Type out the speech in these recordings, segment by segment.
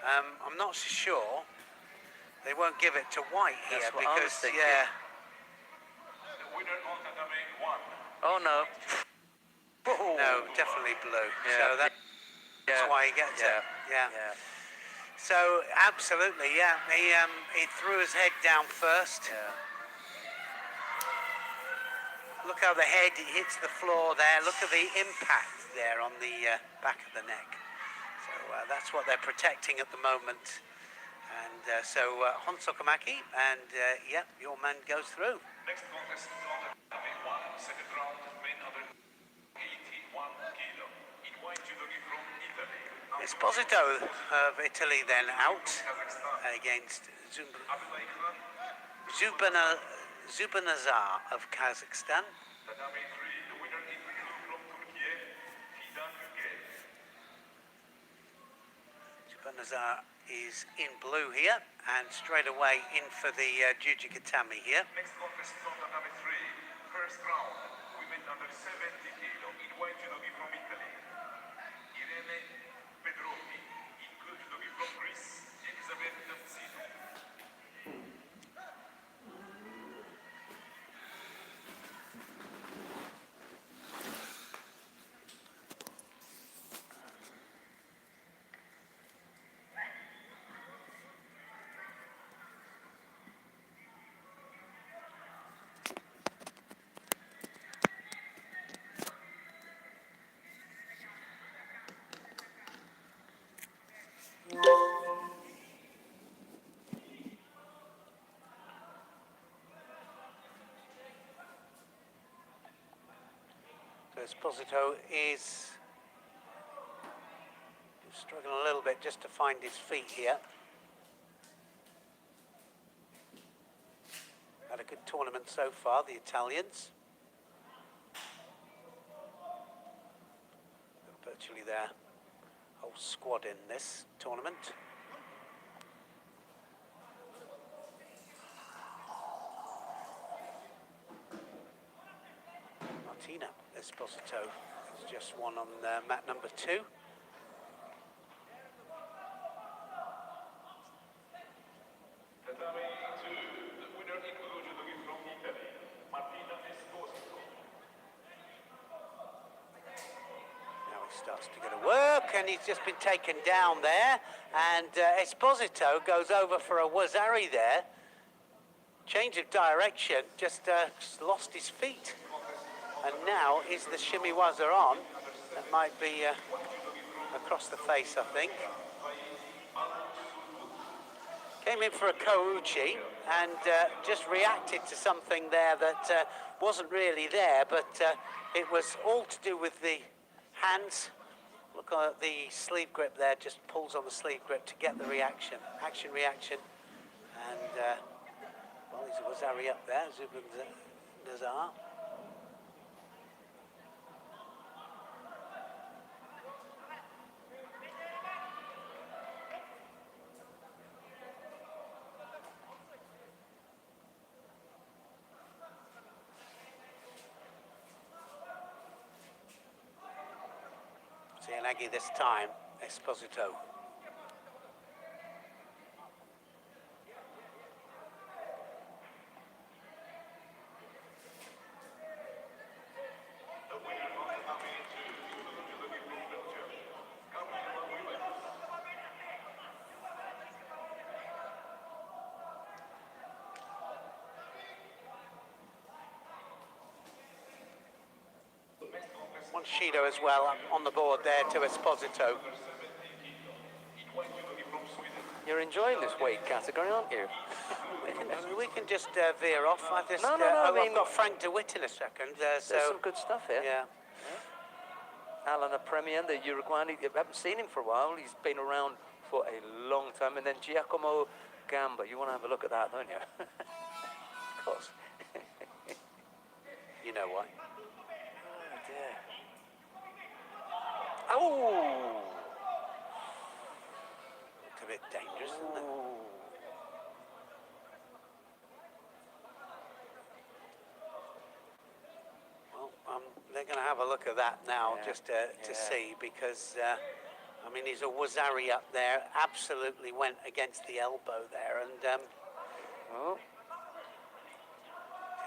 I'm not so sure. They won't give it to white here That's what I was because, thinking. yeah. The winner on tatame 1. Oh no. No, definitely blue. Yeah. So that's why he gets it. Yeah. So absolutely, yeah. He threw his head down first. Yeah. Look how the head hits the floor there. Look at the impact there on the back of the neck. So that's what they're protecting at the moment. And so Honsokamaki, and yeah, your man goes through. Next contest on tatame 1, second round, main under 81 kilo. In white judogi from Italy. Esposito of Italy then out against Zubinazar of Kazakhstan. Tatame 3, the winner in blue from Turkey, Fidan Ülke. Zubinazar is in blue here, and straight away in for the Jujikatami here. Next contest on tatame 3, first round, women under 70 kilo. In white judogi from Italy, Irene Pedrotti. In blue judogi from Greece, Elizabeth Damsino. So Esposito is struggling a little bit just to find his feet here. Had a good tournament so far, the Italians. Virtually their whole squad in this tournament. Martina Esposito has just won on mat number 2. Tatame 2, the winner in blue judogi from Italy, Martina Esposito. Now he starts to go to work, and he's just been taken down there. And Esposito goes over for a wazari there. Change of direction, just lost his feet. And now is the shimiwaza on. That might be across the face, I think. Came in for a kouchi and just reacted to something there that wasn't really there, but it was all to do with the hands. Look at the sleeve grip there, just pulls on the sleeve grip to get the reaction, reaction. And well, there's a wazari up there, Zubinazar. Cianagi this time, Esposito. One Shido as well on the board there to Esposito. You're enjoying this weight category, aren't you? We can just veer off. I just, No, I mean, I've got Frank DeWitt in a second. There's some good stuff here. Yeah. Alan Apremian, the Uruguayan, you haven't seen him for a while. He's been around for a long time. And then Giacomo Gamba. You want to have a look at that, don't you? Of course. You know why. Oh, dear. Oh! It's a bit dangerous, isn't it? Well, they're going to have a look at that now, just to see, because I mean, he's a Wazari up there. Absolutely went against the elbow there, and Oh,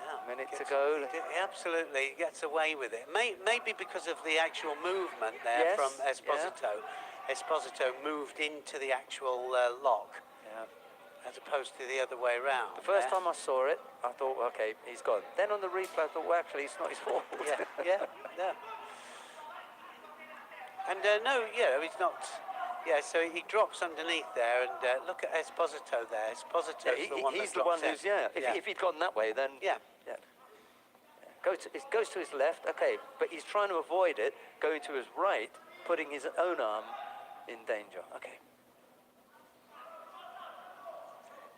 yeah, minute to gets- go. he absolutely gets away with it. Maybe because of the actual movement there Yes, from yeah. Esposito. Esposito moved into the actual lock Yeah. as opposed to the other way around. The first time I saw it, I thought, okay, he's gone. Then on the replay, I thought, well, actually, it's not his fault. Yeah, yeah, yeah. And no, yeah, he's not. Yeah, so he drops underneath there, and look at Esposito there. Esposito's Yeah, the one he's that the one drops in. who's, yeah. If he'd gone that way, then Yeah. yeah. It goes to his left, okay, but he's trying to avoid it, going to his right, putting his own arm in danger. Okay.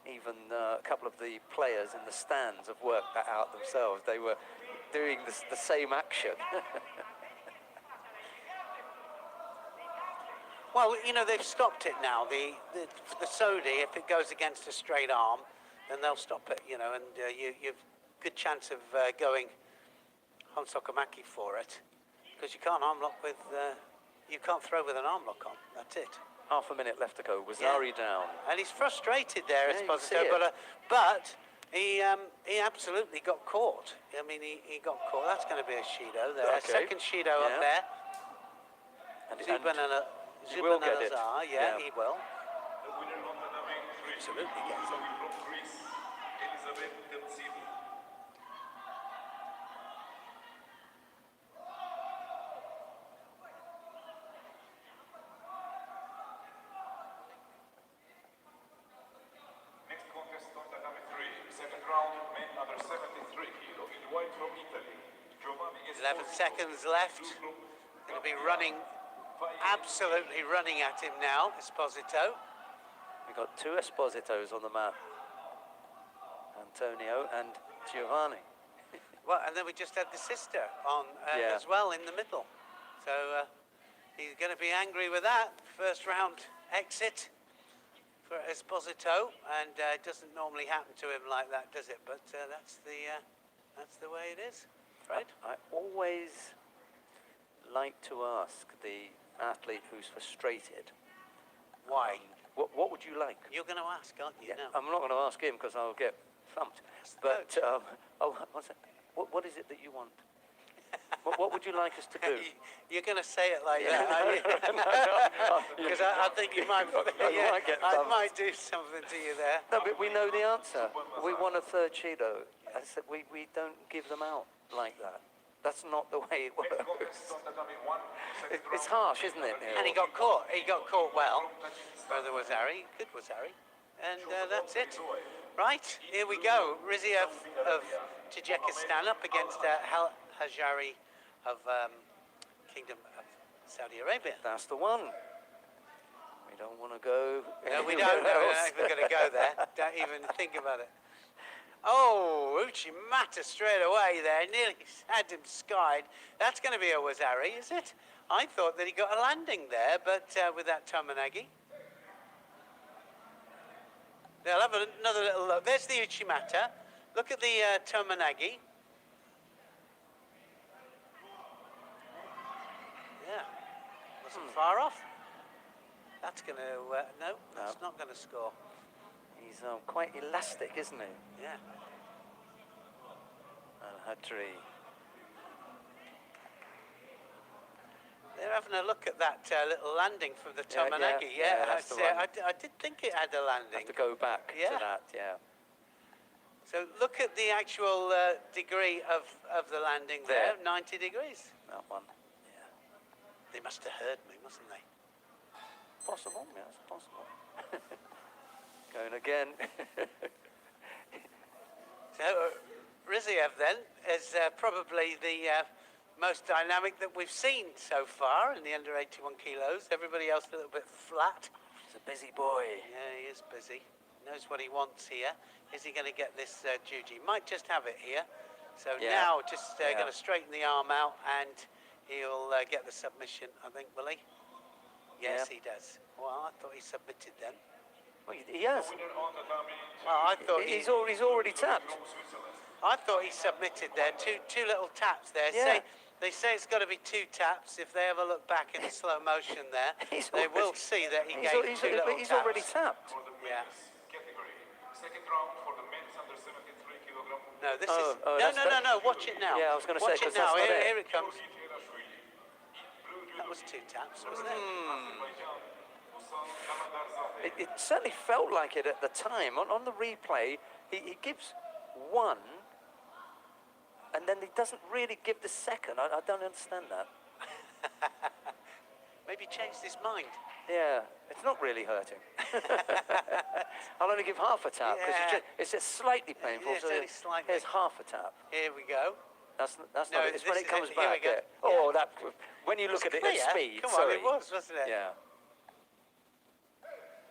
Even a couple of the players in the stands have worked that out themselves. They were doing the same action. Well, you know, they've stopped it now. The Sodi, if it goes against a straight arm, then they'll stop it, you know, and you've good chance of going Honsokamaki for it, because you can't arm lock with, you can't throw with an arm lock on. That's it. Half a minute left to go. Wazari down. And he's frustrated there, Yeah, you can see Esposito, it. but he absolutely got caught. I mean, he got caught. That's going to be a Shido there. Okay. Second Shido Yeah. up there. And He will get it. yeah, Yeah. he will. The winner of the Dhabi 3 Absolutely kilo gets it. from Greece, Elizabeth Temsivo. Next contest on the Dhabi 3, second round, men under 73 kilo, in white from Italy. Giovanni 11 seconds left. Going to be running, absolutely running at him now, Esposito. We've got two Espositos on the map. Antonio and Giovanni. Well, and then we just had the sister on Yeah. as well in the middle. So he's going to be angry with that. First round exit for Esposito, and it doesn't normally happen to him like that, does it? But that's the way it is, right? I always like to ask the athlete who's frustrated, Why? what would you like? You're going to ask, aren't you? No. I'm not going to ask him because I'll get thumped. But, what's that? What is it that you want? what would you like us to do? You're going to say it like Yeah. that, because I think you might. You might get I thumped. might do something to you there. No, but we know the answer. We want a third Cheeto. I said we don't give them out like that. That's not the way it Next works. contest on the Dhabi 1, second It's round. harsh, isn't it? Neil? And he got caught. He got caught well. Brother Wazari, good Wazari, and that's it. Right, here we go. Riziev of Tajikistan up against Hajari of Kingdom of Saudi Arabia. That's the one. We don't want to go. No, we anywhere don't know else. if we're going to go there. Don't even think about it. Oh, Uchimata straight away there. Nearly had him skied. That's going to be a Wazari, is it? I thought that he got a landing there, but with that Tomanagi. They'll have another little look. There's the Uchimata. Look at the Tomanagi. Yeah, wasn't far off. That's going to, no, that's not going to score. He's quite elastic, isn't he? Yeah. Al-Hadri. They're having a look at that little landing from the Yeah, Tomanagi. yeah, that's the one. I did think it had a landing. Have to go back Yeah. to that, yeah. So look at the actual degree of the landing there, 90 degrees. That one, yeah. They must have heard me, mustn't they? Possible, yeah, it's possible. Going again. So Riziev then is probably the most dynamic that we've seen so far in the under 81 kilos. Everybody else a little bit flat. He's a busy boy. Yeah, he is busy. Knows what he wants here. Is he going to get this Juji? Might just have it here. So Yeah. now just Yeah. going to straighten the arm out and he'll get the submission, I think, will he? Yes, Yeah. he does. Well, I thought he submitted then. Well, he has. Winner on the Dhabi Well, I thought He's already tapped. from Switzerland. I thought he submitted there. Two little taps there. Yeah. They say it's got to be 2 taps. If they ever look back in slow motion there, they will see that he gave 2 little he's taps. already tapped. For the Yeah. men's category. Second round for the men's under 73 kilogram. No, this Oh, is... oh, no, that's no, no, no, watch it now. Yeah, I was gonna say, Watch 'cause it now. that's not it. Here it comes. Georgi Terashvili. In blue That was 2 taps, wasn't it? Azerbaijan, Husan Kamadarzadeh. It certainly felt like it at the time. On the replay, he gives 1, and then he doesn't really give the second. I don't understand that. Maybe changed his mind. Yeah, it's not really hurting. I'll only give half a tap because Yeah. it's just slightly painful. Yeah, it's only slightly. Here's half a tap. Here we go. That's No, not it. It's when this it is comes it. Here we back. go. Yeah. Yeah. Oh, that when you look at it at Clear. speed. Come sorry. on, it was, wasn't it? Yeah.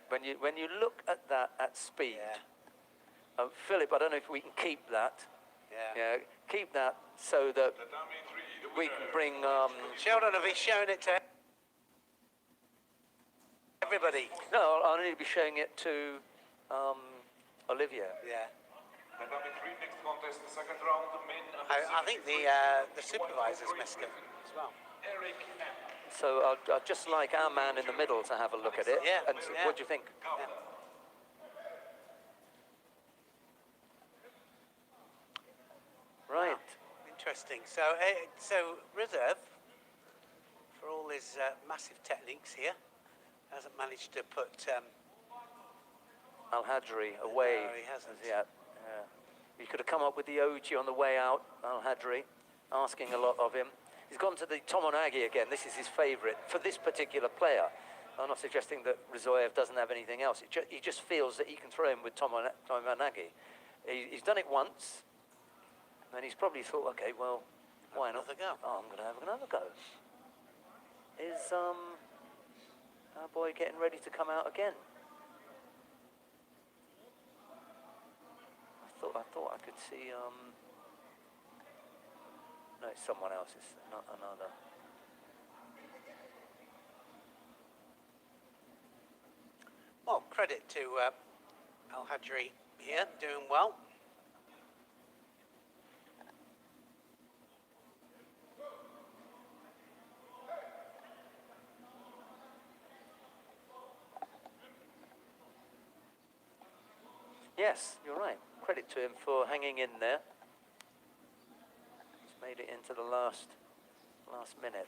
When you look at that at speed, Yeah. Philip, I don't know if we can keep that. Yeah. Yeah, keep that so that Tatami 3, the we winner. can bring. Sheldon, have you shown it to everybody? No, I'll only be showing it to Olivia. Yeah. Tatami 3, next contest, the second round, men under I think 73 the supervisors missed it as well. Eric M. So I'd just like our man in the middle to have a look at it. Yeah, And yeah. what do you think? Right. Interesting. So, so reserve for all his massive techniques here hasn't managed to put. Al-Hadri away. No, he hasn't. as yet. Yeah. He could have come up with the Oji on the way out, Al-Hadri, asking a lot of him. He's gone to the Tomonagi again. This is his favourite for this particular player. I'm not suggesting that Rizoyev doesn't have anything else. He just feels that he can throw him with Tomonagi. He's done it once, and he's probably thought, okay, well, why not? Another go. Oh, I'm going to have another go. Is our boy getting ready to come out again? I thought I could see. No, it's someone else. It's not another. Well, credit to Al-Hadri here, doing well. Yes, you're right. Credit to him for hanging in there. He's made it into the last minute.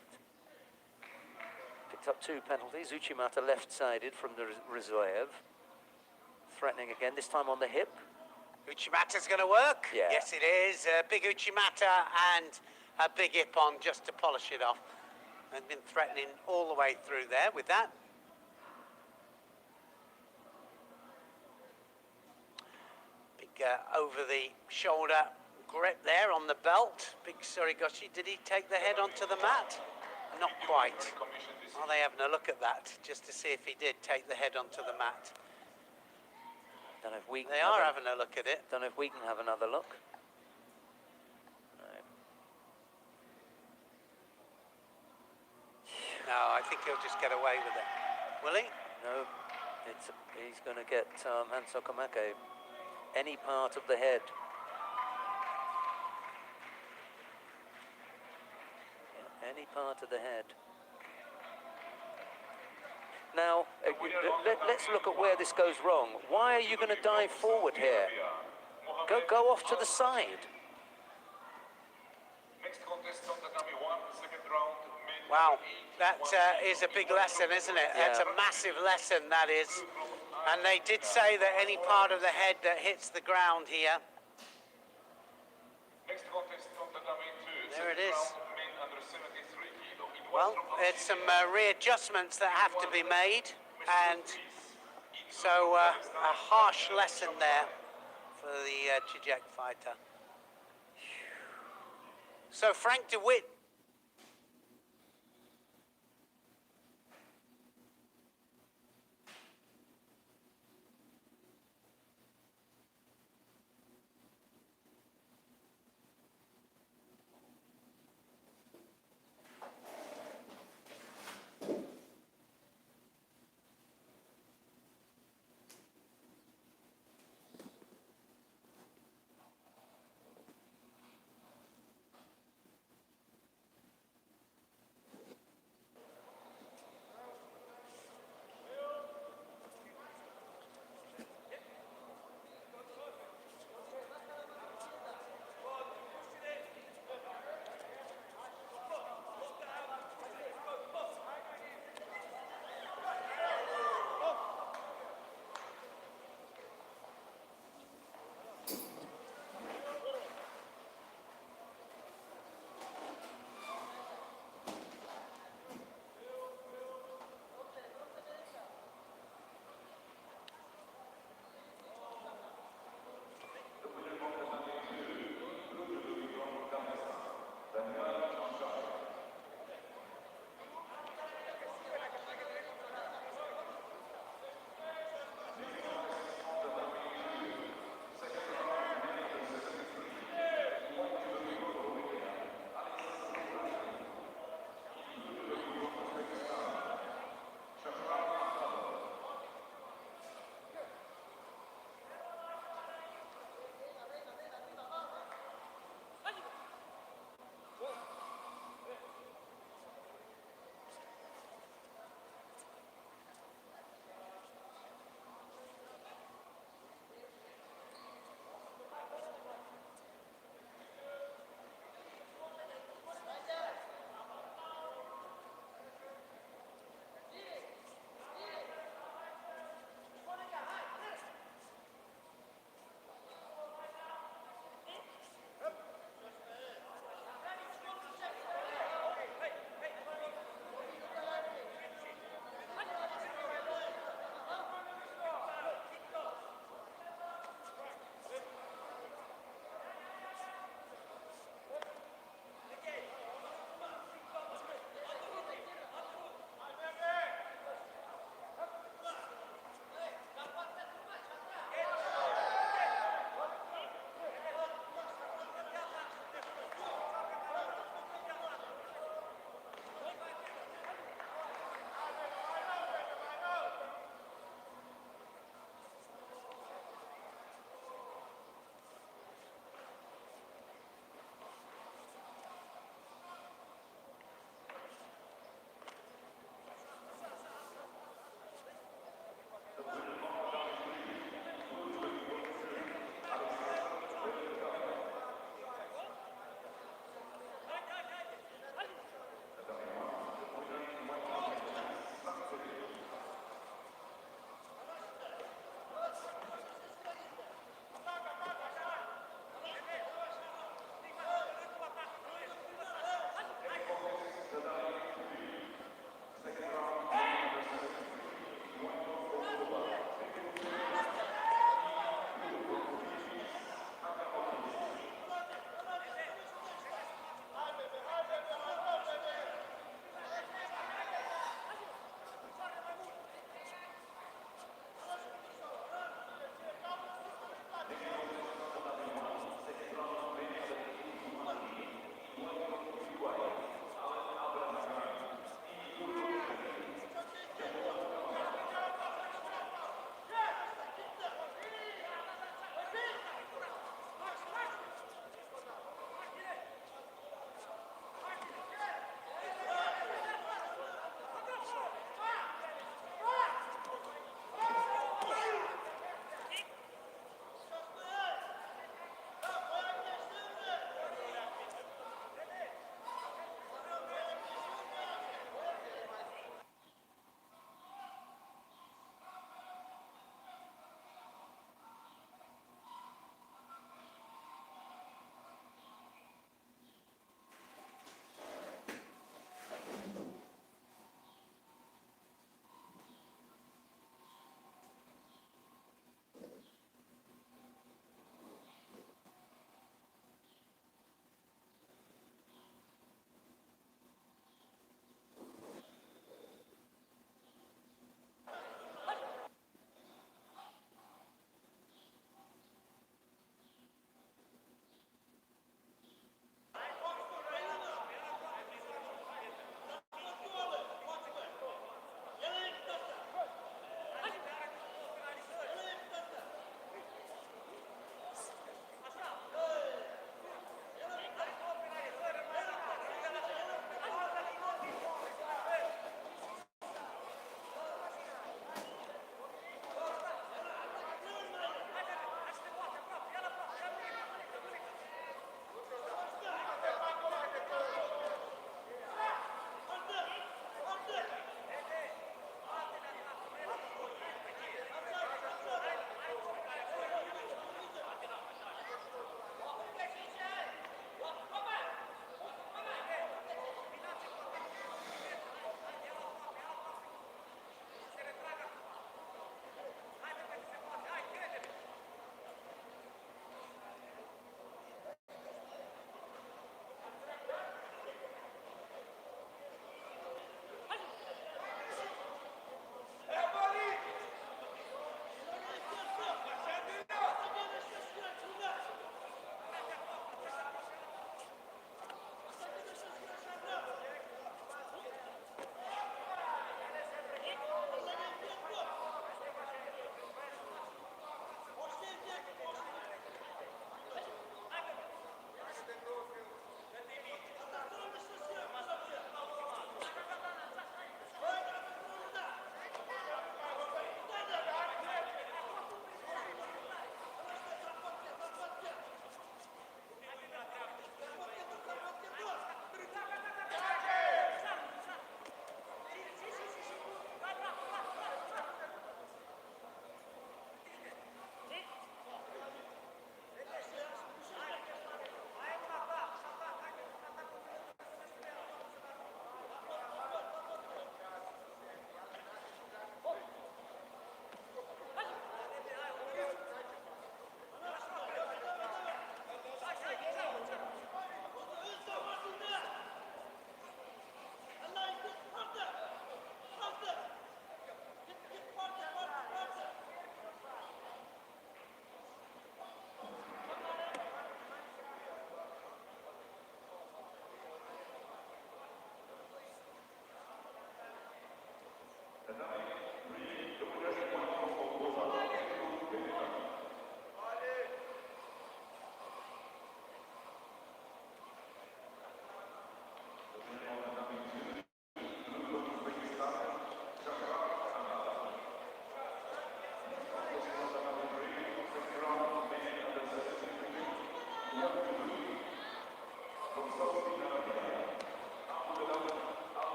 Picked up 2 penalties. Uchimata left-sided from the Rizoyev. Threatening again, this time on the hip. Uchimata's going to work. Yeah. Yes, it is. Big Uchimata and a big hip on just to polish it off. And been threatening all the way through there with that. Over the shoulder grip there on the belt. Big Surigoshi, did he take the head onto the mat? Not quite. Are they having a look at that just to see if he did take the head onto the mat? Don't know if we can They are having a look at it. Don't know if we can have another look. No. No, I think he'll just get away with it. Will he? No, he's going to get Hanso Komake. Any part of the head. Yeah, any part of the head. Now, let's look at where this goes wrong. Why are you going to dive forward here? Go off to the side. Next contest on Tatami 1, second round, men Wow, under 8, that is a big lesson, isn't it? That's a massive lesson, that is. And they did say that any part of the head that hits the ground here. Next contest on Tatami 2, There it second is. round, men under 73 kilo. In Well, one it's some readjustments that have to be made. And so a harsh lesson there for the Czech fighter. So Frank de Witt.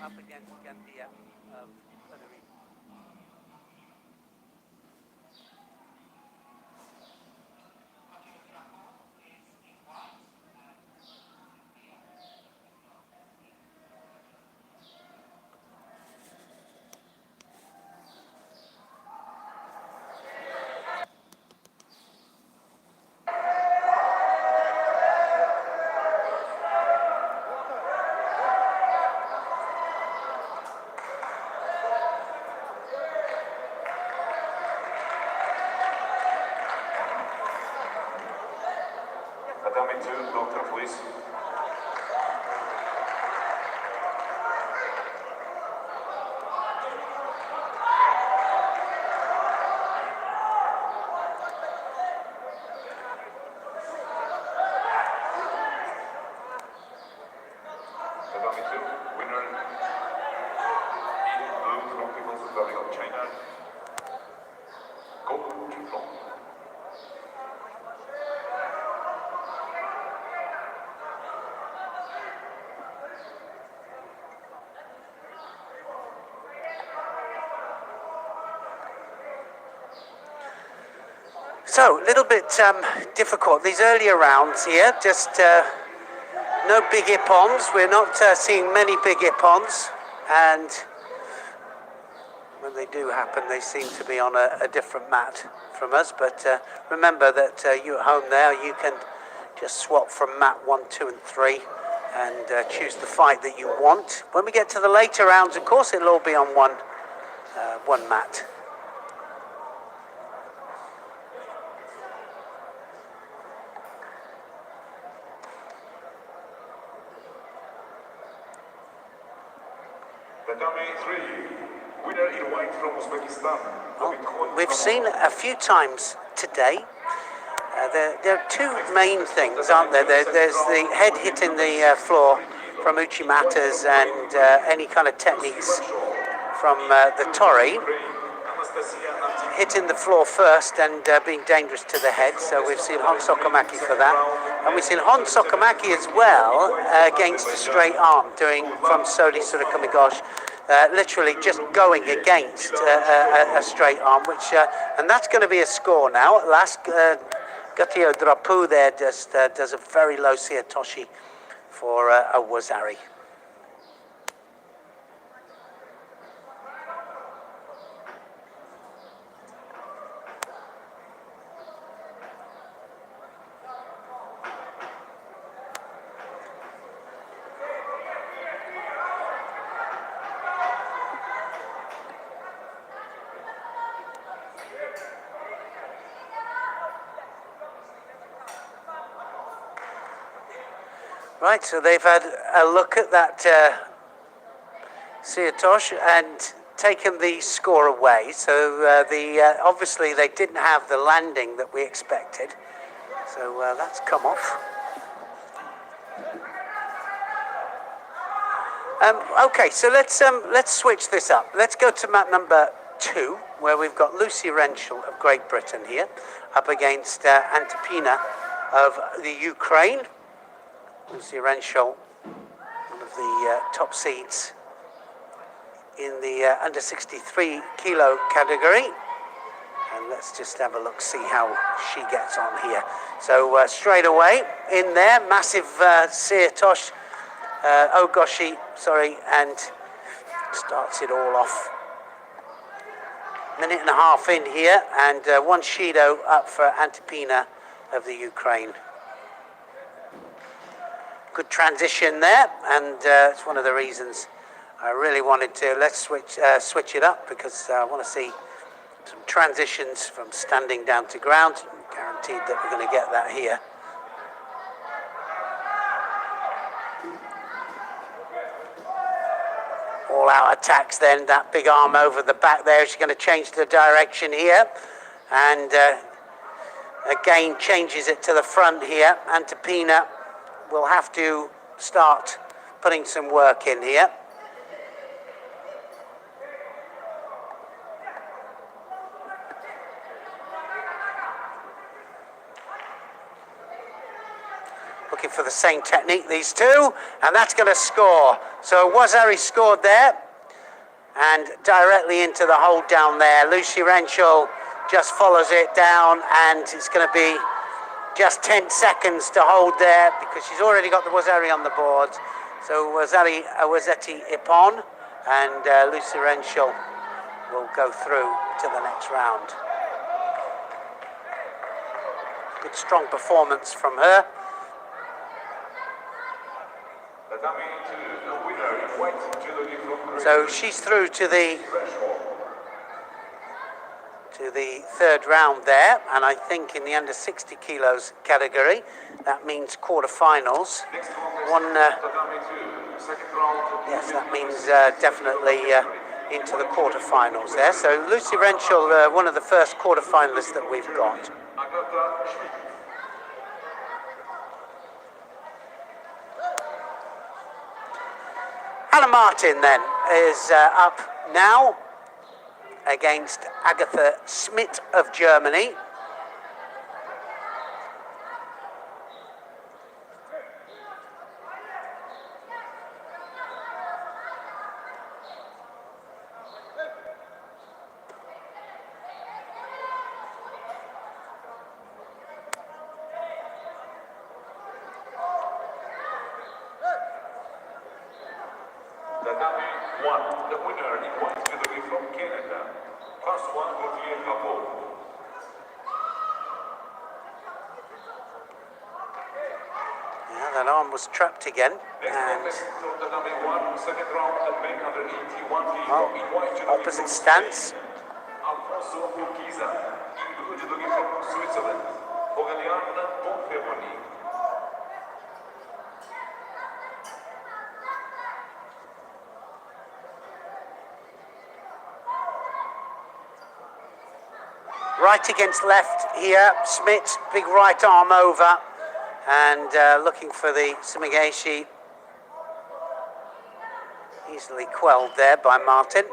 Up against Gandia of Federico. Tatame 2, doctor, please. Tatame 2, winner in blue from People's Republic of China. Go, Judô. So, a little bit difficult. These earlier rounds here, just no big ippons. We're not seeing many big ippons, and when they do happen, they seem to be on a different mat from us. But remember that you at home there, you can just swap from mat 1, 2, and 3 and choose the fight that you want. When we get to the later rounds, of course, it'll all be on one mat. Tatame 3, winner in white from Uzbekistan. Well, we've seen a few times today. There are two main things, aren't there? There's the head hitting the floor from Uchimatas and any kind of techniques from the Tori, hitting the floor first and being dangerous to the head. So we've seen Hon Sokomaki for that. And we've seen Hon Sokomaki as well against a straight arm, doing from Sodi Surakamegosh, literally just going against a straight arm, which and that's going to be a score now. At last, Gatio Drapu there just does a very low Siatoshi for a Wazari. Right, so they've had a look at that Siatosh and taken the score away. So obviously they didn't have the landing that we expected. So that's come off. Okay, so let's switch this up. Let's go to map number 2, where we've got Lucy Renshall of Great Britain here, up against Antipina of the Ukraine. Lucy Renshall, one of the top seeds in the under 63 kilo category. And let's just have a look, see how she gets on here. So straight away in there, massive Siatosh, Ogoshi, sorry, and starts it all off. Minute and a half in here, and one Shido up for Antipina of the Ukraine. Good transition there, and it's one of the reasons I really wanted to. Let's switch it up, because I want to see some transitions from standing down to ground. Guaranteed that we're going to get that here. All out attacks then, that big arm over the back there. She's going to change the direction here, and again changes it to the front here. Antipina will have to start putting some work in here. Looking for the same technique, these two, and that's going to score. So Wazari scored there, and directly into the hold down there. Lucy Renshall just follows it down, and it's going to be just 10 seconds to hold there, because she's already got the Wazari on the board. So Wazeti Ippon, and Lucy Renshall will go through to the next round. Good strong performance from her. So she's through to the third round there, and I think in the under 60 kilos category, that means quarterfinals. Yes, that means definitely into the quarterfinals there. So Lucy Renshall, one of the first quarterfinalists that we've got. Hannah Martin then is up now against Agatha Schmidt of Germany. The winner in white jewelry from Canada, François Gauthier-Capot. Yeah, that arm was trapped again. And opposite stance. Alfonso Urquiza, in jewelry from Switzerland, Aurélien Bonferroni. right against left here. Schmidt, big right arm over, and looking for the Sumigashi. Easily quelled there by Martin.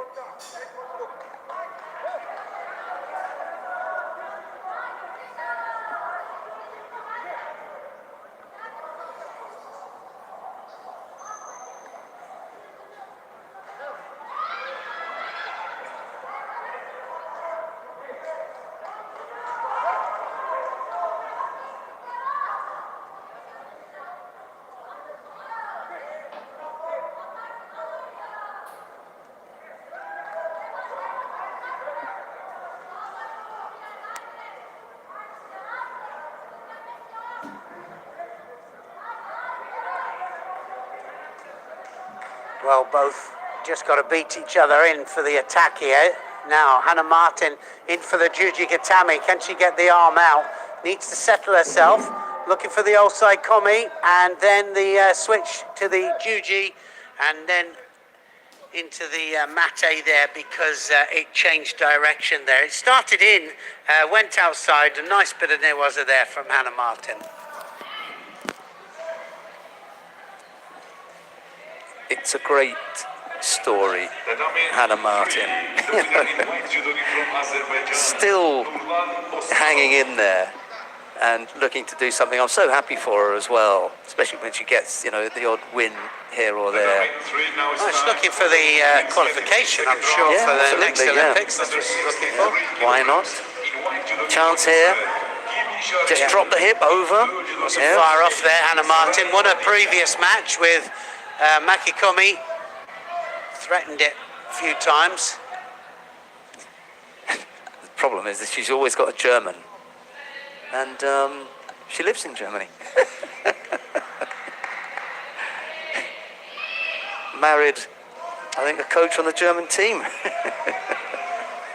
Well, both just got to beat each other in for the attack here. Now, Hannah Martin in for the Juji Gatame. Can she get the arm out? Needs to settle herself. Looking for the outside komi, and then the switch to the Juji, and then into the mate there because it changed direction there. It started in, went outside. A nice bit of newaza there from Hannah Martin. It's a great story, Hannah Martin. Still hanging in there and looking to do something. I'm so happy for her as well, especially when she gets, you know, the odd win here or there. Well, she's looking for the qualification, I'm sure, for the next Olympics. That's what she's looking for. Why not? Chance here. Just drop the hip over. Wasn't far off there, Hannah Martin. Won her previous match with Makikomi. Threatened it a few times. The problem is that she's always got a German. And she lives in Germany. Married, I think, a coach on the German team.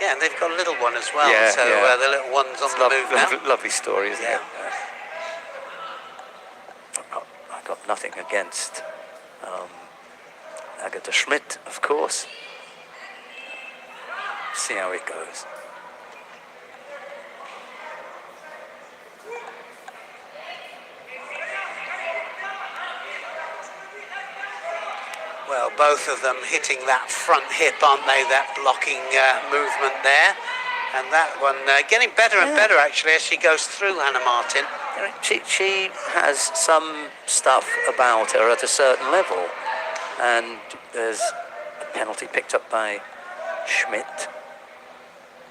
Yeah, and they've got a little one as well. Yeah, so yeah. the little one's on the move now. Lovely story, isn't Yeah. it? I got nothing against Agatha Schmidt, of course. See how it goes. Well, both of them hitting that front hip, aren't they? That blocking movement there. And that one getting better and better, actually, as she goes through, Hannah Martin. She has some stuff about her at a certain level. And there's a penalty picked up by Schmidt.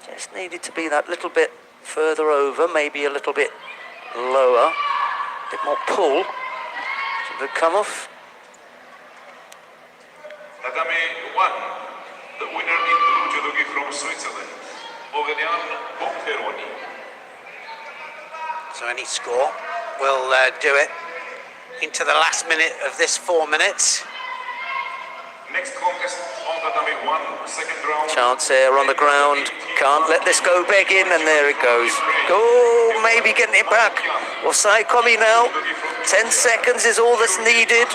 Just needed to be that little bit further over, maybe a little bit lower. A bit more pull. Should have come off. Tatame 1, the winner in blue judogi from Switzerland, Aurelian Bonferroni. So any score will do it into the last minute of this 4 minutes. Next contest on Tatame 1, second round. Chance here on the ground. Can't let this go begging, and there it goes. Oh, maybe getting it back. Offside Komi now. 10 seconds is all that's needed.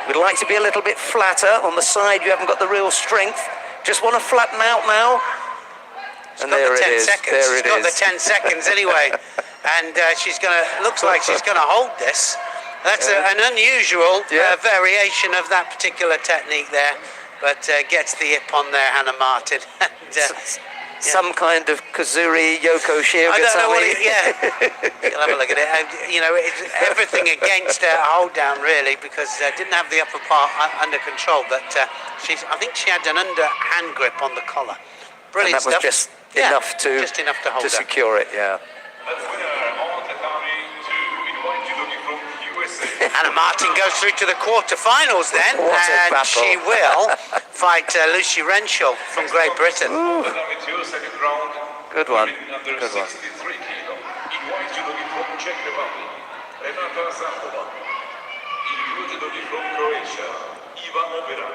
We'd like to be a little bit flatter. On the side, you haven't got the real strength. Just want to flatten out now. And there it is. There it is. She's got the 10 seconds anyway. And she's going to, looks like she's going to hold this. That's an unusual variation of that particular technique there. But gets the hip on there, Hannah Martin. And, some kind of Kazuri Yoko Shio. I don't know what it, you'll have a look at it. You know, it's everything against her hold down, really, because didn't have the upper part under control. But I think she had an underhand grip on the collar. Brilliant stuff. And that was just enough to hold her. Secure it, yeah. That's winner on Tatame 2, invite judogi from USA. Hannah Martin goes through to the quarterfinals then, and she will fight Lucy Renshaw from Great Britain. Tatame 2, second round. Good one. Under Good one. 63 kilo. Invite judogi from Czech Republic, Renata Zachova. In blue judogi from Croatia, Iva Oberan.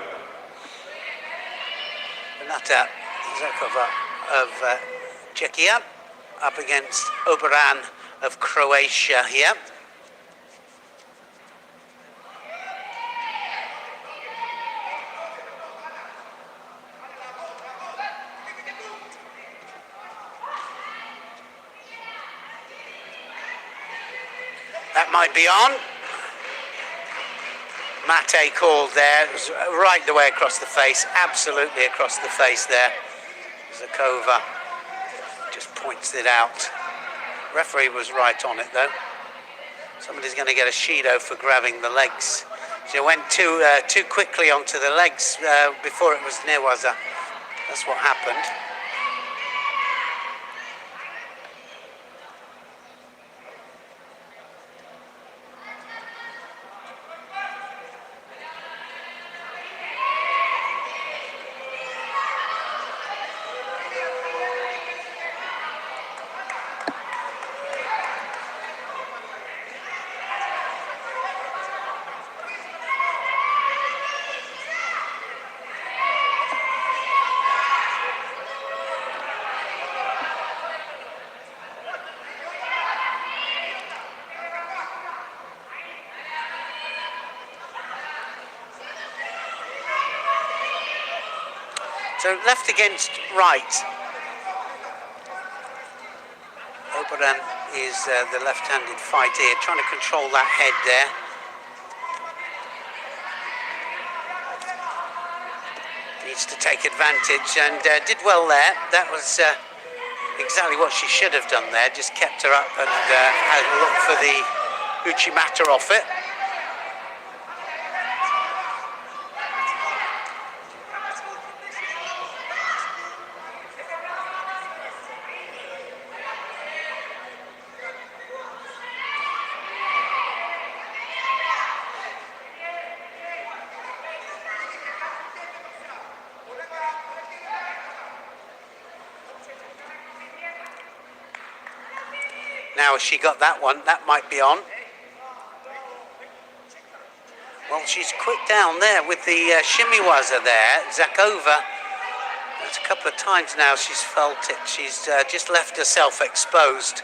Renata Zachova of Czechia up against Oberan of Croatia here. That might be on. Mate called there. It was right the way across the face, absolutely across the face there. Zakova just points it out. Referee was right on it though. Somebody's going to get a Shido for grabbing the legs. She went too quickly onto the legs before it was Newaza. That's what happened. So left against right. Oberan is the left-handed fighter here, trying to control that head there. Needs to take advantage and did well there. That was exactly what she should have done there, just kept her up and had a look for the Uchimata off it. Now she got that one, that might be on. Well, she's quick down there with the shimiwaza there. Zakova, that's a couple of times now she's felt it. She's just left herself exposed.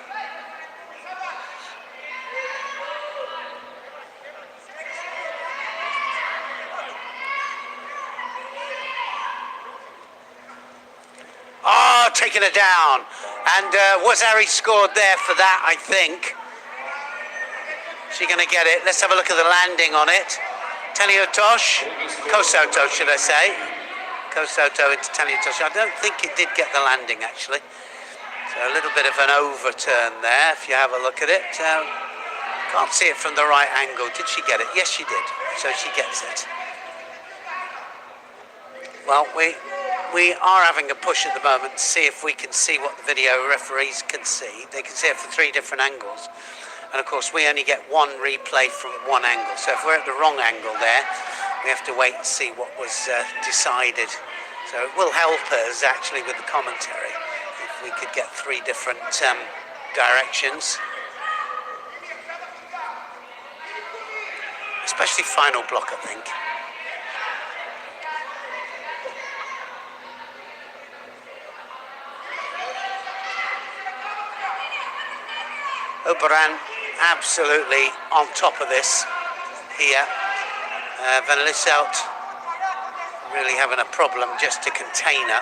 Oh, taking her down. And Wazari scored there for that, I think. She's going to get it. Let's have a look at the landing on it. Teliotosh, Kosoto, should I say. Kosoto into Teliotosh. I don't think it did get the landing, actually. So a little bit of an overturn there, if you have a look at it. Can't see it from the right angle. Did she get it? Yes, she did. So she gets it. Well, we are having a push at the moment to see if we can see what the video referees can see. They can see it from 3 different angles. And of course, we only get one replay from one angle. So if we're at the wrong angle there, we have to wait and see what was decided. So it will help us actually with the commentary if we could get 3 different directions. Especially final block, I think. Oberan absolutely on top of this here. Van Lisselt really having a problem just to contain her.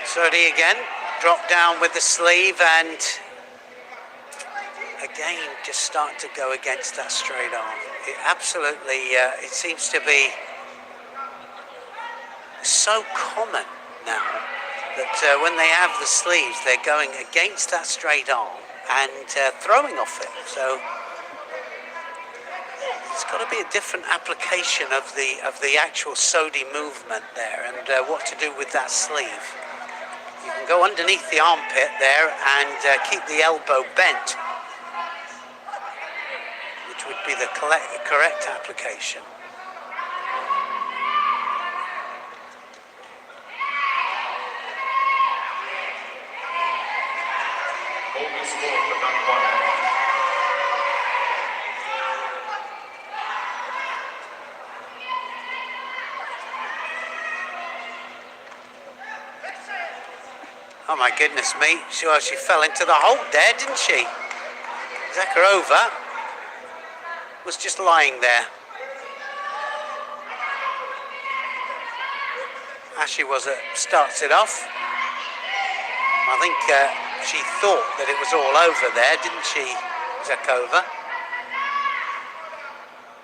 Sodi again, drop down with the sleeve and again just starting to go against that straight arm. It absolutely, it seems to be so common now that when they have the sleeves they're going against that straight arm and throwing off it. So it's got to be a different application of the actual Sodi movement there and what to do with that sleeve. You can go underneath the armpit there and keep the elbow bent, which which would be the correct application. Open score, tatami 1. Oh my goodness me, she fell into the hold there, didn't she? Zakharova was just lying there. Ashley starts it off. I think she thought that it was all over there, didn't she, Zakova?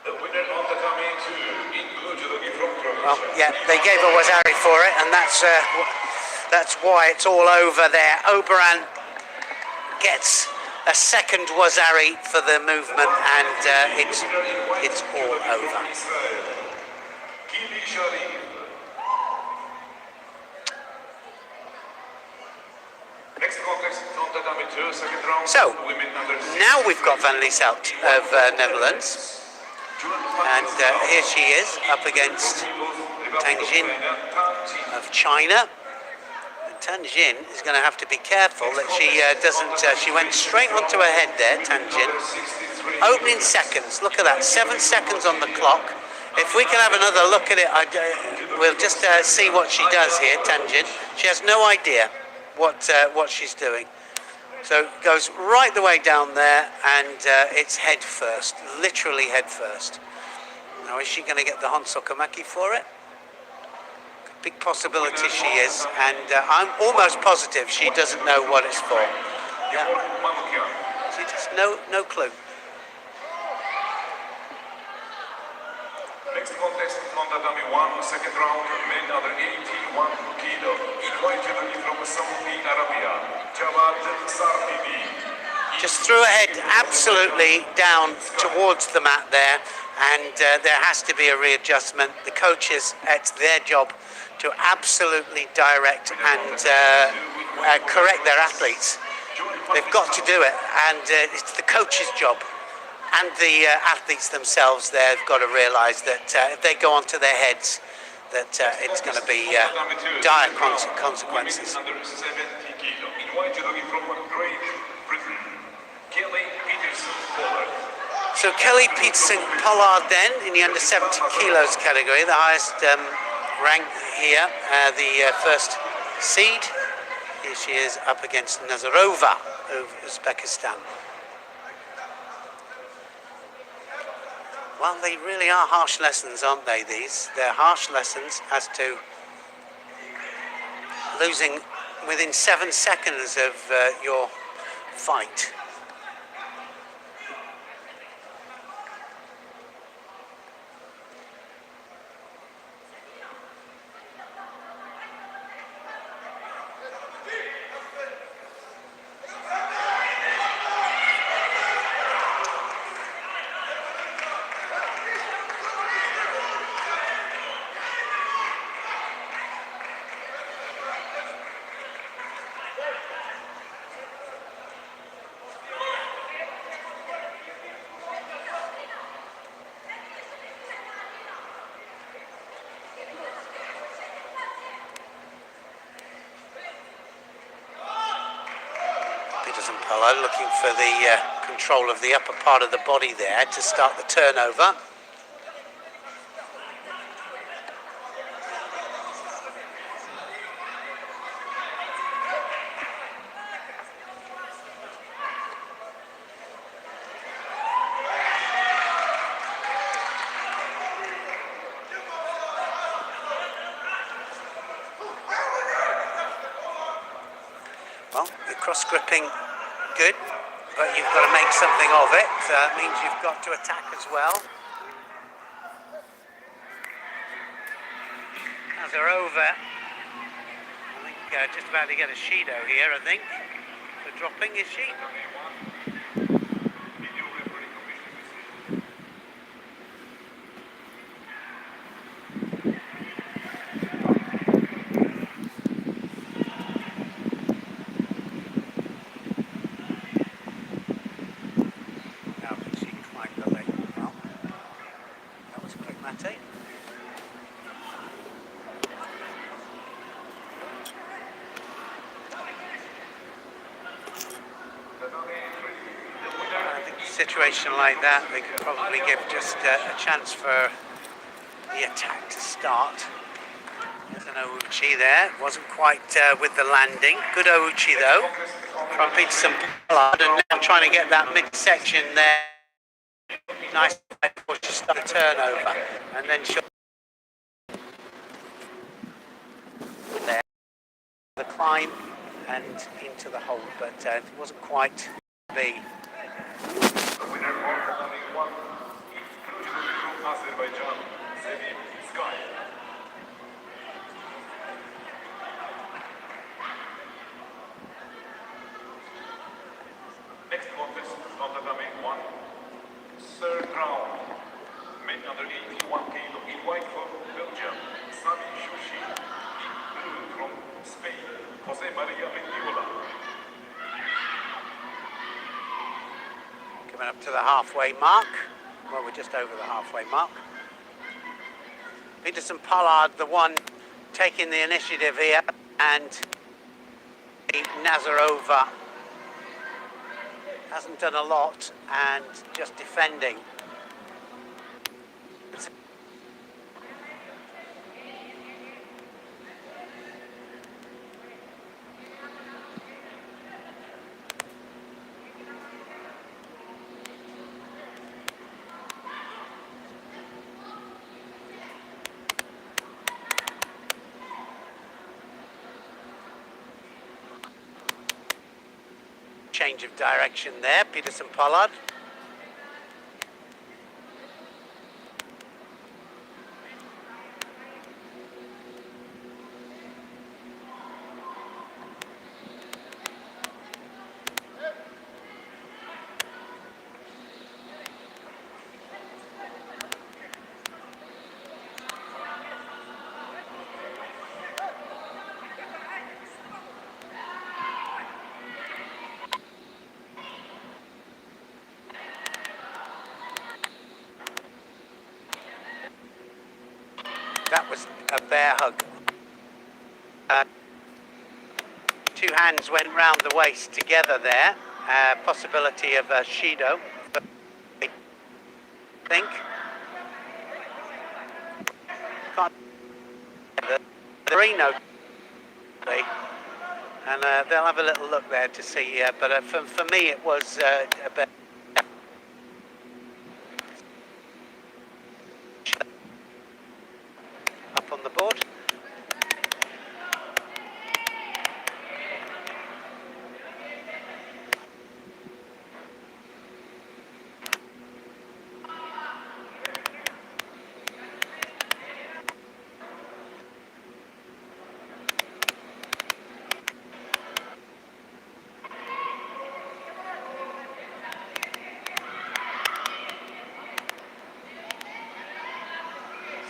The winner on tatami 2 in Judogi from Croatia. Well, yeah, they gave a Wazari for it, and that's why it's all over there. Oberon gets a second Wazari for the movement, and it's all over. Next contest on tatami 2, second round. So, women under now we've got Van Lieshout of Netherlands, and here she is up against Tang Jin of China. And Tang Jin is going to have to be careful that she doesn't. She went straight onto her head there, Tang Jin. Opening seconds. Look at that. 7 seconds on the clock. If we can have another look at it, we'll just see what she does here, Tang Jin. She has no idea what she's doing. So it goes right the way down there, and it's head first, literally head first. Now, is she going to get the Honsokamaki for it? Big possibility she is, and I'm almost positive she doesn't know what it's for. Yeah. She just no clue. Next contest on tatami 1, second round, men under 81 kilo. In white judogi from Saudi Arabia, Javad Sarbibi. Just threw her head absolutely down towards the mat there, and there has to be a readjustment. The coaches, it's their job to absolutely direct and correct their athletes. They've got to do it, and it's the coach's job. And the athletes themselves, they've got to realise that if they go onto their heads, that it's going to be dire consequences. Under 70 kilo. In white judogi from Great Britain, Kelly Peterson Pollard. So Kelly Peterson Pollard then in the under 70 kilos category, the highest rank here, the first seed. Here she is up against Nazarova of Uzbekistan. Well, they really are harsh lessons, aren't they, these? They're harsh lessons as to losing within 7 seconds of your fight. Polo looking for the control of the upper part of the body there to start the turnover. Well, the cross gripping good, but you've got to make something of it. It means you've got to attack as well. As they're over, I think just about to get a Shido here, I think, for dropping, is she? Now can she climb the leg? Mate. I think a situation like that, they could probably give just a chance for the attack to start. There's an Ouchi there. Wasn't quite with the landing. Good Ouchi though. From Peterson Pollard, and now trying to get that midsection there. Nice before she started the turnover, and then she'll there the climb and into the hold, but it wasn't quite be. The winner of Tatame 1 is from Azerbaijan, Sevim Sky. Next contest on Tatame 1, third round. Men under 81 kg in white from Belgium, Sami Shushi. In blue from Spain, Jose Maria Mendiola. Coming up to the halfway mark. Well, we're just over the halfway mark. Peterson Pollard, the one taking the initiative here, and Nazarova hasn't done a lot and just defending. Change of direction there, Peterson Pollard. That was a bear hug. Two hands went round the waist together there. Possibility of a Shido, I think. Can't the Reno, and they'll have a little look there to see. But for me, it was a bear. Up on the board.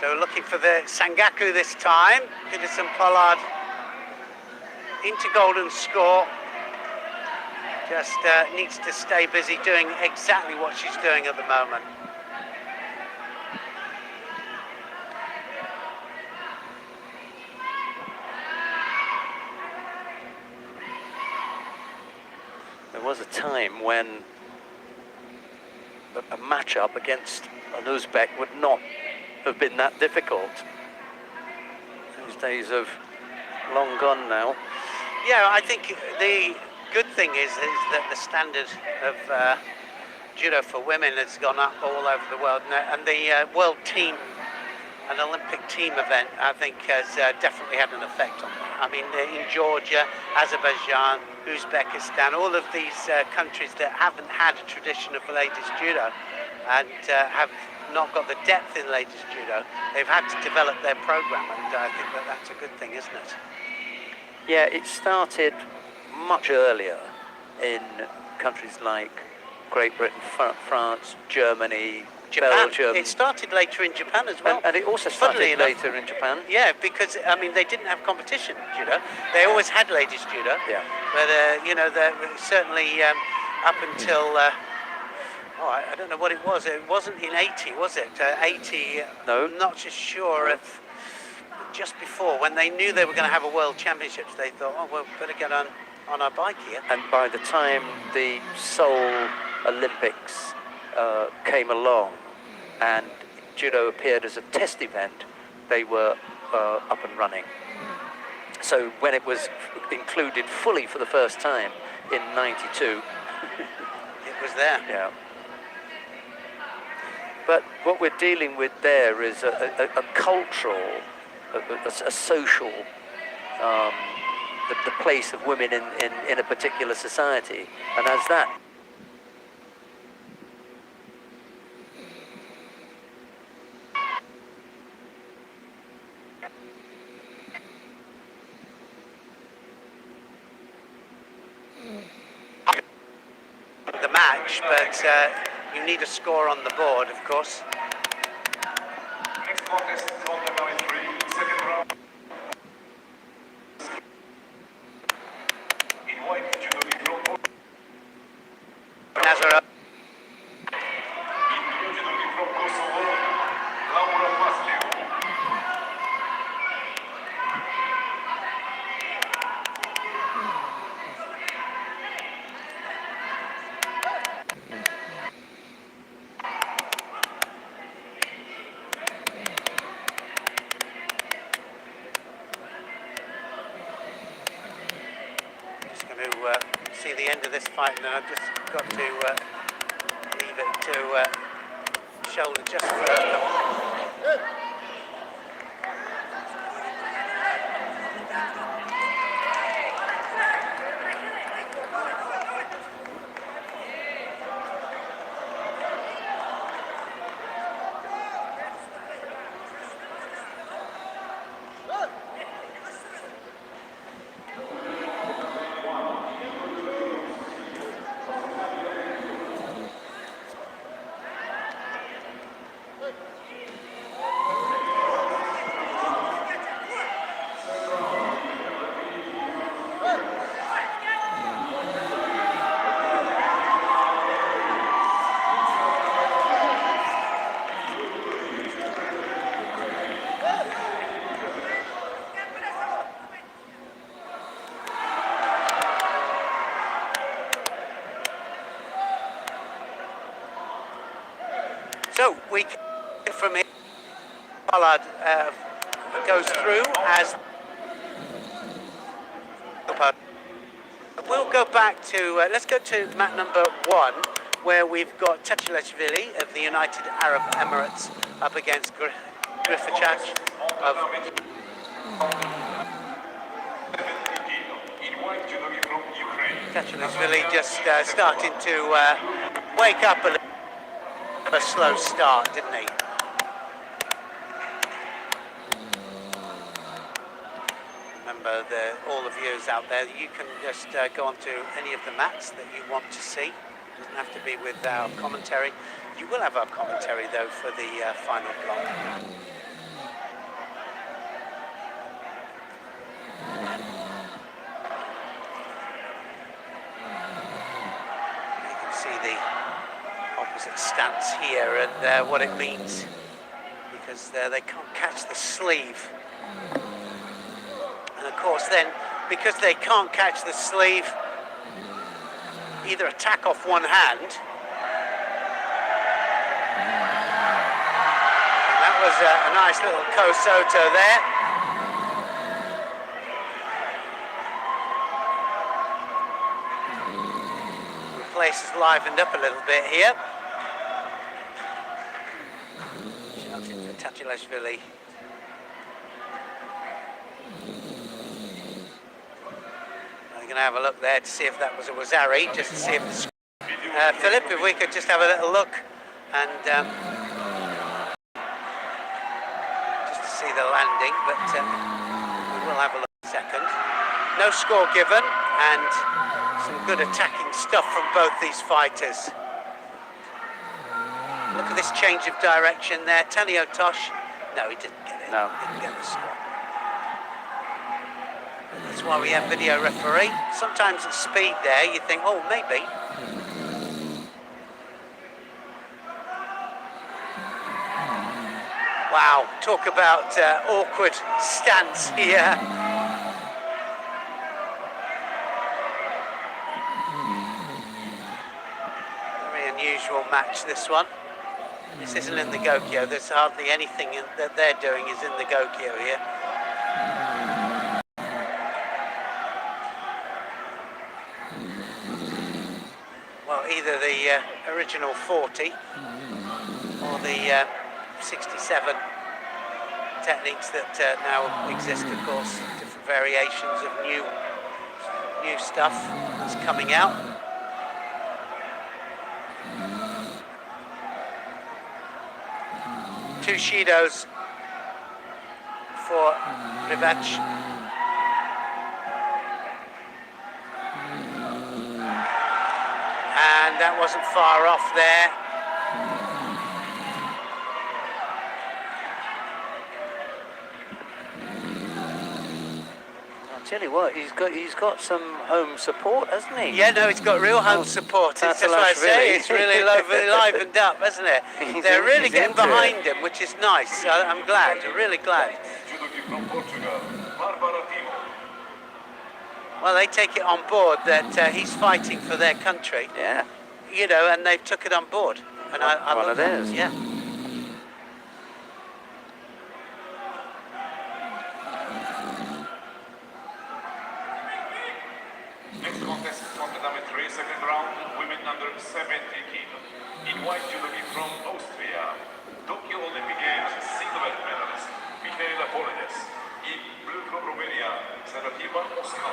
So looking for the Sangaku this time. Peterson Pollard into golden score. Just needs to stay busy doing exactly what she's doing at the moment. There was a time when a match-up against an Uzbek would not have been that difficult. Those days have long gone now. Yeah, I think the good thing is that the standard of judo for women has gone up all over the world, and the world team and Olympic team event, I think, has definitely had an effect on that. I mean, in Georgia, Azerbaijan, Uzbekistan, all of these countries that haven't had a tradition of ladies judo and have not got the depth in ladies judo, they've had to develop their program, and I think that that's a good thing, isn't it? Yeah, it started much earlier in countries like Great Britain, France, Germany, Japan. Belgium. It started later in Japan as well. And it also started later in Japan. Yeah, because I mean they didn't have competition judo. They always had ladies judo. Yeah. But you know, certainly up until Oh, I don't know what it was. It wasn't in 80, was it? 80. No. I'm not just sure if just before, when they knew they were going to have a World Championships, they thought, oh, well, better get on our bike here. And by the time the Seoul Olympics came along and judo appeared as a test event, they were up and running. So when it was included fully for the first time in '92, it was there. Yeah. But what we're dealing with there is a cultural, a social, the place of women in a particular society. And as that the match, but you need a score on the board, of course. Next contest is on the number 3, second round. In white, judo from Nazareth. in blue, judo from Kosovo, Laura Masleo. Just going to see the end of this fight, and then I've just got to leave it to shoulder just for a So we can from here, Pollard goes through as. We'll go back to, let's go to mat number 1, where we've got Tachilashvili of the United Arab Emirates up against Griffachach of In white, judo from Ukraine. Tachilashvili just starting to wake up a slow start, didn't he? Remember, all the viewers out there, you can just go onto any of the mats that you want to see. It doesn't have to be with our commentary. You will have our commentary, though, for the final block. You can see the opposite stance here and what it means, because they can't catch the sleeve. And of course then, because they can't catch the sleeve, either attack off one hand. And that was a nice little Kosoto there. The place has livened up a little bit here. Shouting for Tachilashvili. Going to have a look there to see if that was a Wazari, just to see if the Philip, if we could just have a little look and just to see the landing, but we will have a look in a second. No score given, and some good attacking stuff from both these fighters. Look at this change of direction there. Tanio Tosh, no, he didn't get it. No. Didn't get the score. That's why we have video referee. Sometimes at speed there, you think, oh, maybe. Wow, talk about awkward stance here. Very unusual match, this one. This isn't in the Gokyo. There's hardly anything that they're doing is in the Gokyo here. Well, either the original 40 or the 67 techniques that now exist, of course. Different variations of new stuff that's coming out. Two Shidos for Rivac. And that wasn't far off there. I'll tell you what, he's got some home support, hasn't he? Yeah, no, it's got real home support. That's what I say. It's really livened up, hasn't it? They're really getting behind him, which is nice. I'm glad. I'm really glad. Well, they take it on board that he's fighting for their country. Yeah. You know, and they took it on board. And I one love of theirs. Yeah. Next contest on tatame 3, second round, women under 70 kilo. In white judogi from Austria, Tokyo Olympic Games silver medalist, Michaela Polides. In blue from Romania, Zarativa Oscar.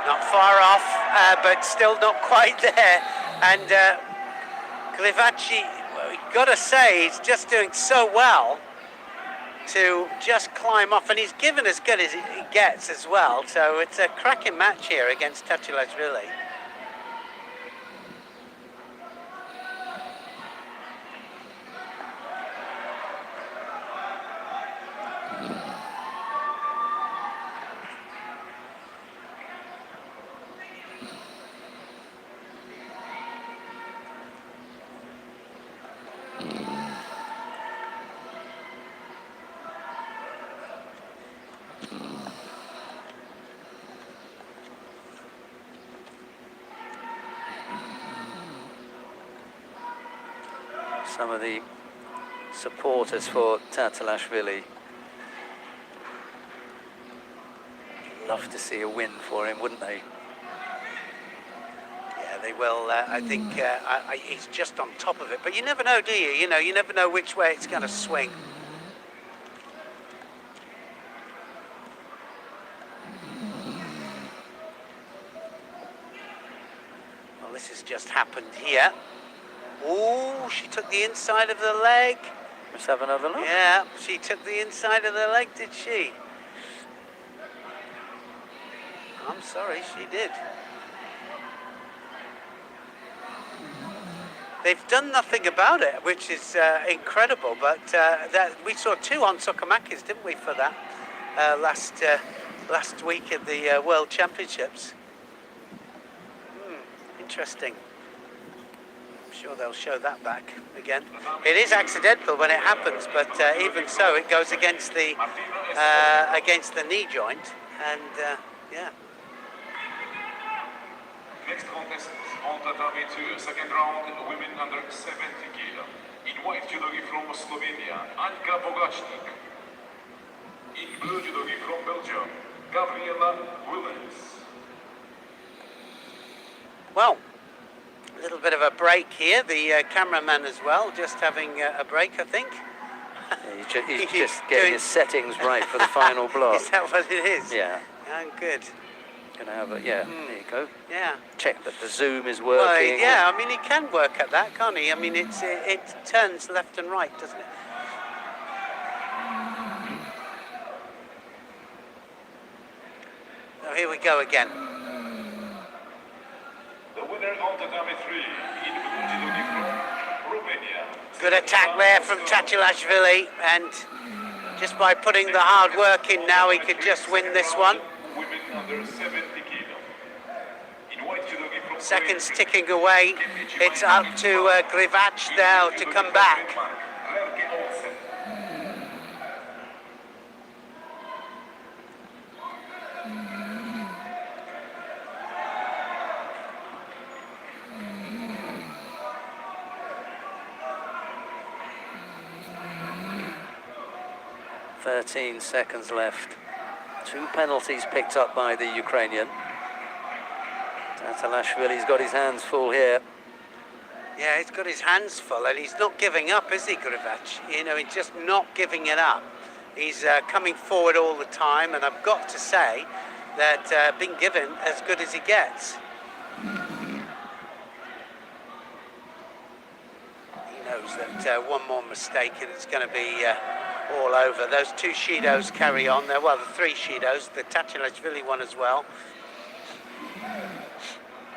Not far off, but still not quite there. And Glivacci, well, you've got to say, he's just doing so well to just climb off, and he's given as good as he gets as well. So it's a cracking match here against Tachilasvili. Some of the supporters for Tatalashvili love to see a win for him, wouldn't they? Yeah, they will. I think he's just on top of it. But you never know, do you? You know, you never know which way it's going to swing. Well, this has just happened here. Ooh, she took the inside of the leg. Let's have another look. Yeah, she took the inside of the leg, did she? I'm sorry, she did. They've done nothing about it, which is incredible. But that we saw two on Sokomakis, didn't we, for that last week at the World Championships? Interesting. Sure they'll show that back again. It is accidental when it happens, but even so, it goes against the knee joint, and yeah. Next contest on tatame 2, second round, women under 70 kilo. In white judogi from Slovenia, Anka Bogacnik. In blue judogi from Belgium, Gabriela Willens. Well, a little bit of a break here. The cameraman as well, just having a break, I think. Yeah, he's just getting his settings right for the final block. Is that what it is? Yeah. Good. Gonna have a, yeah, there you go. Yeah. Check that the zoom is working. Well, yeah, I mean, he can work at that, can't he? I mean, it turns left and right, doesn't it? here we go again. The winner on tatame 3 in blue judogi from Romania. Good attack there from Tatilashvili, and just by putting the hard work in now, he could just win this one. Women under 70 kilo. In white judogi from Seconds ticking away. It's up to Grivac now to come back. 13 seconds left. 2 penalties picked up by the Ukrainian. Tatilashvili's got his hands full here. Yeah, he's got his hands full, and he's not giving up, is he, Grivac? You know, he's just not giving it up. He's coming forward all the time, and I've got to say that being given as good as he gets. He knows that one more mistake and it's going to be all over. Those 2 Shidos carry on there. Well, the 3 Shidos, the Tatilashvili one as well.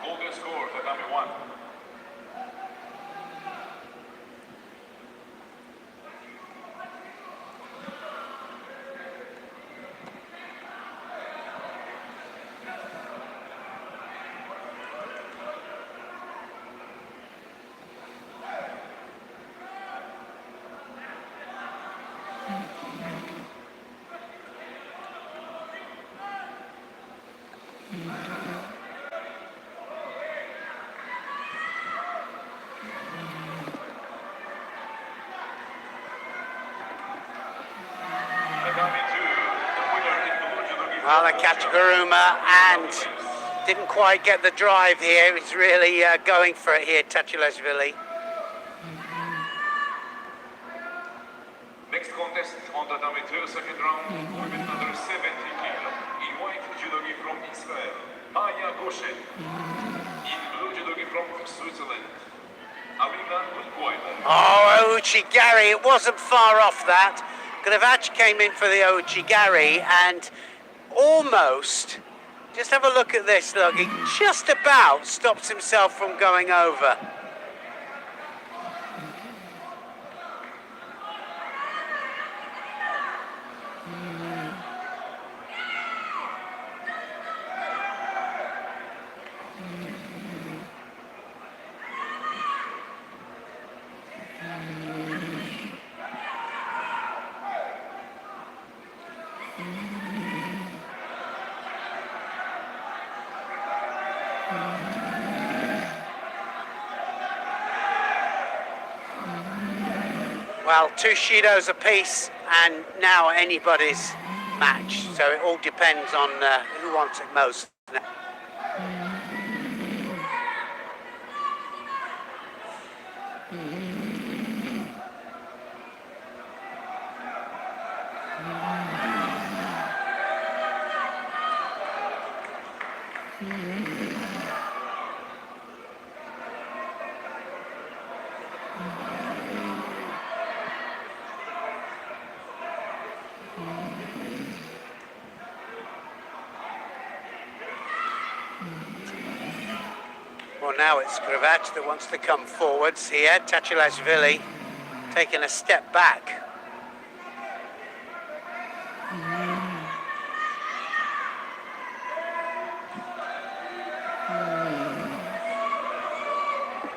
Golden score, tatame 1. Well, the Kachiguruma, and didn't quite get the drive here. He's really going for it here, Tatilashvili. Next contest on tatame 2, second round, women under 70 kilo. In white judogi from Israel, Maya Goshen. In blue judogi from Switzerland, Alina Gutweiler. Oh, Ouchigari, it wasn't far off that. Grivac came in for the Ouchigari and almost, just have a look at this, look, he just about stops himself from going over. Well, 2 Shidos apiece, and now anybody's match. So it all depends on who wants it most. Well, now it's Grivac that wants to come forwards here. Tatilashvili taking a step back.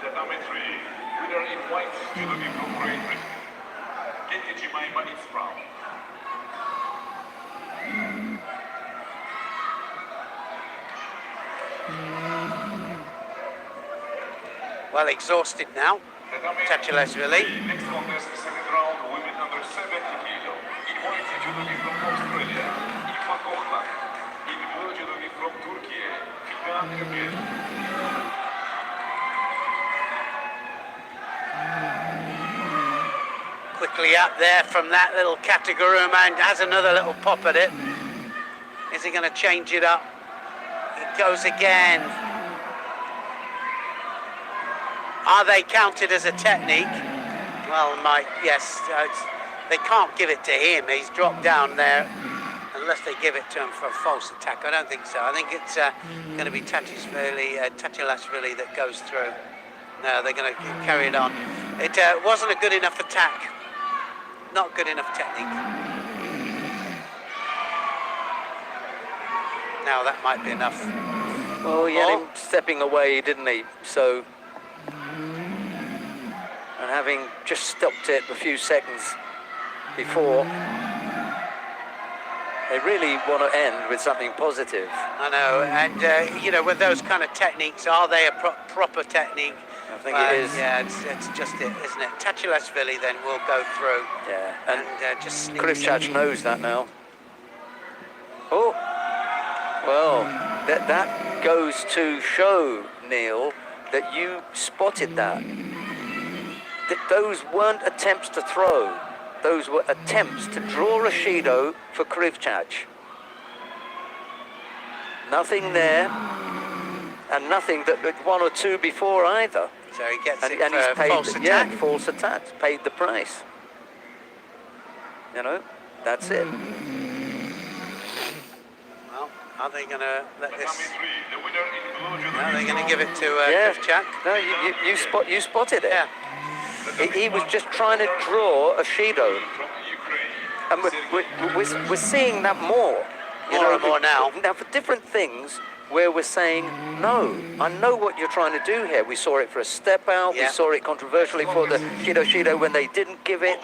Tatame 3, winner in white, judogi from Great Britain. Kenji Jemima is proud. Well, exhausted now, Tatilashvili. Next contest, second round, women under 70 kilo. In white, judogi from Australia, Ifa Kochlan. In blue, judogi from Turkey, Fidan Ergel. Quickly up there from that little Kataguruma and has another little pop at it. Is he going to change it up? It goes again. Are they counted as a technique? Well, yes, they can't give it to him. He's dropped down there, and unless they give it to him for a false attack. I don't think so. I think it's going to be Tatilashvili that goes through. No, they're going to carry it on. It wasn't a good enough attack. Not good enough technique. Now that might be enough. Well, he had him stepping away, didn't he? So, and having just stopped it a few seconds before, they really want to end with something positive. I know, and you know, with those kind of techniques, are they a proper technique? I think it is. Yeah, it's just it, isn't it? Tatilashvili then will go through. Yeah, and just sneaks Krivchach in. knows that now. Oh, well, that goes to show, Neil, that you spotted that. That those weren't attempts to throw. Those were attempts to draw a Shido for Krivchach. Nothing there, and nothing that one or two before either. So he gets And it he's for paid, false attack. yeah, false attack, paid the price. You know, that's it. Well, are they going to let this? Tatami 3, the winner in blue judo Are they going to from give it to Yeah. Krivchach? No, you spotted it. Yeah. He was just trying to draw a Shido. from Ukraine. And we're seeing that more. More and more now. Now, for different things where we're saying, no, I know what you're trying to do here. We saw it for a step out. Yeah. We saw it controversially for the Shido when they didn't give it.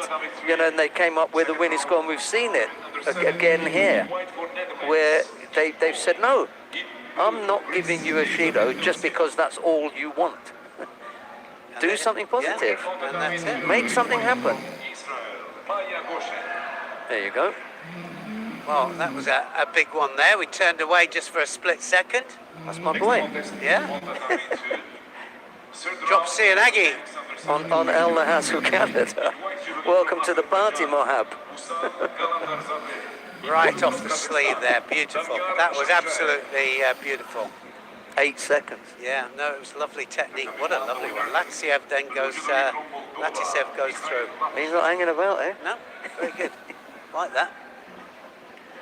You know, and they came up with a winning score. And we've seen it again here, where they've said, no, I'm not giving you a Shido just because that's all you want. Do something positive. Yeah, and that's it. Make something happen. Israel, Maya Goshen. There you go. Well, that was a big one there. We turned away just for a split second. That's my boy. Yeah. Third Drop round, Sianagi. On El Nahasu, Canada. Welcome to the party, Mohab. Right off the sleeve there. Beautiful. That was absolutely beautiful. 8 seconds. Yeah, no, it was lovely technique. What a lovely one. Latisev then goes, Latisev goes through. He's not hanging about, eh? No, very good. Like that.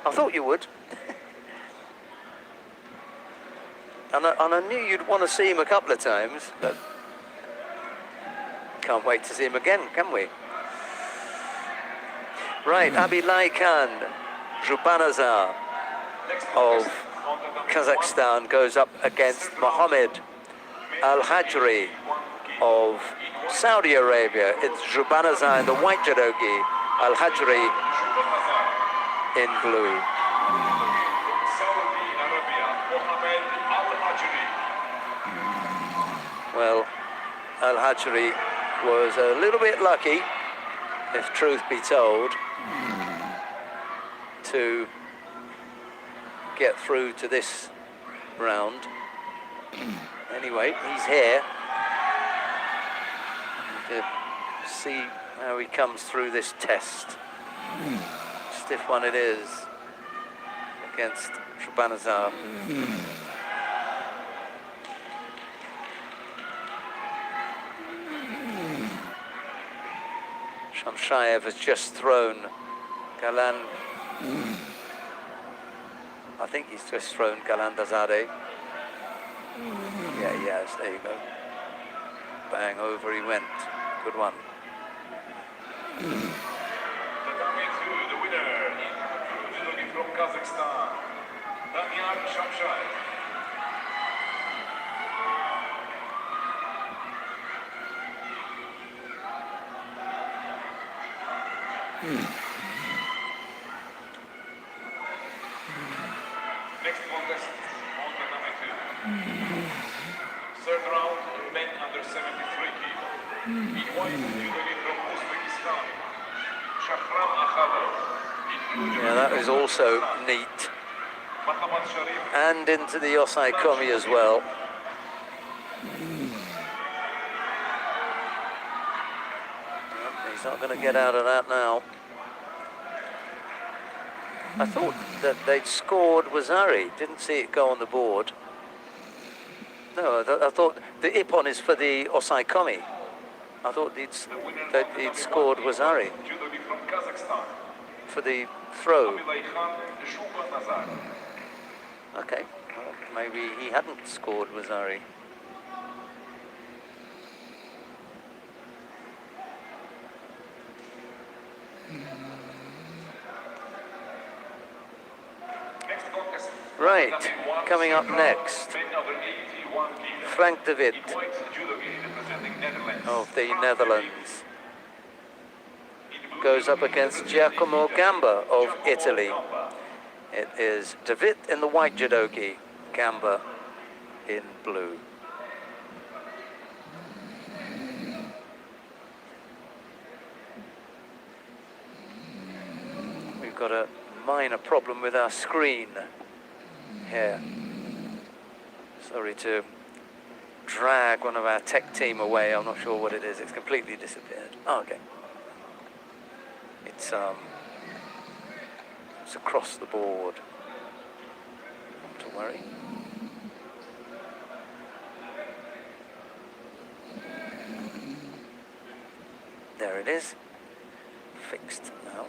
I thought you would. And I knew you'd want to see him a couple of times, but can't wait to see him again, can we? Right, Abilay Khan, Zhubanazar of Kazakhstan goes up against Mohammed Al-Hajri of Saudi Arabia. It's Zhubanazar in the white judogi, Al-Hajri in blue. Saudi Arabia, Mohammed Al-Hajri. Well, Al-Hajri was a little bit lucky, if truth be told, to get through to this round. Anyway, he's here to see how he comes through this test. Stiff one it is against Zhubanazar. Shamshayev has just thrown Galan. I think he's just thrown Galandazade. Yeah, he has. There you go. Bang, over he went. Good one. Tatami 2, the winner in blue judogi from Kazakhstan, Damian Shamshayev. Next contest on Tatami 2. Third round, men under 73 kilo. In white judogi from Uzbekistan, Shahram Akhadov. In blue Yeah, judogi that from is also Kazakhstan, neat. Mahammad Sharif. And into the Osai Komi as well. He's not going to get out of that now. I thought that they'd scored Wazari. Didn't see it go on the board. No, I thought the Ippon is for the Osai Komi. I thought that he'd scored Wazari Judogi from Kazakhstan. for the throw. Абилайхан Жуба Назар. Okay, well, maybe he hadn't scored, Wazari. Next contest. Right, coming up next, Men over 81 kilos. Frank de Witt In white judo gi representing Netherlands. of the Frank Netherlands In blue goes up judo gi against representing Giacomo Italy. Gamba of Giacomo Italy. Gamba. It is de Witt in the white judogi, Gamba in blue. We've got a minor problem with our screen here. Sorry to drag one of our tech team away. I'm not sure what it is. It's completely disappeared. Oh, okay. It's across the board. Not to worry. There it is. Fixed now.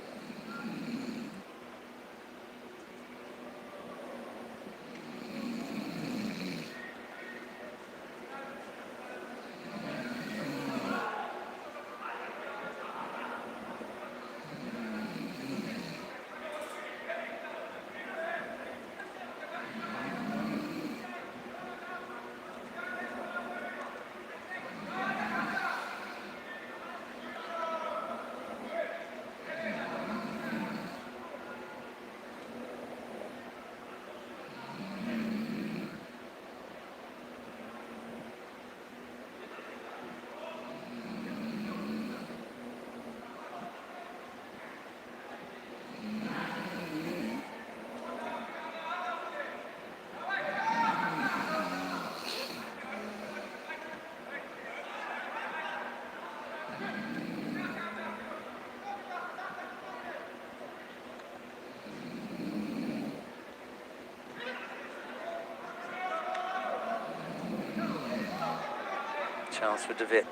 Chance for de Witt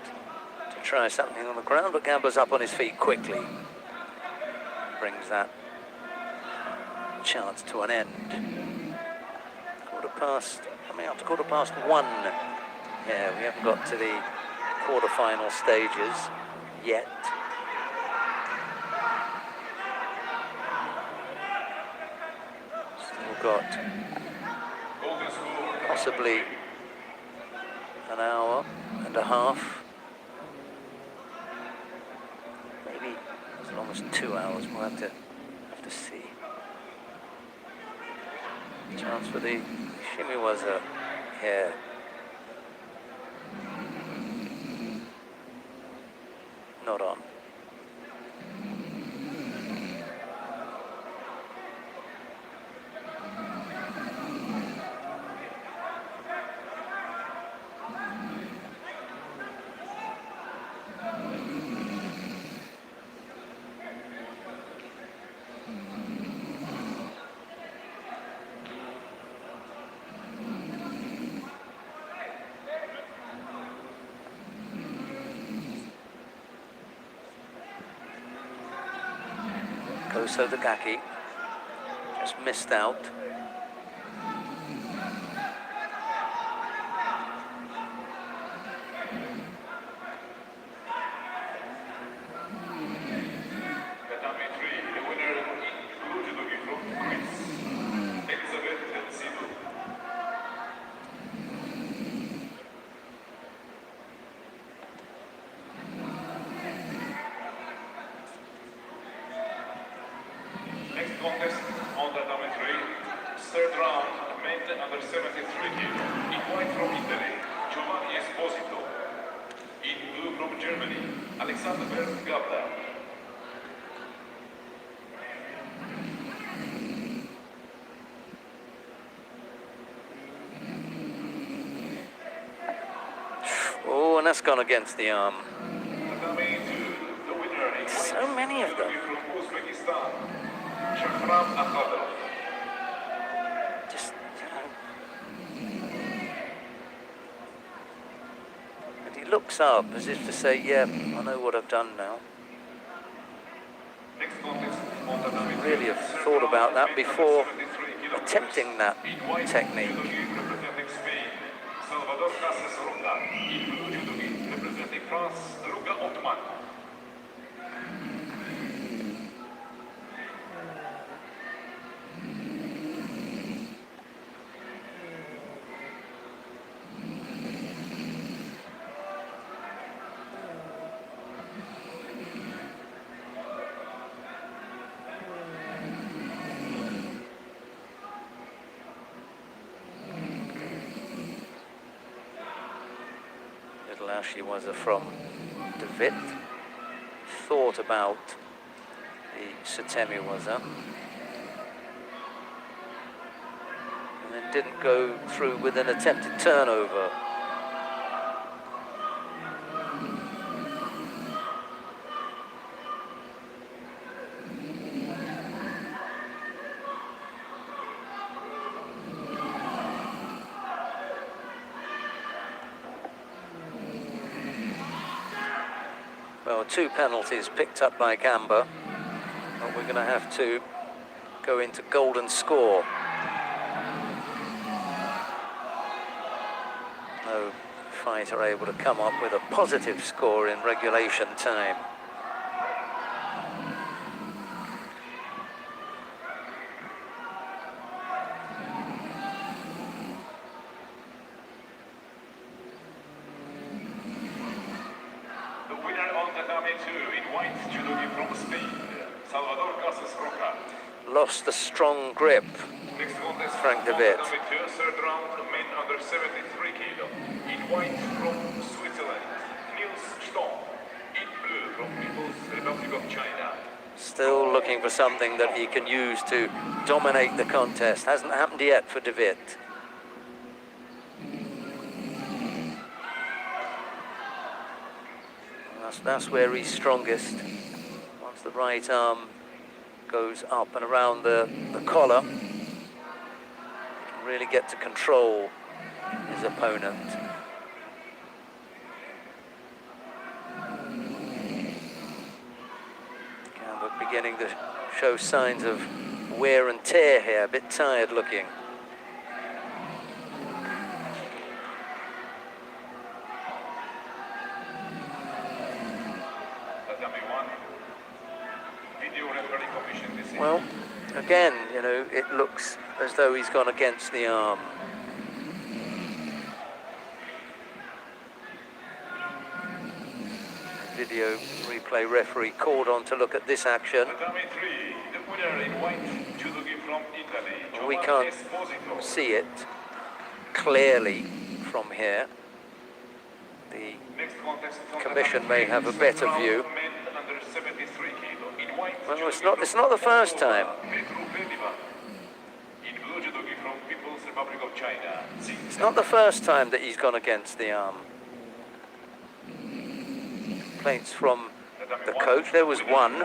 to try something on the ground, but Gamba's up on his feet quickly. Brings that chance to an end. Coming up to 1:15. Yeah, we haven't got to the quarter-final stages yet. Still got Golden score. possibly an hour and a half, maybe as long as 2 hours. We'll have to see. Chance for the Shimiwaza here. Not on. Koso the Gaki just missed out. Tatame 3, the winner in blue judo gi from Greece. Elizabeth Sidou. Next contest on tatame 3, third round, men under 73 kg. In white from Italy, Giovanni Esposito. In blue from Germany, Alexander Gabda. Oh, and that's gone against the arm. Tatame 2, the winner in white So many of them. from Uzbekistan, Shahram Akhadov. Just, and he looks up as if to say, yeah, I know what I've done now. Next contest on tatame 3, Really a thought about that before attempting that technique. Representing Spain, Salvador Casas Roca. In blue judogi representing France, Luca Ottman. Little Ashley was from De Witt. Thought about the Satemi was and then didn't go through with an attempted turnover. Well, 2 penalties picked up by Gamba, but we're going to have to go into golden score. No fighter able to come up with a positive score in regulation time. Lost the strong grip, Frank De Witt. Third round, men under 73 kilo. In white from Switzerland, Niels Stoll. In blue from People's Republic of China. Still looking for something that he can use to dominate the contest. Hasn't happened yet for De Witt. That's where he's strongest. Once the right arm goes up and around the collar, he can really get to control his opponent. Gamba beginning to show signs of wear and tear here, a bit tired looking. Well, again, you know, it looks as though he's gone against the arm. Video replay referee called on to look at this action. We can't see it clearly from here. The commission may have a better view. Well, it's not the first time. It's not the first time that he's gone against the arm. Complaints from the coach. There was one.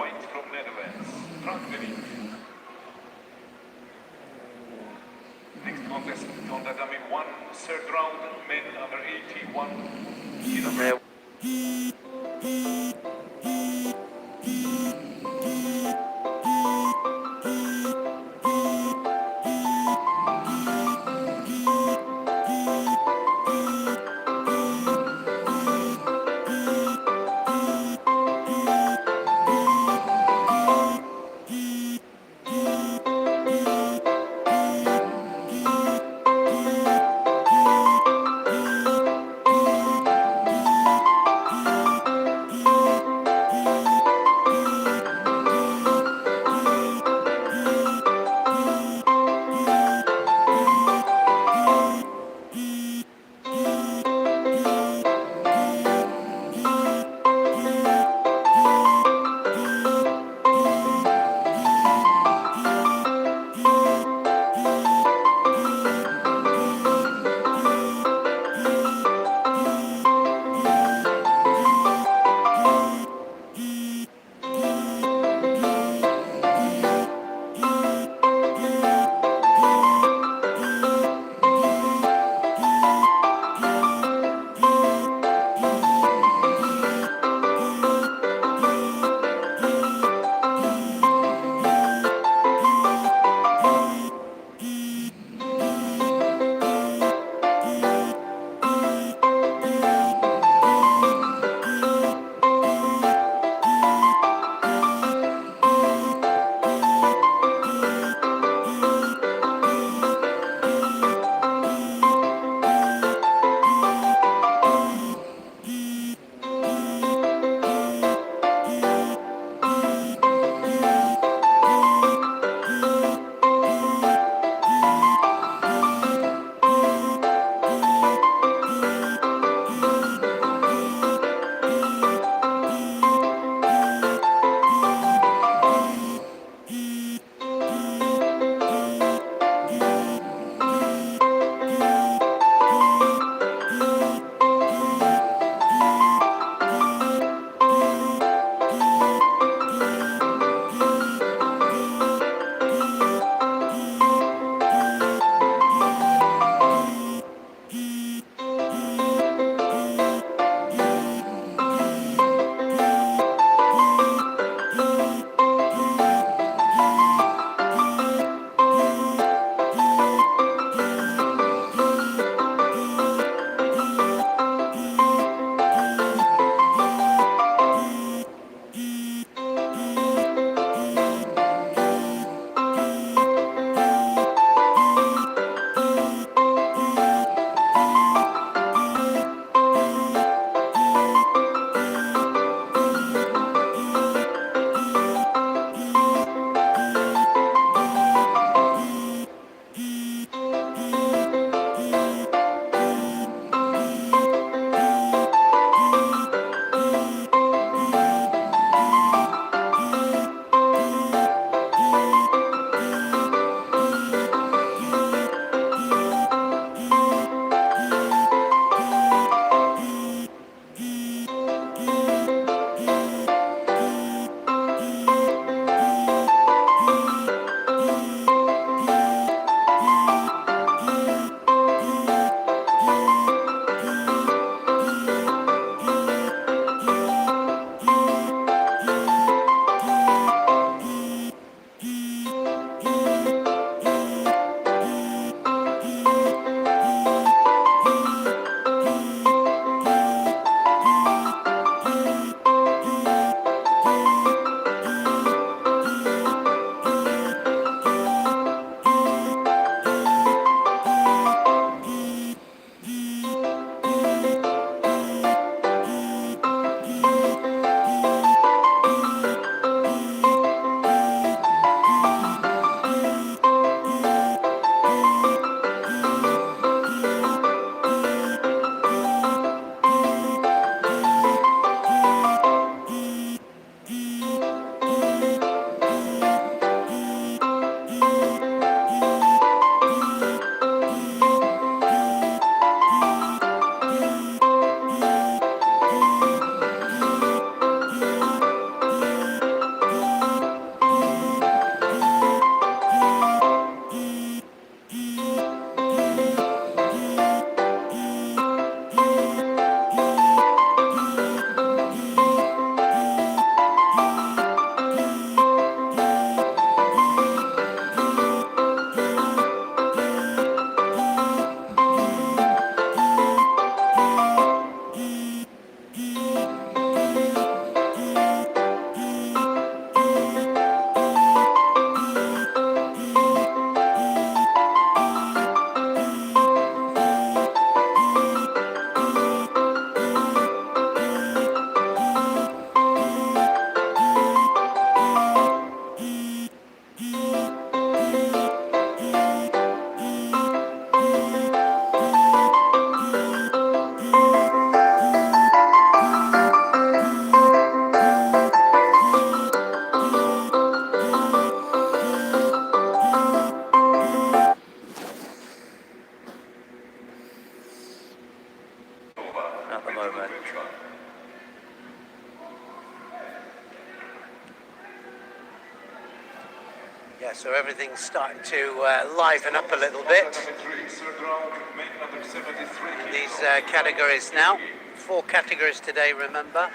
Next contest on tatami 1, third round, men under 81 kilos. Yeah, so everything's starting to liven up a little bit. Third round, men under 73 kilos. These categories now. 4 categories today, remember.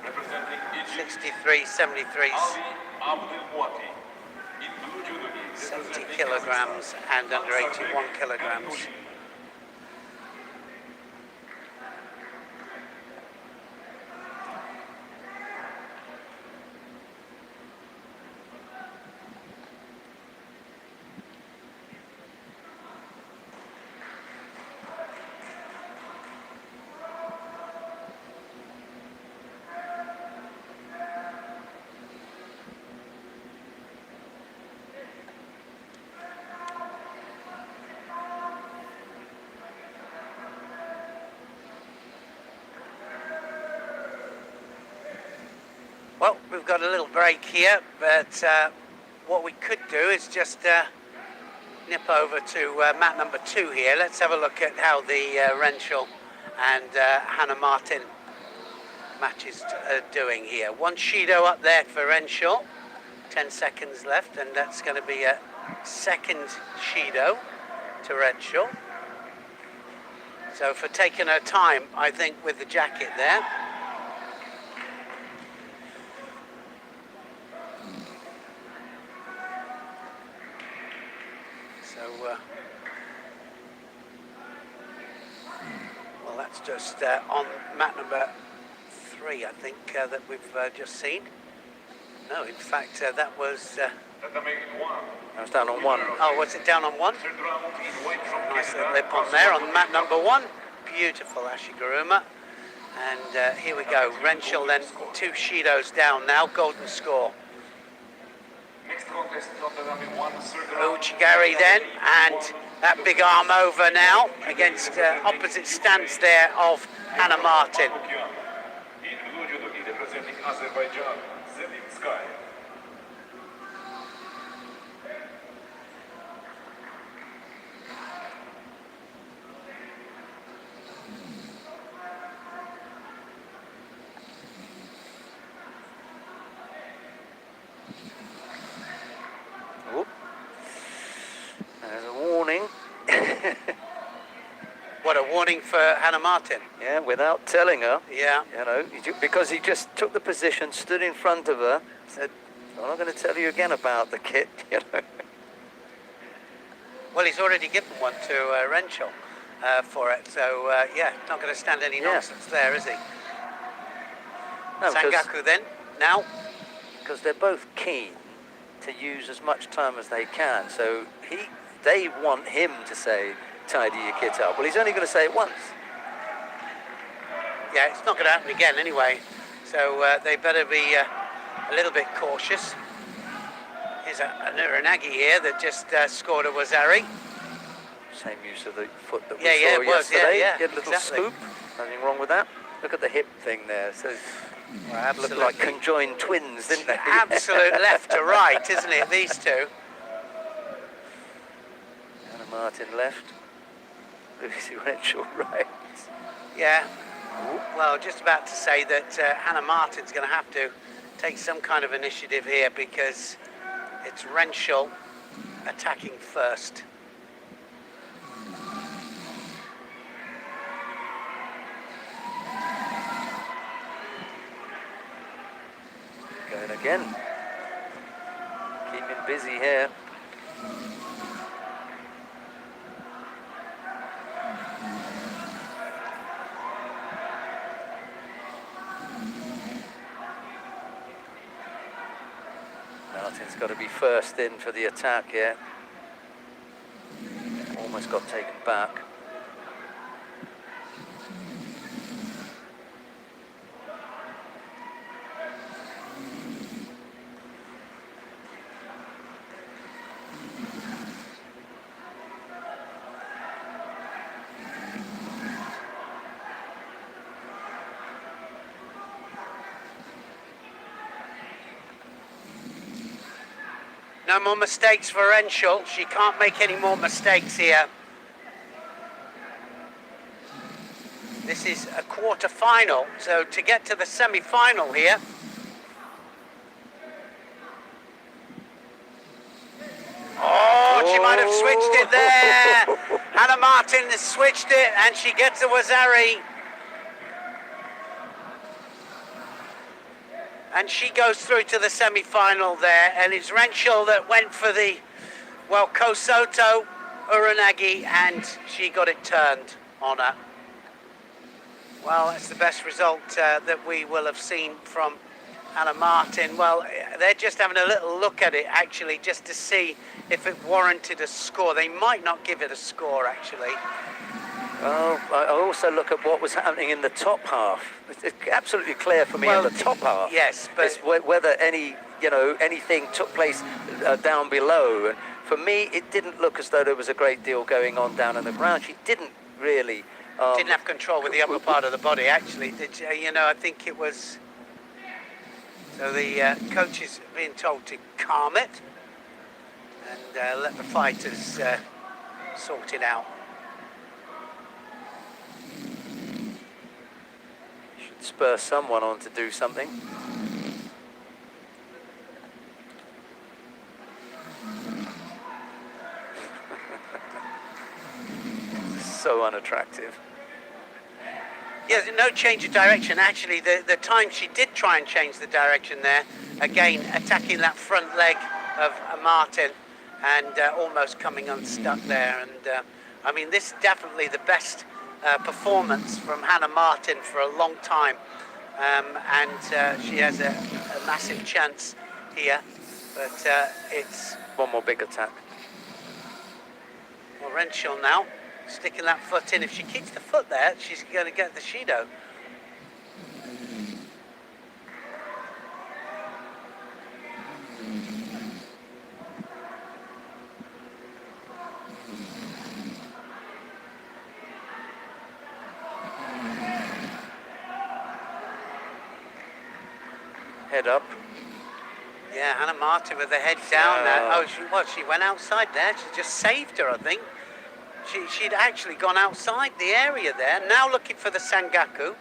Representing Egypt, 63, 73s, Ali Abdelmouati. In blue judo, 70 kilograms and under 81 kilograms. Well, we've got a little break here, but what we could do is just nip over to mat number 2 here. Let's have a look at how the Renshaw and Hannah Martin matches are doing here. 1 Shido up there for Renshaw, 10 seconds left, and that's going to be a second Shido to Renshaw. So for taking her time, I think, with the jacket there. Well, that's just on mat number 3, I think, that we've just seen. No, in fact, that was... I was down on 1. Oh, was it down on 1? Nice little lip on there on mat number 1. Beautiful Ashiguruma. And here we go. Renshaw then 2 Shidos down now. Golden score. Next contest, Tottenham 1, third round. Uchigari then, and that big arm over now against opposite stance there of Hannah Martin. In blue judo, representing Azerbaijan, Zelinskaya. Whoop. There's a warning. What a warning for Hannah Martin. Yeah, without telling her. Yeah. You know, because he just took the position, stood in front of her, said, I'm not going to tell you again about the kit, you know. Well, he's already given one to Renshaw for it, so yeah, not going to stand any nonsense there, is he? No, Sangaku then, now. Because they're both keen to use as much time as they can, so they want him to say, tidy your kit up. Well, he's only going to say it once. Yeah, it's not going to happen again anyway, so they better be a little bit cautious. Here's a Uranagi here that just scored a Wazari. Same use of the foot that we Yeah, saw it was, yesterday. yeah, Get a little exactly. scoop. Nothing wrong with that. Look at the hip thing there. So Well, looked absolutely. like conjoined twins, didn't they? Absolute left to right, isn't it, these two? Hannah Martin left. Lucy Renshaw right. Yeah. Well, just about to say that Hannah Martin's going to have to take some kind of initiative here because it's Renshaw attacking first. Going again. Keeping busy here. Martin's got to be first in for the attack here. Almost got taken back. No more mistakes for Renshaw. She can't make any more mistakes here. This is a quarter-final, so to get to the semi-final here, might have switched it there. Hannah Martin has switched it, and she gets a Wazari. And she goes through to the semi-final there, and it's Renshaw that went for the, well, Kosoto Uranagi, and she got it turned on her. Well, it's the best result that we will have seen from Hannah Martin. Well, they're just having a little look at it, actually, just to see if it warranted a score. They might not give it a score, actually. Well, I also look at what was happening in the top half. It's absolutely clear for me in the top half. Yes, but it's whether anything took place down below. And for me, it didn't look as though there was a great deal going on down in the ground. She didn't really. Didn't have control with the upper part of the body, actually. I think it was. So the coach is being told to calm it and let the fighters sort it out. Should spur someone on to do something. So unattractive. Yeah, no change of direction. Actually, the time she did try and change the direction there, again, attacking that front leg of Martin and almost coming unstuck there. And I mean, this is definitely the best performance from Hannah Martin for a long time. And she has a massive chance here, but it's... One more big attack. Well, Renshaw now. Sticking that foot in. If she keeps the foot there, she's going to get the Shido. Head up. Yeah, Hannah Martin with the head down there. Oh, she went outside there. She just saved her, I think. She'd actually gone outside the area there, now looking for the Sangaku.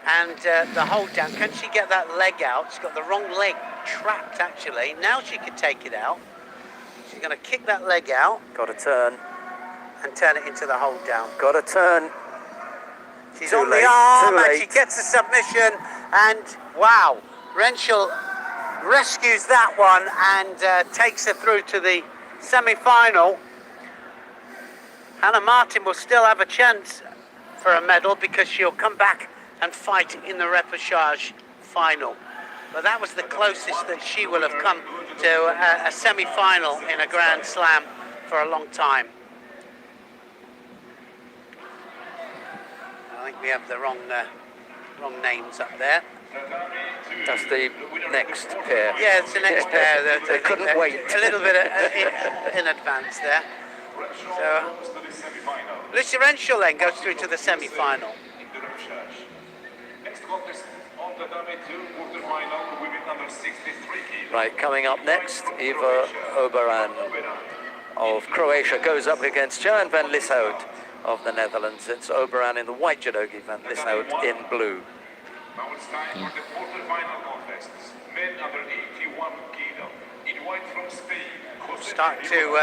And the hold down. Can she get that leg out? She's got the wrong leg trapped, actually. Now she can take it out. She's going to kick that leg out. Got to turn. And turn it into the hold down. Got to turn. She's on the arm, and she gets the submission. And, wow, Renshaw rescues that one and takes her through to the semi-final. Hannah Martin will still have a chance for a medal because she'll come back and fight in the repechage final. But that was the closest that she will have come to a semi-final in a Grand Slam for a long time. I think we have the wrong names up there. That's the next pair. Yeah, it's the next pair. They couldn't wait. A little bit in advance there. So, Lucy Renshaw then goes through to the semi-final. Next contest on the Dhabi 2 quarter-final, women under 63 kilos. Right, coming up next, Eva Oberan of Croatia goes up against Johan van Lieshout of the Netherlands. It's Oberan in the white judogi, van Lieshout in blue. Now it's time for the quarter-final contests. Men under 81 kilo. In white from Spain. Start to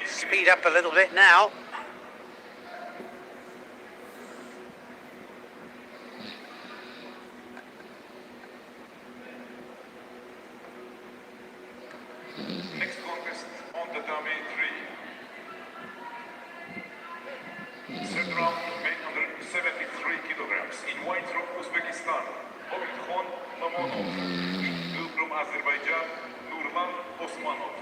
speed up a little bit now. Next contest on the Dhabi 3. Third round, men under 73 kilograms. In white from Uzbekistan, Obilkhon Mamonov. In blue from Azerbaijan, Nurman Osmanov.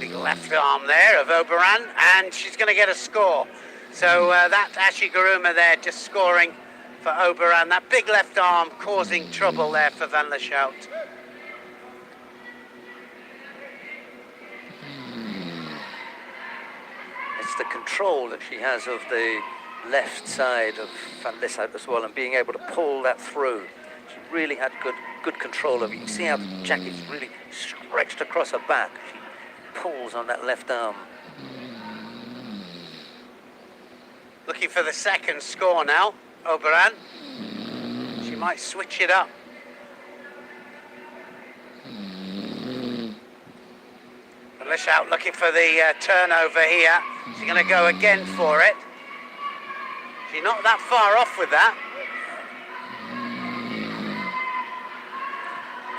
Big left arm there of Oberan, and she's going to get a score. So that's Ashiguruma there, just scoring for Oberan. That big left arm causing trouble there for Van Lieshout. It's the control that she has of the left side of Van Lieshout as well, and being able to pull that through. She really had good control of it. You can see how the jacket's really stretched across her back. She pulls on that left arm. Looking for the second score now, Oberan. She might switch it up. English out looking for the turnover here. She's going to go again for it. She's not that far off with that.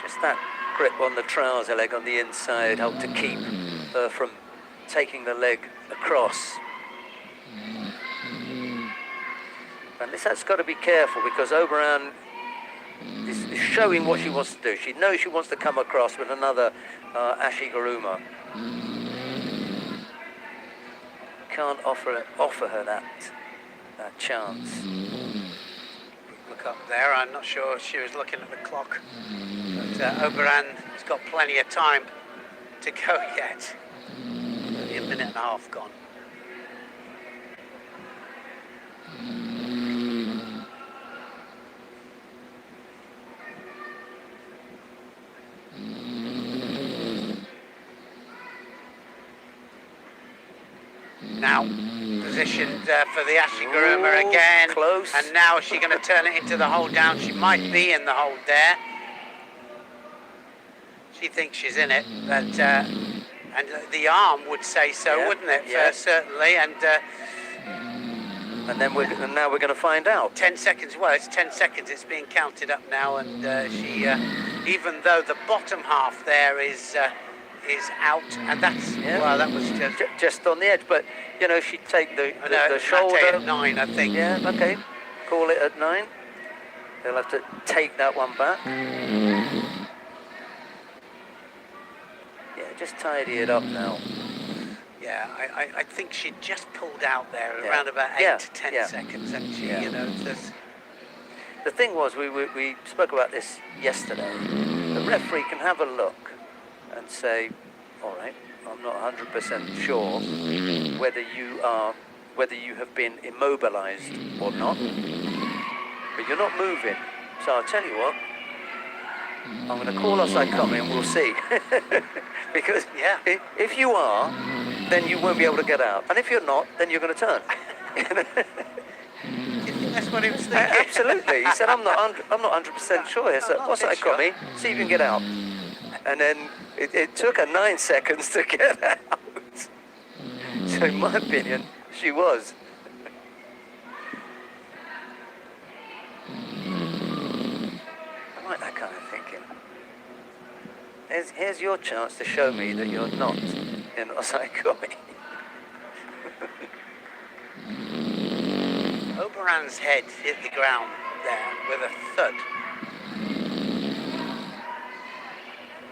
Just that grip on the trouser leg on the inside helped to keep her from taking the leg across. And this has got to be careful because Oberon is showing what she wants to do. She knows she wants to come across with another Ashiguruma. Can't offer her that chance. Look up there, I'm not sure she was looking at the clock. But Oberon has got plenty of time to go yet. Only a minute and a half gone. Now positioned for the Ashiguruma again. Close. And now is she going to turn it into the hold down? She might be in the hold there. She thinks she's in it, but and the arm would say so, Yeah, wouldn't it? yeah. Certainly. And now we're going to find out. 10 seconds. Well, it's 10 seconds. It's being counted up now, and she, even though the bottom half there is out, and that's well, that was Just on the edge, but you know she'd take the shoulder. at 9, I think. Yeah, okay. Call it at 9. They'll have to take that one back. Yeah, just tidy it up now. Yeah, I think she just pulled out there Yeah. around about 8 to 10 Yeah. seconds, and she, Yeah. you know, just, The thing was, we spoke about this yesterday. The referee can have a look and say, all right, I'm not 100% sure whether you have been immobilized or not, but you're not moving. So I'll tell you what, I'm going to call offside coming and we'll see. Because Yeah. if you are, then you won't be able to get out. And if you're not, then you're going to turn. do you think that's what he was thinking? Absolutely. He said, I'm not 100% sure. He said, I'm not what's that, sure. Comey? See if you can get out. And then it took her 9 seconds to get out. So in my opinion, she was. I like that kind of thinking. Here's your chance to show me that you're not in Osai-Komi. Oberon's head hit the ground there with a thud.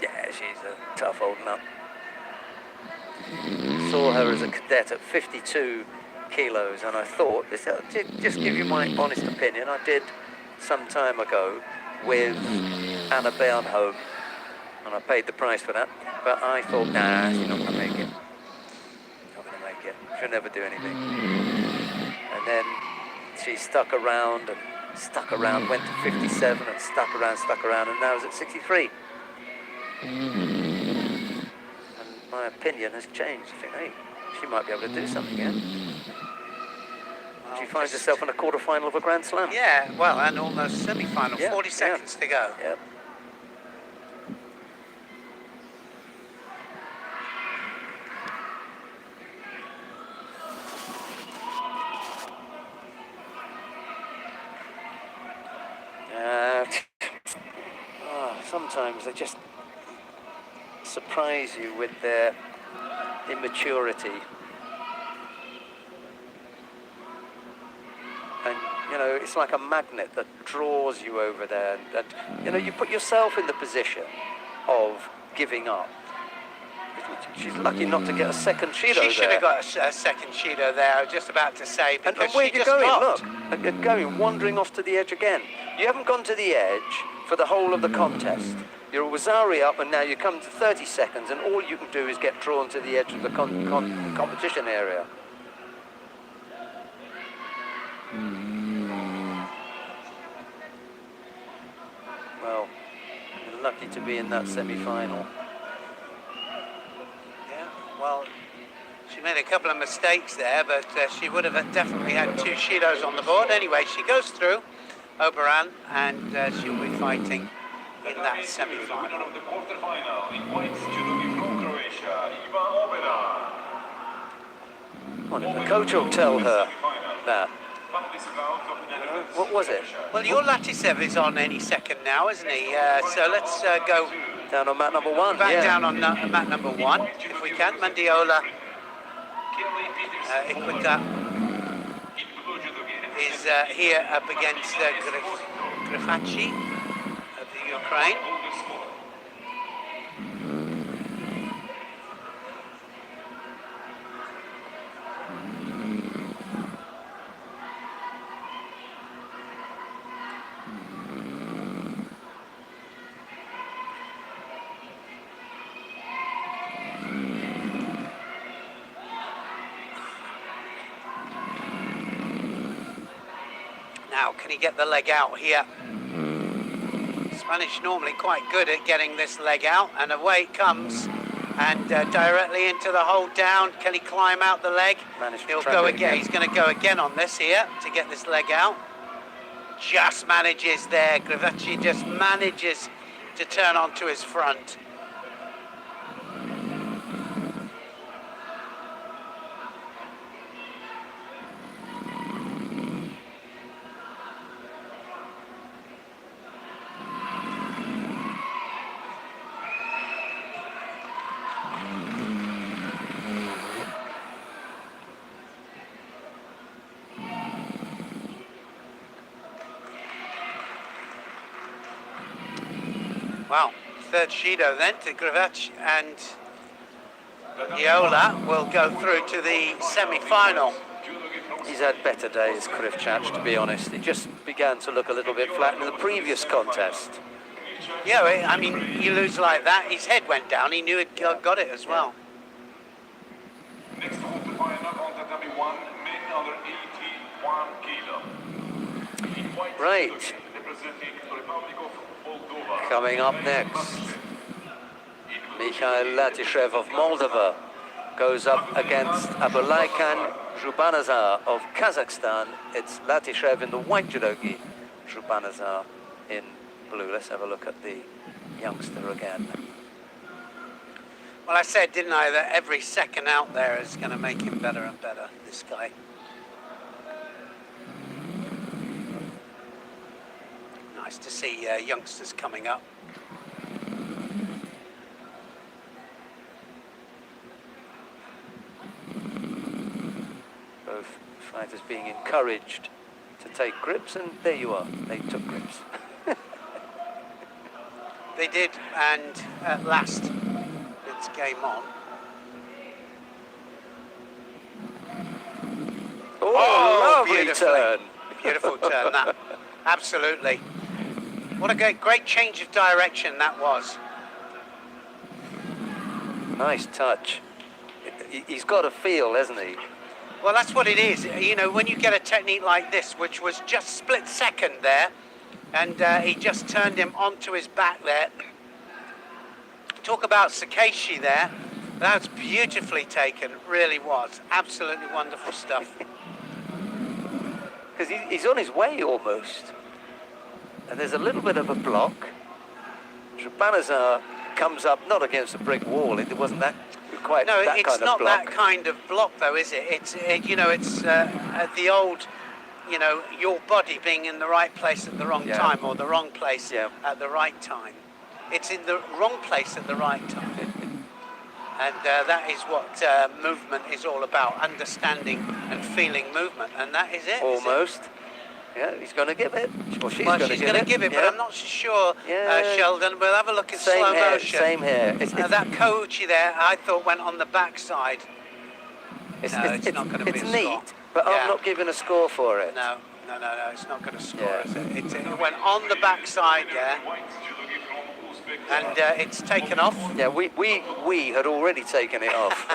Yeah, she's a tough old nut. Saw her as a cadet at 52 kilos, and I thought, just give you my honest opinion, I did some time ago with Anna Bernholm, and I paid the price for that, but I thought, nah, she's not going to make it. Not going to make it. She'll never do anything. And then she stuck around, went to 57 and stuck around, and now is at 63. And my opinion has changed. I think, hey, she might be able to do something here. She finds herself in a quarter-final of a Grand Slam. Yeah, well, and almost semi-final. Yeah, 40 seconds to go. Yep. Sometimes they just surprise you with their immaturity. And, you know, it's like a magnet that draws you over there. And you know, you put yourself in the position of giving up. She's lucky not to get a second Shido there. She should have got a second Shido there, I was just about to say, because and where she are you just going? dropped. Look, you're going, wandering off to the edge again. You haven't gone to the edge for the whole of the contest. You're a Wazari up, and now you come to 30 seconds, and all you can do is get drawn to the edge of the competition area. Well, you're lucky to be in that semi-final. Yeah, well, she made a couple of mistakes there, but she would have definitely had 2 Shidos on the board. Anyway, she goes through Oberon, and she'll be fighting in that semi-final. The winner semi-final. of the quarter-final in white judogi from Croatia, Iva Obera. Well, the coach will tell her that. What was it? Well, your Latisev is on any second now, isn't he? So let's go Down on mat number 1. back yeah. down on mat number 1, if we can. Mandiola Iquita is here up against Grifaci of the Ukraine. Now, can he get the leg out here? Spanish normally quite good at getting this leg out, and away it comes, and directly into the hold down. Can he climb out the leg? He'll go again. He's going to go again on this here to get this leg out. Just manages there. Grifaci just manages to turn onto his front. Wow, third Shido then to Grifaci, and Iola will go through to the semi-final. He's had better days, Krivchach, to be honest. He just began to look a little bit flat in the previous contest. Yeah, I mean, you lose like that, his head went down, he knew he'd got it as well. Next quarter-final on tatami 1, men under 81 kilo. Right. Representing the Republic of Moldova. Coming up next, Mikhail Latishev of Moldova goes up against Abulaikan Zhubanazar of Kazakhstan. It's Latishev in the white judogi, Zhubanazar in blue. Let's have a look at the youngster again. Well, I said, didn't I, that every second out there is going to make him better and better, this guy. Nice to see youngsters coming up. Both fighters being encouraged to take grips, and there you are, they took grips. They did, and at last it's game on. Oh, lovely turn. Beautiful turn, that. Absolutely. What a great change of direction that was. Nice touch. He's got a feel, hasn't he? Well, that's what it is. You know, when you get a technique like this, which was just split second there, and he just turned him onto his back there. Talk about Sakeshi there. That was beautifully taken, really was. Absolutely wonderful stuff. Because he's on his way almost. And there's a little bit of a block. Zhubanazar comes up, not against a brick wall. It wasn't that quite no, that it's kind of not block. that kind of block, though, is it? It's you know, it's the old, you know, your body being in the right place at the wrong time, or the wrong place at the right time. It's in the wrong place at the right time. And that is what movement is all about, understanding and feeling movement, and that is it. Almost. Yeah, he's going to give it. Well, she's going to give it, but I'm not sure, Sheldon. We'll have a look in slow motion. Same here. That Kouchi there, I thought, went on the backside. It's not going to be a score. It's neat, but I'm not giving a score for it. No, it's not going to score, is it? It went on the backside there, and it's taken off. Yeah, we had already taken it off.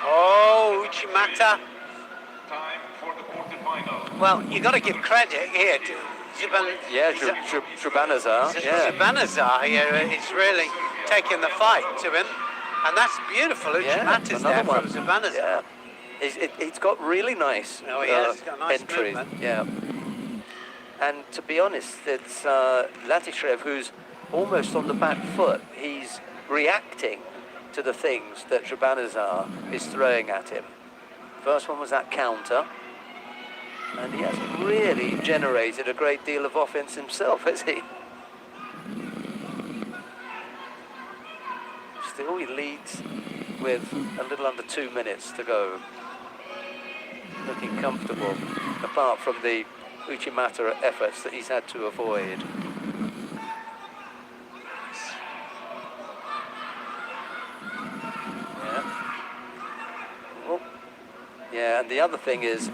Oh, Uchimata. Time for the quarterfinal. Well, you got to give credit here to Zhubanazar. Zhubanazar here is really taking the fight to him, and that's beautiful. Uchimata's there from Zhubanazar. Yeah. He's got really nice Oh, he has. He's got nice entries. movement. Yeah. And to be honest, it's Latishev who's almost on the back foot. He's reacting to the things that Shabanazar is throwing at him. First one was that counter. And he hasn't really generated a great deal of offense himself, has he? Still, he leads with a little under 2 minutes to go. Looking comfortable, apart from the Uchimata efforts that he's had to avoid. Yeah. Oh. Yeah, and the other thing is,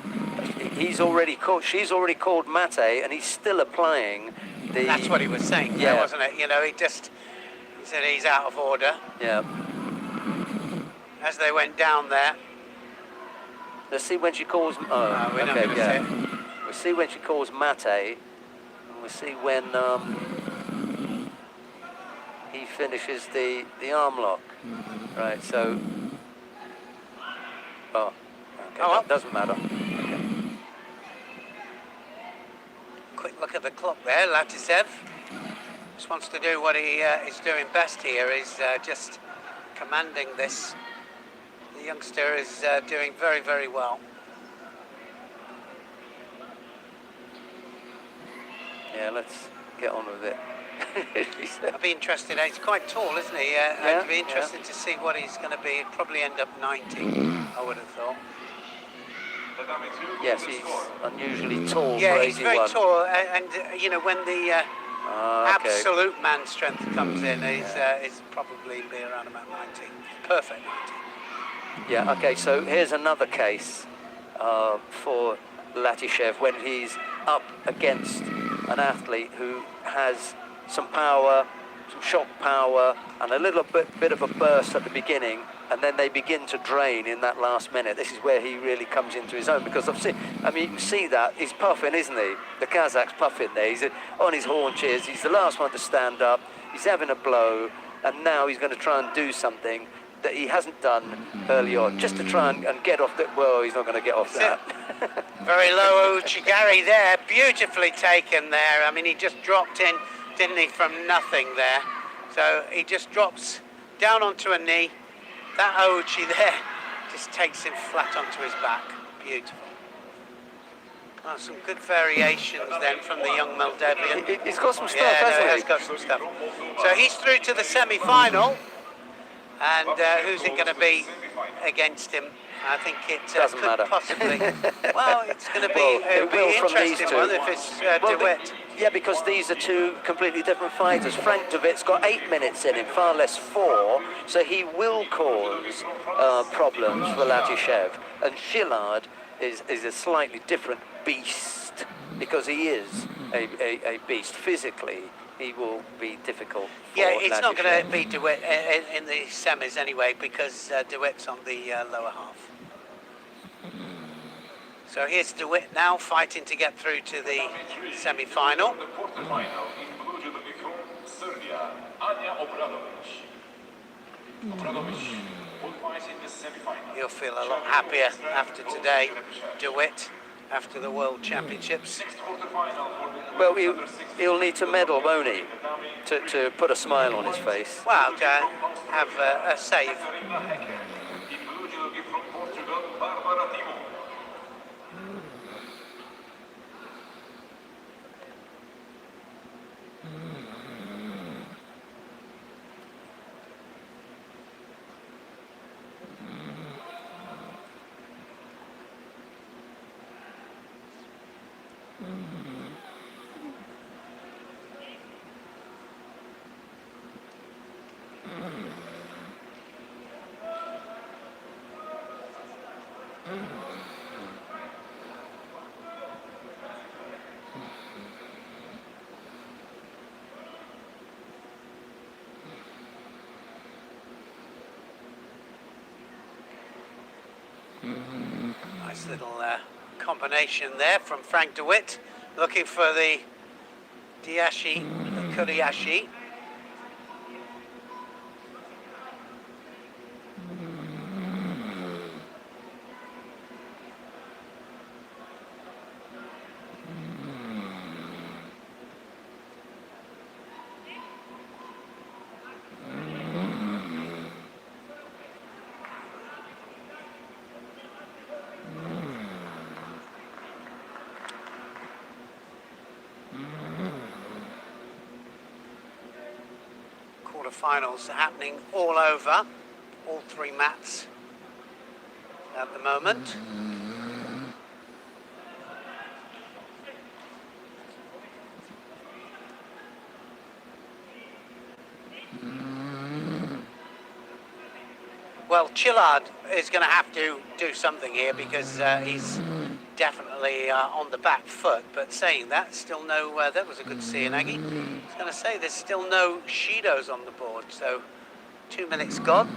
she's already called mate, and he's still applying the... That's what he was saying, yeah, wasn't it? You know, he said he's out of order. Yeah. As they went down there. Let's see when she calls... Oh, we're not okay, gonna yeah. see it. We'll see when she calls mate, and we'll see when he finishes the arm lock. Right, so... Oh, okay, Oh, well. that doesn't matter. Okay. Quick look at the clock there, Latisev. Just wants to do what he is doing best here, is just commanding this. The youngster is doing very, very well. Yeah, let's get on with it. I'd be interested. He's quite tall, isn't he? Yeah, I'd be interested to see what he's going to be. He'd probably end up 90, I would have thought. Yes, he's unusually tall Yeah, for 81. he's very tall, and you know, when the Okay. absolute man strength comes in, he's probably be around about 90. Perfect 90. Yeah, okay, so here's another case for Latishev when he's up against an athlete who has some power, some shock power, and a little bit of a burst at the beginning, and then they begin to drain in that last minute. This is where he really comes into his own, because you can see that he's puffing, isn't he? The Kazakh's puffing there. He's on his haunches. He's the last one to stand up. He's having a blow, and now he's going to try and do something that he hasn't done early on, just to try and get off that. Well, he's not going to get off that. Very low Uchigari there, beautifully taken there. I mean, he just dropped in, didn't he, from nothing there. So he just drops down onto a knee. That Ouchi there just takes him flat onto his back. Beautiful. Oh, some good variations then from the young Moldavian. He's got some stuff, yeah, hasn't he he? has got some stuff. So he's through to the semi-final. And who's it going to be against him? I think it Doesn't could matter. possibly. Well, it's going to be Well, it'll it be will from these interesting two. one if it's Well, DeWitt. Yeah, because these are two completely different fighters. Frank DeWitt's got 8 minutes in him, far less 4, so he will cause problems for Latishev. And Shillard is a slightly different beast, because he is a beast physically. He will be difficult for Yeah, it's not going to Latishev. be DeWitt in the semis anyway, because DeWitt's on the lower half. So here's DeWitt now fighting to get through to the semi-final. The quarterfinal included from Serbia, Anja Obradovic. Obradovic will fight in the semifinal. He'll feel a lot happier after today, DeWitt, after the World Championships. Next quarterfinal for the Well, he'll need to medal, won't he, to put a smile on his face. Well, have a save. included from Portugal, Barbara Timo. Nice little combination there from Frank DeWitt, looking for the Diashi, the Kuriashi. finals happening all over, all three mats at the moment. Well, Chillard is going to have to do something here because he's definitely on the back foot. But saying that, still no, that was a good Cianagi. I was going to say there's still no Shidos on the board, so 2 minutes gone.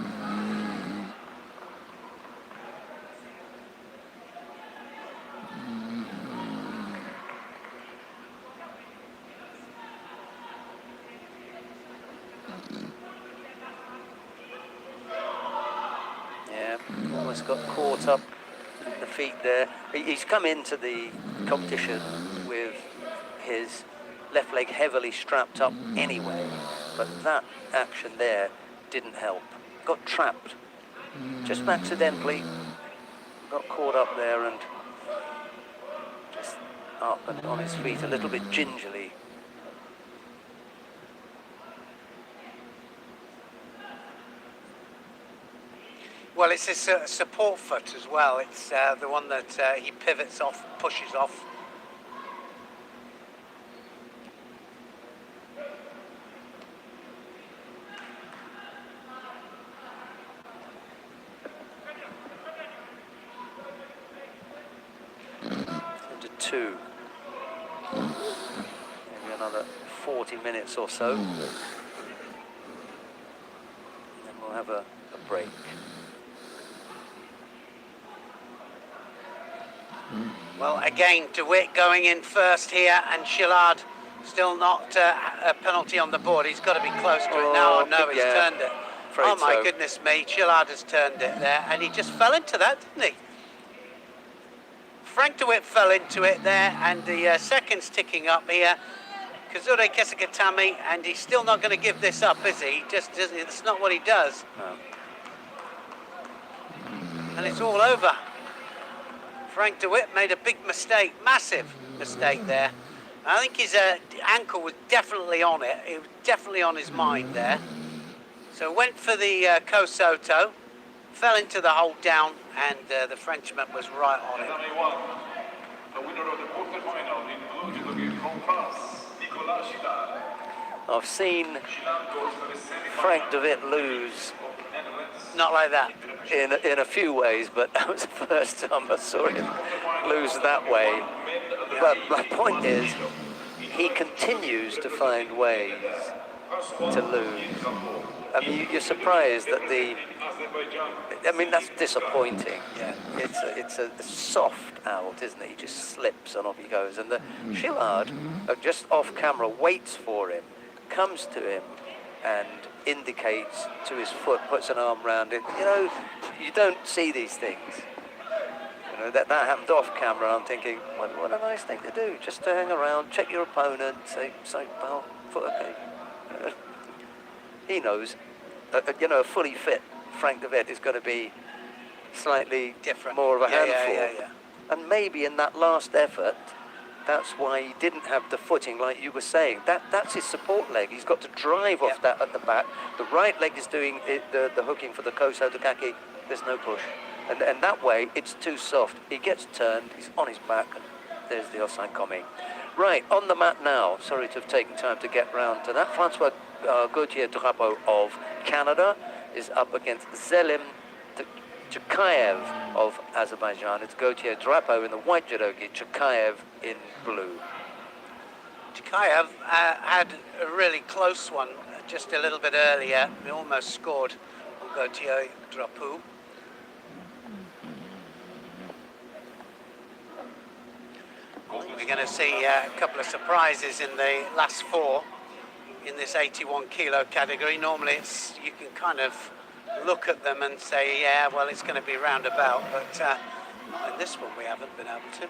Almost got caught up in the feet there. He's come into the competition with his left leg heavily strapped up anyway, but that action there didn't help. Got trapped, just accidentally, got caught up there and just up and on his feet a little bit gingerly. Well, it's his support foot as well. It's the one that he pivots off, pushes off. Into two. Maybe another 40 minutes or so. And then we'll have a break. Well, again, DeWitt going in first here, and Chillard still not a penalty on the board. He's got to be close to it now. Oh, no, he's turned it. Oh, my goodness me. Chillard has turned it there, and he just fell into that, didn't he? Frank DeWitt fell into it there, and the seconds ticking up here. Kazure Kesekatami, and he's still not going to give this up, is he? He just doesn't. That's not what he does. No. And it's all over. Frank DeWitt made a big mistake, massive mistake there. I think his ankle was definitely on it. It was definitely on his mind there. So went for the Kosoto, fell into the hold down, and the Frenchman was right on it. The winner of the quarterfinal in blue judo from France, Nicolas Chillard. I've seen Frank DeWitt lose. Not like that. In a few ways, but that was the first time I saw him lose that way. But my point is, he continues to find ways to lose. I mean, you're surprised that I mean, that's disappointing. Yeah, it's a soft out, isn't it? He just slips and off he goes. And the Chillard, just off camera, waits for him, comes to him, and indicates to his foot, puts an arm around it. You know, you don't see these things. You know, that happened off camera. I'm thinking, what a nice thing to do, just to hang around, check your opponent, say, well, foot okay. He knows, you know, a fully fit Frank DeWitt is going to be slightly different, more of a handful. Yeah. And maybe in that last effort, that's why he didn't have the footing, like you were saying. That's his support leg. He's got to drive off that at the back. The right leg is doing the hooking for the Kosoto Kaki. There's no push. And that way, it's too soft. He gets turned, he's on his back, and there's the offside coming. Right, on the mat now. Sorry to have taken time to get round to that. Francois Gauthier-Drapeau of Canada is up against Zelim Chakayev of Azerbaijan. It's Gauthier-Drapeau in the white judogi, Chakayev in blue. Chakayev had a really close one just a little bit earlier. He almost scored on Gauthier-Drapeau. We're going to see a couple of surprises in the last four in this 81 kilo category. Normally you can kind of look at them and say, yeah, well, it's going to be roundabout, but not in this one we haven't been able to.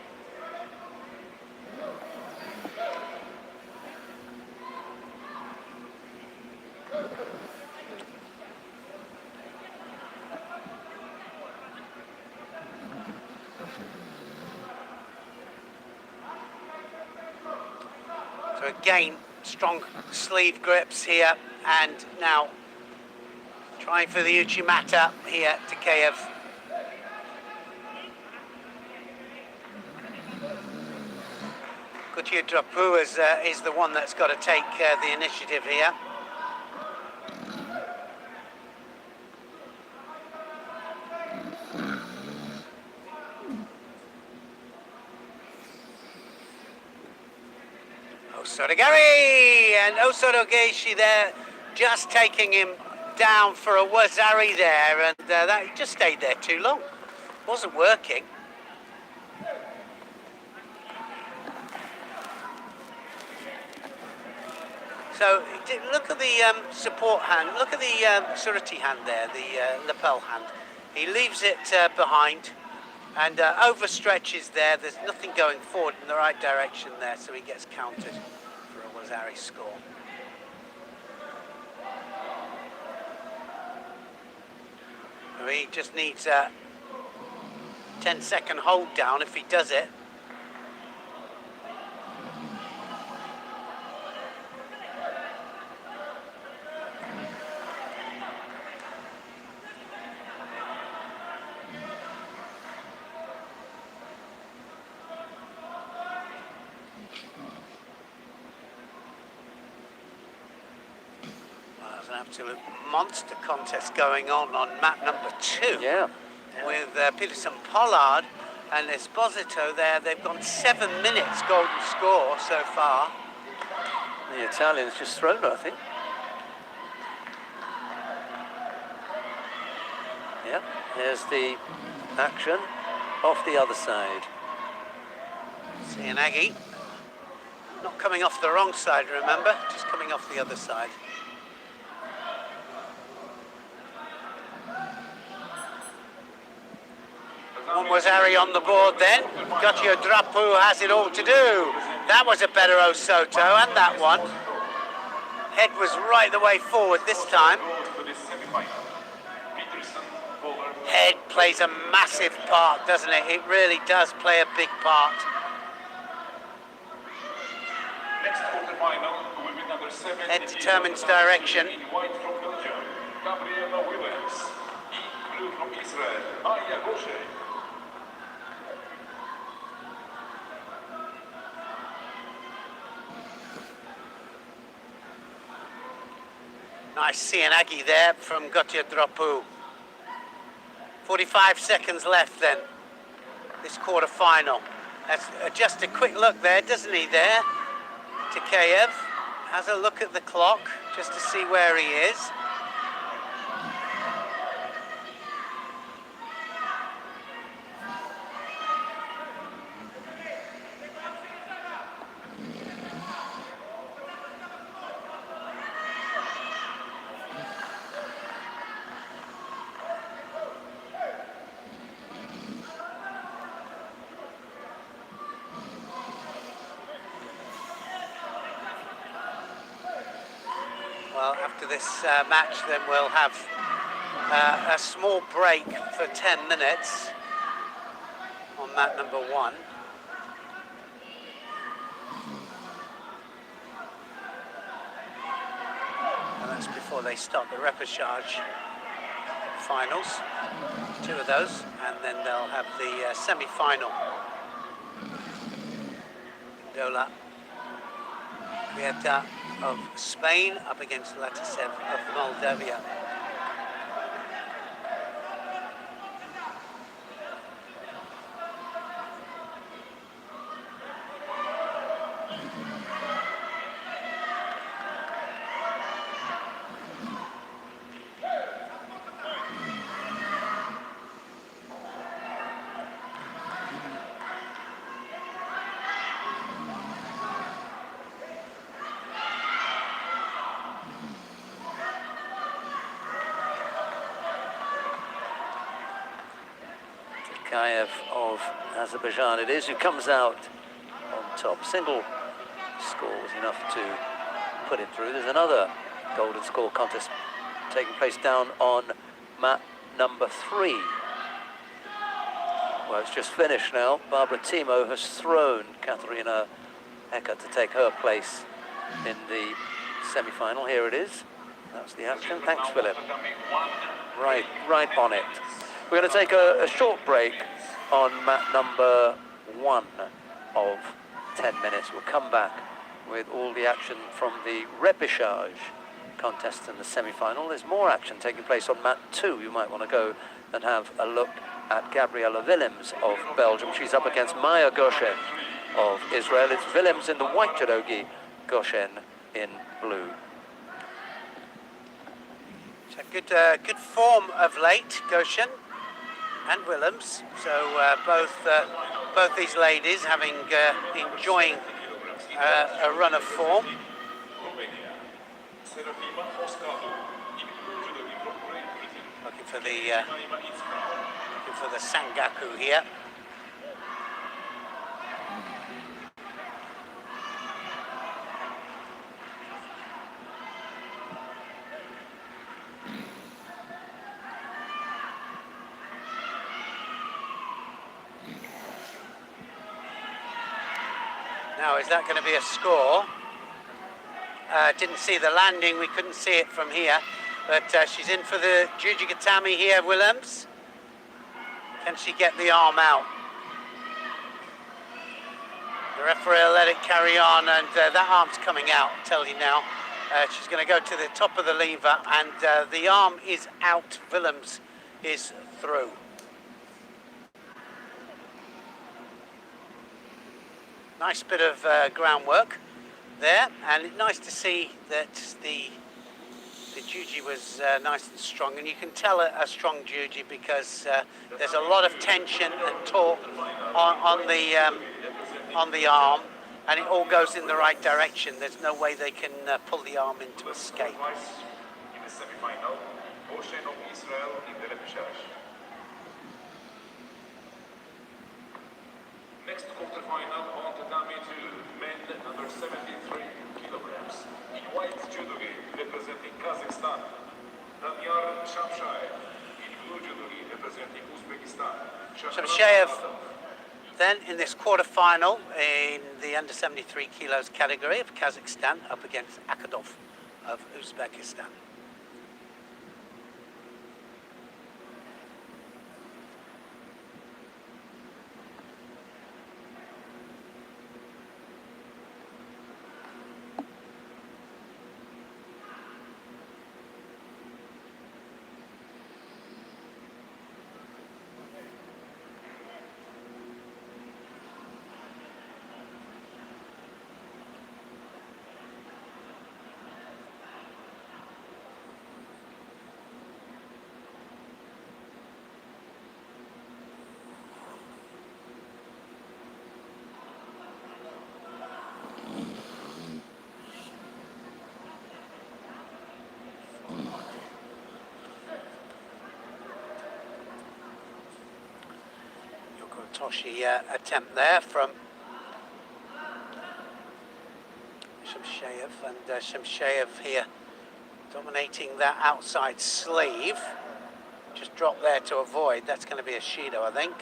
So again, strong sleeve grips here, and now Trying for the Uchimata here to Takeyev. Drapu is the one that's got to take the initiative here. Osodogari and Osodogeishi there, just taking him down for a Wazari there, and that he just stayed there too long. Wasn't working. So look at the support hand. Look at the surati hand there, the lapel hand. He leaves it behind and overstretches there. There's nothing going forward in the right direction there, so he gets countered for a Wazari score. He just needs a 10-second hold down if he does it. There's an absolute monster contest going on mat number 2. Yeah. With Peterson Pollard and Esposito there. They've gone 7 minutes golden score so far. The Italians just thrown her, I think. Yeah, there's the action off the other side. Cianagi. Not coming off the wrong side, remember? Just coming off the other side. One was Harry on the board then. Gotio Drapu has it all to do. That was a better Osoto, and that one. Head was right the way forward this time. Head plays a massive part, doesn't it? It really does play a big part. Head determines direction. Nice Cianagi there from Gotio Drapu. 45 seconds left then, this quarter-final. That's just a quick look there, doesn't he there? Takeyev has a look at the clock just to see where he is. Well, after this match, then we'll have a small break for 10 minutes on mat number 1. And that's before they start the repechage finals, 2 of those, and then they'll have the semi-final. Dola Vieta of Spain up against Latisev of Moldavia. Takeyev of Azerbaijan it is, who comes out on top. Single score was enough to put him through. There's another golden score contest taking place down on mat number 3. Well, it's just finished now. Barbara Timo has thrown Katharina Hecker to take her place in the semi-final. Here it is. That's the action. Thanks, Philip. Tatami 1. Right on it. We're going to take a short break on mat number 1 of 10 minutes. We'll come back with all the action from the repechage contest in the semi-final. There's more action taking place on mat 2. You might want to go and have a look at Gabriela Willems of Belgium. She's up against Maya Goshen of Israel. It's Willems in the white judogi, Goshen in blue. So good form of late, Goshen and Willems. So both these ladies having enjoying a run of form. Looking for the Sangaku here. Now, is that going to be a score? Didn't see the landing, we couldn't see it from here, but she's in for the Jujigatami here, Willems. Can she get the arm out? The referee will let it carry on, and that arm's coming out, I'll tell you now. She's going to go to the top of the lever, and the arm is out. Willems is through. Nice bit of groundwork there, and nice to see that the juji was nice and strong, and you can tell a strong juji because there's a lot of tension and torque on the arm, and it all goes in the right direction. There's no way they can pull the arm into escape. In the semi-final, Goshen of Israel in the repechage. Next quarterfinal on tatami 2, men under 73 kilograms. In white judogi representing Kazakhstan, Danyar Shamshayev. In blue judogi representing Uzbekistan, Shamshayev then in this quarter-final in the under 73 kilos category of Kazakhstan up against Akadov of Uzbekistan. Toshi attempt there from Shamshayev, and Shamshayev here dominating that outside sleeve. Just drop there to avoid. That's going to be a Shido, I think.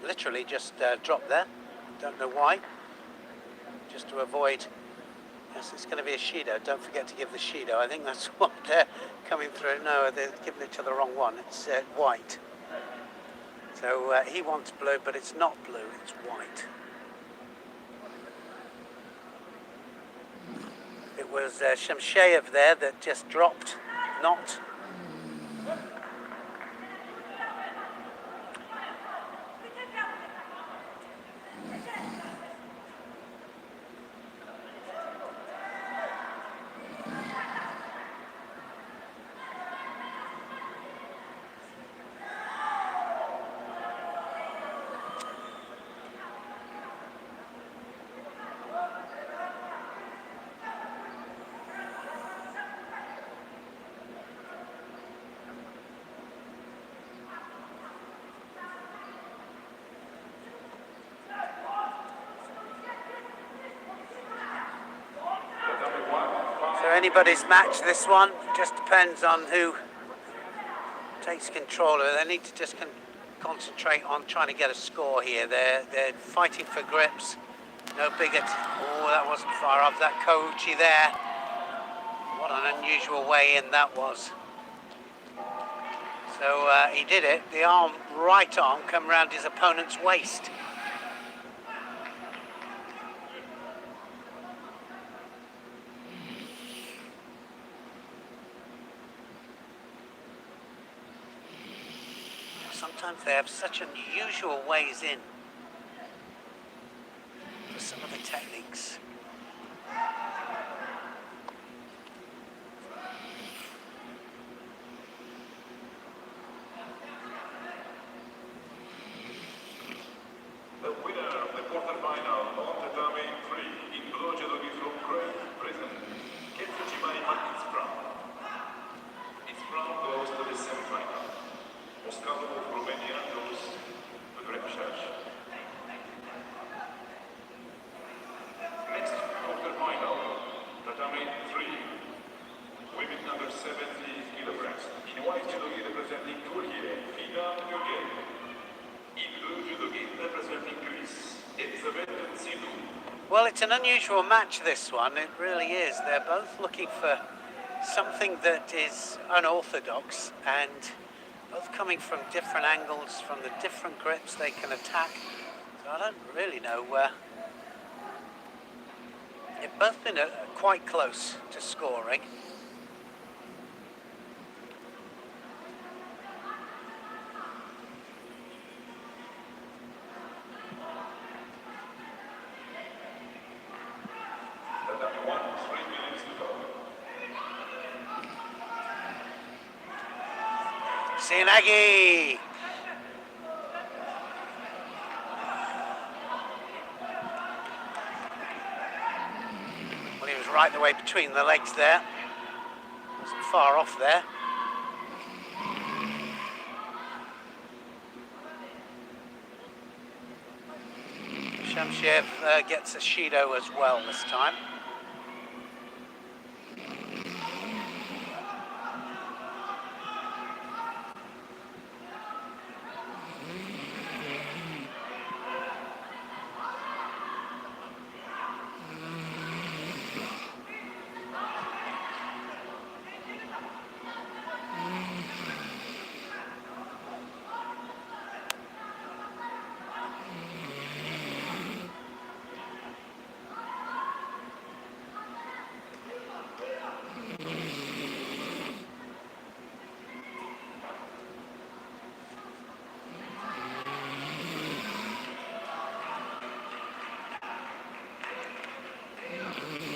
Literally just drop there. Don't know why. Just to avoid. Yes, it's going to be a Shido. Don't forget to give the Shido. I think that's what they're coming through. No, they're giving it to the wrong one. It's white. So he wants blue, but it's not blue. It's white. It was Shamshayev there that just dropped, not. So anybody's match, this one. Just depends on who takes control of it. They need to just concentrate on trying to get a score here. They're fighting for grips. No bigger. Oh, that wasn't far off. That Kouchi there. What an unusual way in that was. So he did it. The arm, right arm, come round his opponent's waist. Sometimes they have such unusual ways in for some of the techniques. The winner of the quarterfinal on tatame 3 in Judô from Great Britain gets the Its crown. Its crown goes to the semi-final. Moscow of Romania goes to the repechage. Next quarterfinal, tatame 3, women under 70 kilograms. In white judogi representing Turkey, Fina Turkey. In blue judogi representing Greece, Elizabeth Sidou. Well, it's an unusual match, this one. It really is. They're both looking for something that is unorthodox, and both coming from different angles, from the different grips they can attack. So I don't really know where. They've both been quite close to scoring. Sinagi! Well, he was right the way between the legs there. Wasn't far off there. Shamshev gets a Shido as well this time.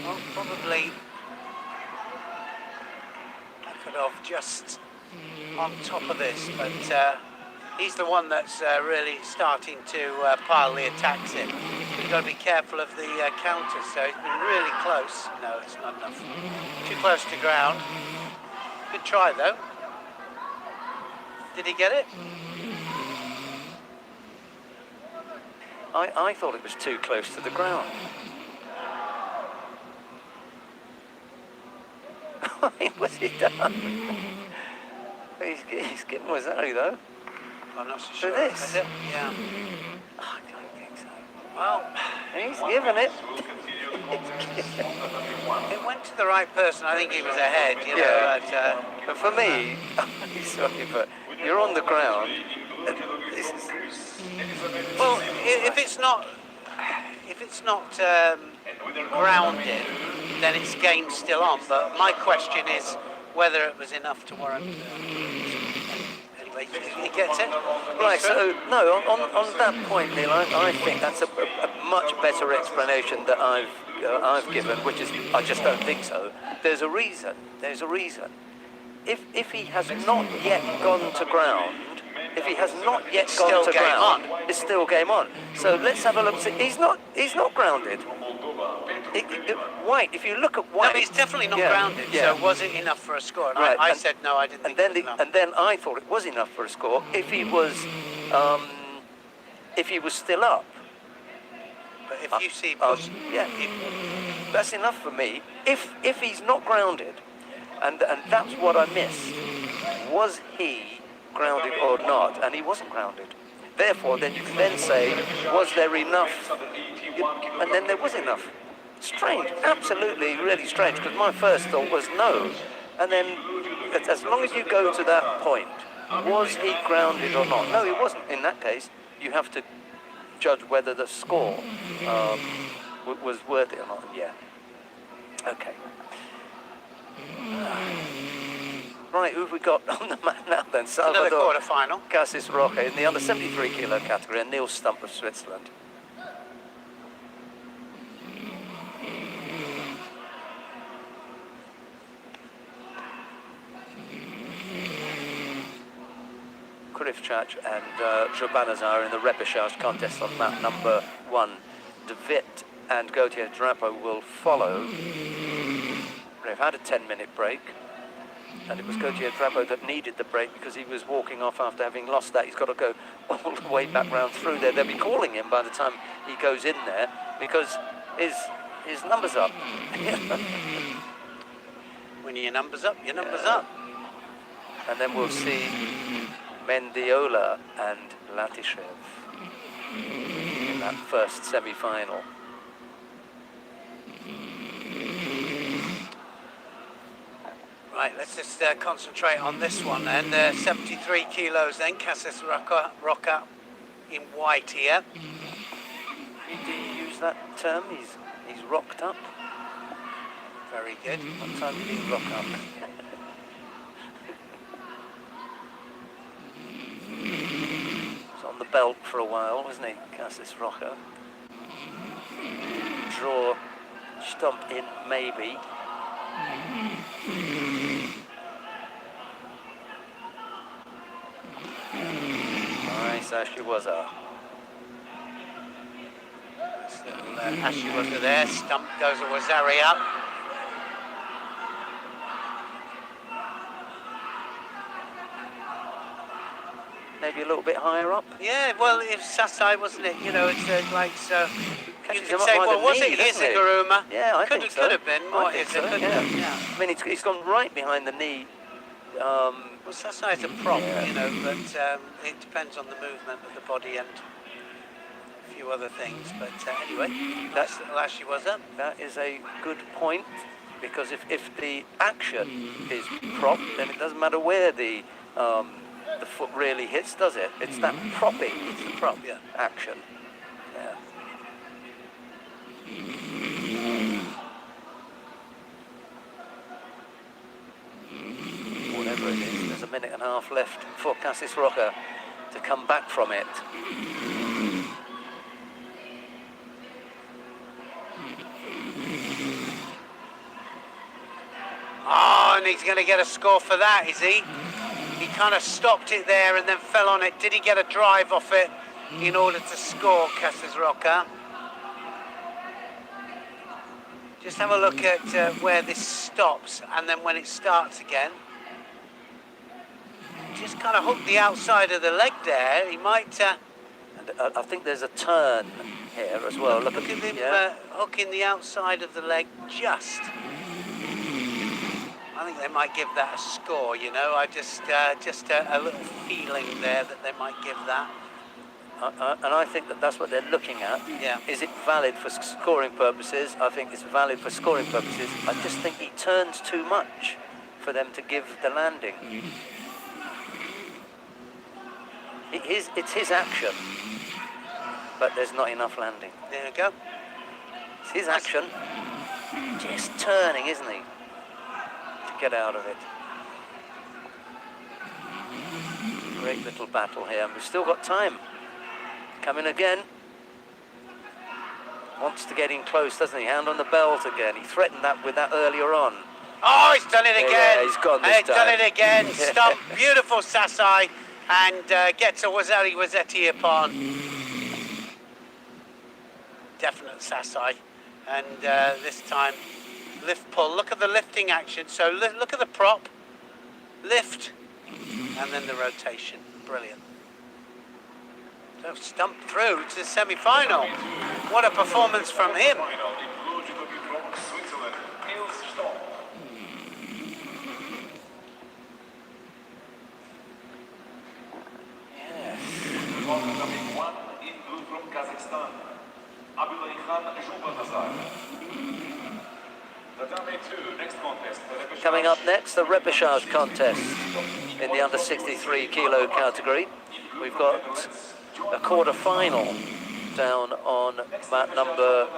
Well, probably Akadov just on top of this, but he's the one that's really starting to pile the attacks in. You've got to be careful of the counters, so it's been really close. No, it's not enough. Too close to ground. Good try, though. Did he get it? I thought it was too close to the ground. What's he done? He's getting Wazari though. I'm not so For sure. this? Is it? Yeah. Oh, I don't think so. Well, He's given it. it went to the right person. I think he was ahead, you know. Yeah. But, But for me, I'm sorry, but you're on the ground. This is, well, if it's not grounded, then it's game still on. But my question is whether it was enough to warrant. Anyway, he gets it. right, so no, on that point, Neil, I think that's a much better explanation that I've given, which is I just don't think so. There's a reason. There's a reason. If he has not yet gone to ground, if he has not yet gone to ground, it's still game on. So let's have a look. He's not grounded. White, if you look at White, No, but he's definitely not yeah, grounded. yeah. So was it enough for a score? And Right, I and- said no, I didn't think And then it was enough. and then I thought it was enough for a score if he was still up. But if you see, Yeah, that's enough for me. If he's not grounded, and that's what I missed. Was he grounded or not, and he wasn't grounded. Therefore, then you can then say, was there enough? And then there was enough. Strange, absolutely, really strange, because my first thought was no. And then, as long as you go to that point, was he grounded or not? No, he wasn't. In that case, you have to judge whether the score was worth it or not. Yeah. Okay. Right, who have we got on the mat now then? Another Salvador quarter-final. Cassis Roca in the under 73 kilo category, and Neil Stump of Switzerland. Krivchach and Jobanazar in the repechage contest on mat number 1. De Witt and Gautier Drapeau will follow. They've had a 10-minute break, and it was Gautier Drapeau that needed the break because he was walking off after having lost that. He's got to go all the way back round through there. They'll be calling him by the time he goes in there because his number's up. When your number's up, your number's up. And then we'll see Mendiola and Latishev in that first semi-final. Right, let's just concentrate on this one then. 73 kilos then, Cassis Roca in white here. Do you use that term? He's rocked up. Very good. What time did he rock up? He's on the belt for a while, wasn't he, Cassis Roca? Draw, stomp in, maybe. Nice Ashiwaza. Ashiwaza there, stump goes a Wazari up. Maybe a little bit higher up. Yeah, well, if Sasai, wasn't it? You know, it's like so. You Catches could him up say, by well, the was knee, it doesn't it? Izaguruma? Yeah, I think so. Could have been. I More think so, couldn't yeah. have, yeah. I mean, he's gone right behind the knee. Well, Sasai's a prop, Yeah. you know, but it depends on the movement of the body and a few other things. But anyway, that's little Ashiwaza. That is a good point, because if the action is prop, then it doesn't matter where the foot really hits, does it? It's that propping, It's the prop, yeah. action. Yeah. Whatever it is, there's a minute and a half left for Cassis Roca to come back from it. Oh, and he's going to get a score for that, is he? He kind of stopped it there and then fell on it. Did he get a drive off it in order to score, Cassis Roca? Just have a look at where this stops and then when it starts again. Just kind of hooked the outside of the leg there. He might... And I think there's a turn here as well. Look at him hooking the outside of the leg just. I think they might give that a score, you know. I just a little feeling there that they might give that. And I think that's what they're looking at. Yeah. Is it valid for scoring purposes? I think it's valid for scoring purposes. I just think he turns too much for them to give the landing. It's his action, but there's not enough landing. There you go. It's his action, just turning, isn't he, to get out of it. Great little battle here, and we've still got time. Coming again. Wants to get in close, doesn't he? Hand on the belt again. He threatened that with that earlier on. Oh, he's done it again. Yeah, he's gone this He's done time. it again. Stop. Beautiful Sasai. And gets a Wazari Wazetti upon. Definite Sasai. And this time, lift pull. Look at the lifting action. So look at the prop. Lift. And then the rotation. Brilliant. So stumped through to the semi-final. What a performance from him. Final in blue judo from Switzerland, Niels Stoll. Tatame 2, next contest. Coming up next, the repechage contest in the under 63 kilo category. We've got a quarter final down on mat number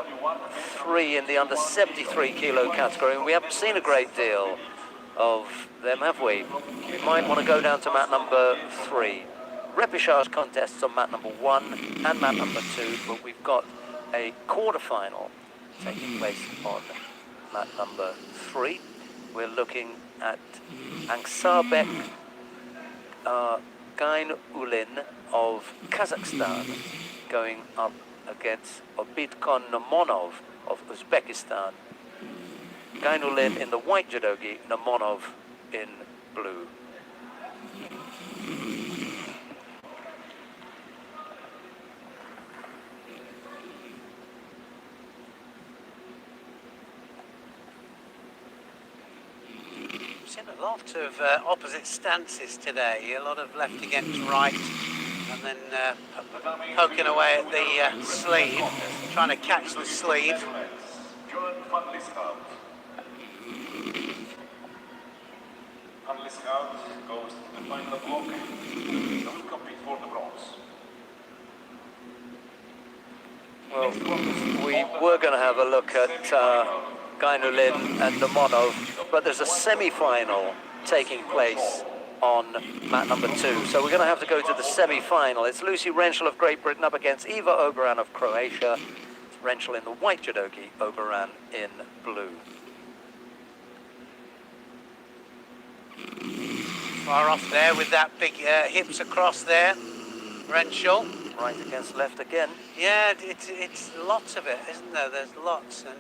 3 in the under 73 kilo category, and we haven't seen a great deal of them, have we? We might want to go down to mat number 3. Repechage contests on mat number 1 and mat number 2, but we've got a quarter final taking place on mat number 3. We're looking at Angsarbek Gainulin of Kazakhstan going up against Obitkon Namonov of Uzbekistan. Gainulin in the white judogi, Namonov in blue. Seen a lot of opposite stances today, a lot of left against right, and then poking away at the sleeve, trying to catch the sleeve. Van Lieshout goes to the final block. He will compete for the bronze. Well, we were going to have a look at Gainulin and Namonov, but there's a semi-final taking place on mat number 2. So we're going to have to go to the semi-final. It's Lucy Rentschel of Great Britain up against Eva Oberan of Croatia. It's Rentschel in the white judogi, Oberan in blue. Far off there with that big hips across there, Rentschel. Right against left again. Yeah, it's lots of it, isn't there? There's lots, and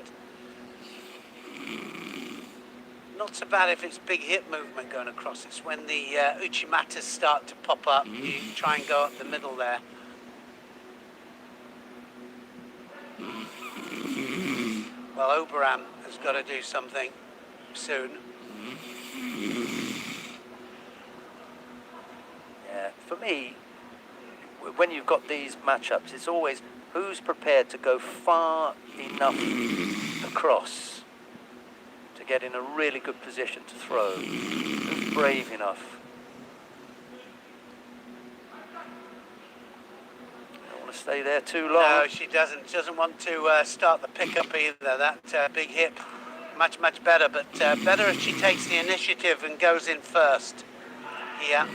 not so bad if it's big hip movement going across. It's when the uchimatas start to pop up, you try and go up the middle there. Well, Oberan has got to do something soon. Yeah, for me, when you've got these matchups, it's always who's prepared to go far enough across to get in a really good position to throw. Who's brave enough? Don't want to stay there too long. No, she doesn't. She doesn't want to start the pickup either. That big hip, much better. But better if she takes the initiative and goes in first. Yeah.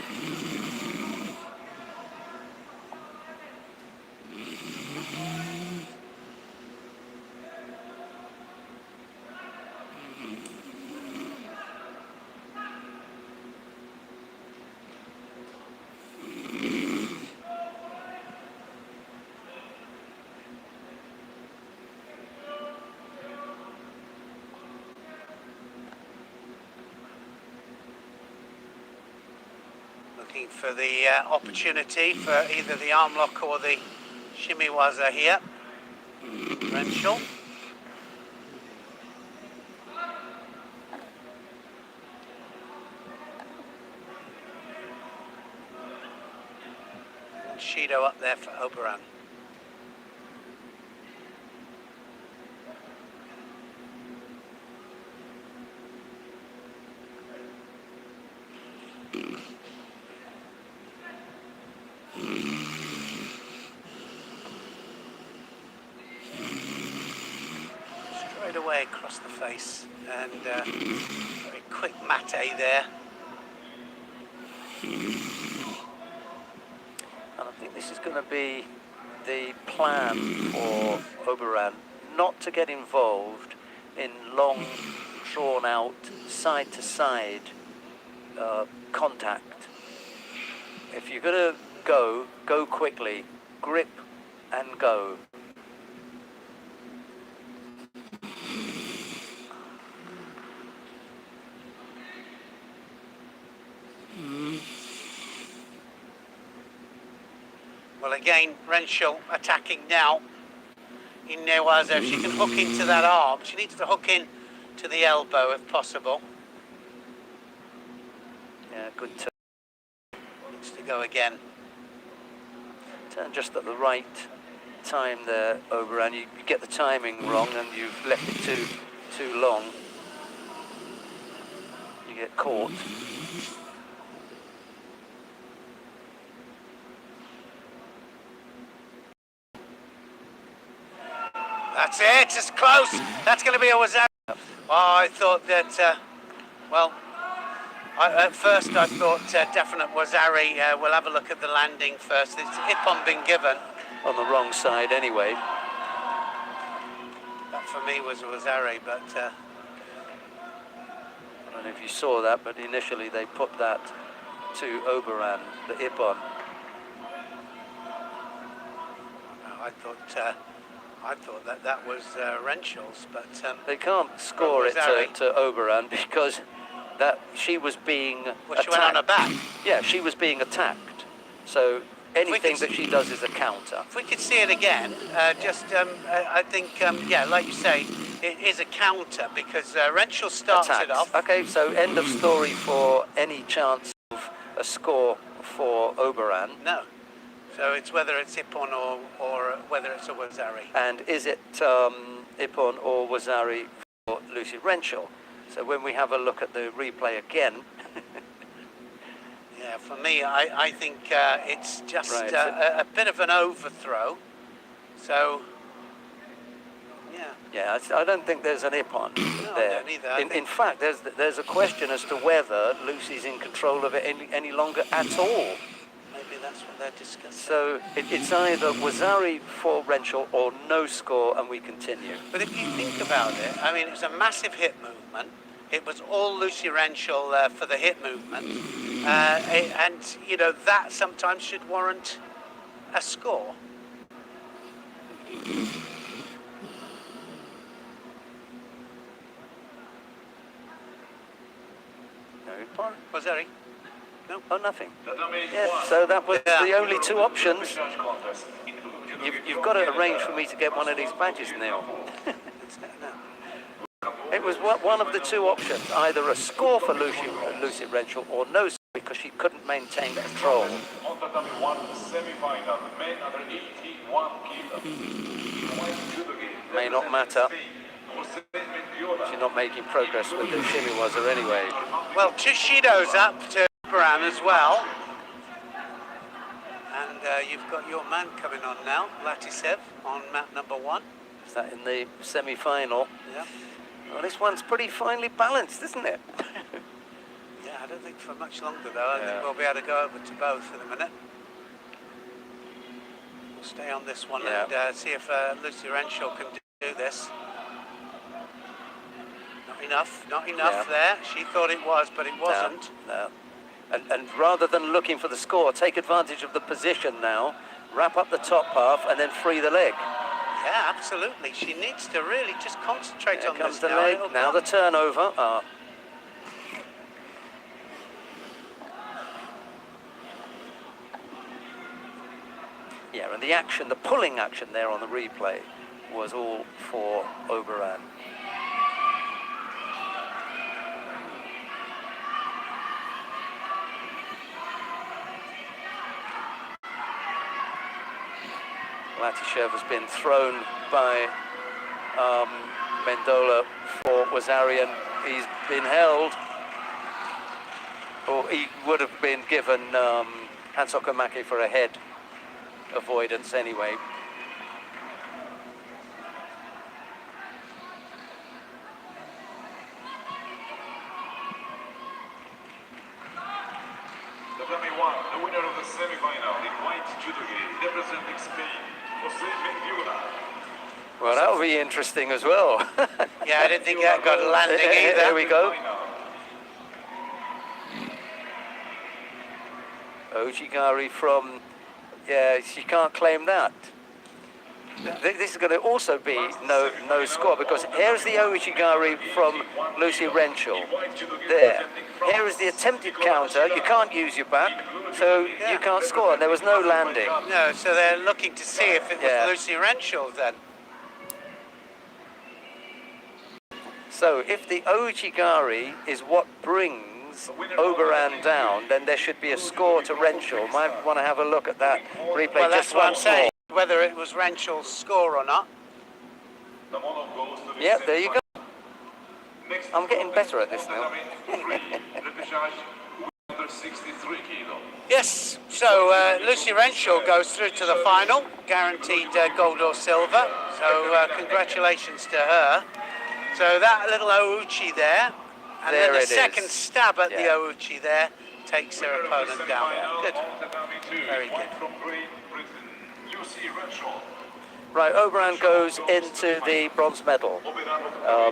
Looking for the opportunity for either the arm lock or the shimiwaza here. Rentschel. And Shido up there for Oberan. Away across the face, and very quick mate there. And I think this is going to be the plan for Oberan, not to get involved in long, drawn-out, side-to-side contact. If you're going to go quickly, grip and go. Well, again, Rentschel attacking now in Newaza. If she can hook into that arm, she needs to hook in to the elbow if possible. Yeah, good turn. Needs to go again. Turn just at the right time there, Oberan. You get the timing wrong and you've left it too long. You get caught. That's it, it's close. That's going to be a Wazari. Oh, I thought that, at first I thought definite Wazari. We'll have a look at the landing first. It's Ippon been given. On the wrong side anyway. That for me was Wazari, but... I don't know if you saw that, but initially they put that to Oberan, the Ippon. I thought that was Renchal's, but... they can't score it to Oberan because she was being attacked. She went on her back. Yeah, she was being attacked. So anything that she does is a counter. If we could see it again, I think, yeah, like you say, it is a counter because Renchal starts it off. Okay, so end of story for any chance of a score for Oberan. No. So it's whether it's Ippon or whether it's a Wazari. And is it Ippon or Wazari for Lucy Renchal? So when we have a look at the replay again... Yeah, for me, I think it's just a bit of an overthrow. So, yeah. Yeah, I don't think there's an Ippon there. I don't either. In fact, there's a question as to whether Lucy's in control of it any longer at all. Maybe that's what they're discussing. So it's either Wazari for Renchal or no score, and we continue. But if you think about it, I mean, it was a massive hit movement. It was all Lucy Renchal for the hit movement. And, you know, that sometimes should warrant a score. No Ippon? Wazari? No? Oh, nothing. Yeah, so that was the only two options. You've got to arrange for me to get one of these badges, Neil. It was one of the two options, either a score for Lucy Renchal or no score because she couldn't maintain control. On Tatami 1 semi-final, men under 81 kilos. May not matter. She's not making progress with the Shimiwaza anyway. Well, Tushido's up to Bram as well. And you've got your man coming on now, Latisev, on map number 1. Is that in the semi-final? Yeah. Well, this one's pretty finely balanced, isn't it? Yeah, I don't think for much longer, though. I think we'll be able to go over to both in a minute. We'll stay on this one and see if Lucy Renchal can do this. Not enough there. She thought it was, but it wasn't. No. And rather than looking for the score, take advantage of the position now, wrap up the top half, and then free the leg. Yeah, absolutely. She needs to really just concentrate on this now. There comes the leg. Now the turnover. Yeah, and the action, the pulling action there on the replay was all for Oberan. Latishev has been thrown by Mendola for Wazari, and he's been held, or he would have been given Hansokomake for a head avoidance anyway. Tatami 1, the winner of the semi-final in white judo, representing Spain. Well, that'll be interesting as well. Yeah, I didn't think that got a landing either. There we go. Ojigari from... Yeah, she can't claim that. This is going to also be no score, because here's the Ojigari from Lucy Renchal. There. Here is the attempted counter. You can't use your back, so you can't score. And there was no landing. No, so they're looking to see if it was Lucy Renchal then. So if the Ojigari is what brings Oberan down, then there should be a score to Renchal. Might want to have a look at that replay Well, that's just what I'm once saying. more. whether it was Renchal's score or not. The model goes to the Yeah, there you go. Next I'm getting better at this on now. tournament 3, repechage, under 63 kilo. Yes, so Lucy Renshall goes through to the final, guaranteed gold or silver, so congratulations to her. So that little Ouchi there, and There then the it second is. stab at the Yeah. Ouchi there takes her opponent down. Good, very good. From Great Britain, Lucy Renshaw. Right, Oberon goes into the bronze medal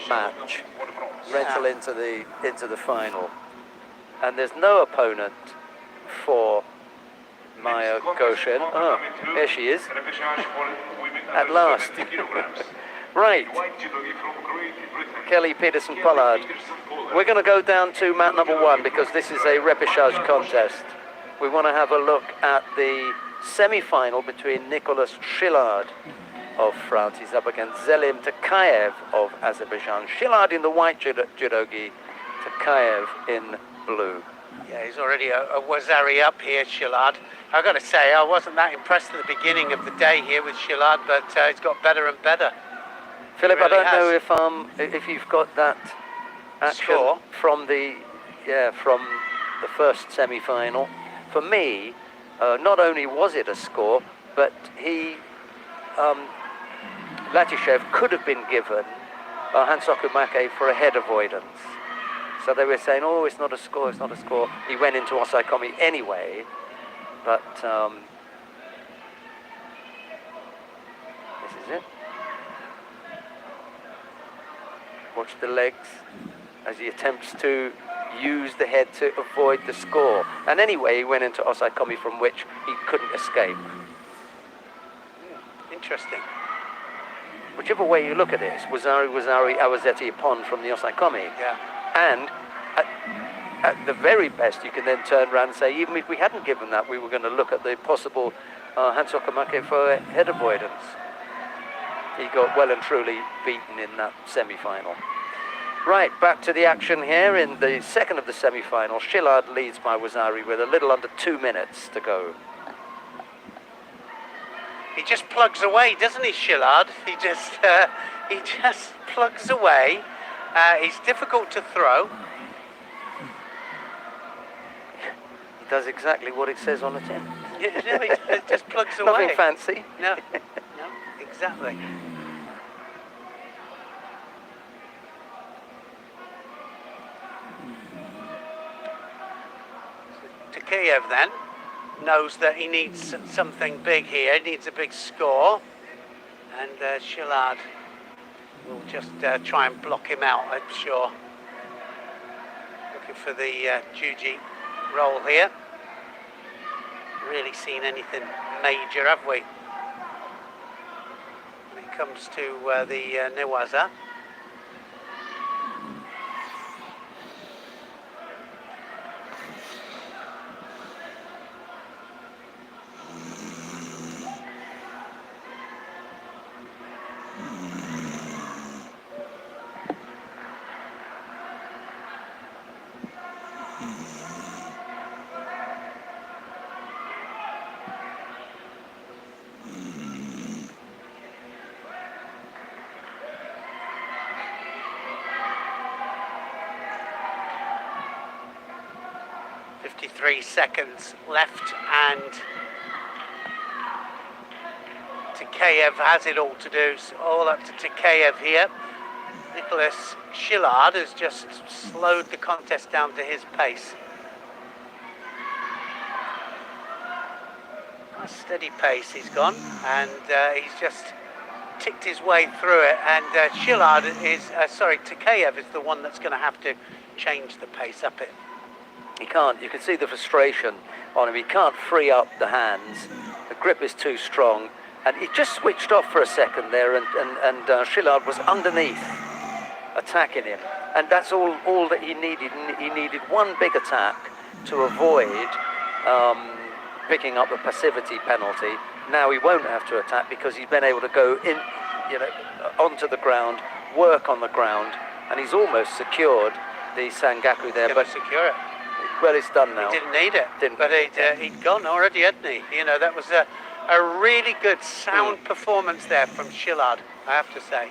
match. Rental into the final, and there's no opponent for Maya Goshen. Oh, here she is. At last. Right, Kelly Peterson Pollard. We're going to go down to mat number 1 because this is a repechage contest. We want to have a look at the semi-final between Nicolas Shillard of France. He's up against Zelim Takayev of Azerbaijan. Shillard in the white judogi, Takayev in blue. Yeah, he's already a Wazari up here, Shillard. I've got to say, I wasn't that impressed at the beginning of the day here with Shillard, but it's got better and better. Philip, Really I don't know if you've got that action Score? from the first semi-final. For me, not only was it a score, but Latishev could have been given Hansoku Make for a head avoidance. So they were saying, oh, it's not a score, it's not a score. He went into Osaikomi anyway, but this is it. Watch the legs as he attempts to use the head to avoid the score. And anyway, he went into Osaikomi from which he couldn't escape. Interesting. Whichever way you look at it, it's Wazari, Awazeti upon from the Osaikomi. Yeah. And at the very best, you can then turn around and say, even if we hadn't given that, we were going to look at the possible Hansoku Make for head avoidance. He got well and truly beaten in that semi-final. Right, back to the action here in the second of the semi-final. Shillard leads by Wazari with a little under 2 minutes to go. He just plugs away, doesn't he, Shillard? He just plugs away. He's difficult to throw. He does exactly what it says on the tin. Yeah, he just plugs away. Nothing fancy. No, exactly. Takayev then knows that he needs something big here. He needs a big score, and Shillard will just try and block him out, I'm sure. Looking for the Juji roll here. Really seen anything major, have we? When it comes to the Newaza. Seconds left, and Takayev has it all to do. So all up to Takayev here. Nicolas Shillard has just slowed the contest down to his pace. A steady pace he's gone, and he's just ticked his way through it. And Takayev is the one that's going to have to change the pace up it. He can't, you can see the frustration on him. He can't free up the hands. The grip is too strong. And he just switched off for a second there, and Shillard was underneath, attacking him. And that's all that he needed. He needed one big attack to avoid picking up a passivity penalty. Now he won't have to attack because he's been able to go in, onto the ground, work on the ground, and he's almost secured the Sangaku there. But secure it. Well, it's done now. He didn't need it, but he'd gone already, hadn't he? That was A really good sound performance there from Shillard, I have to say.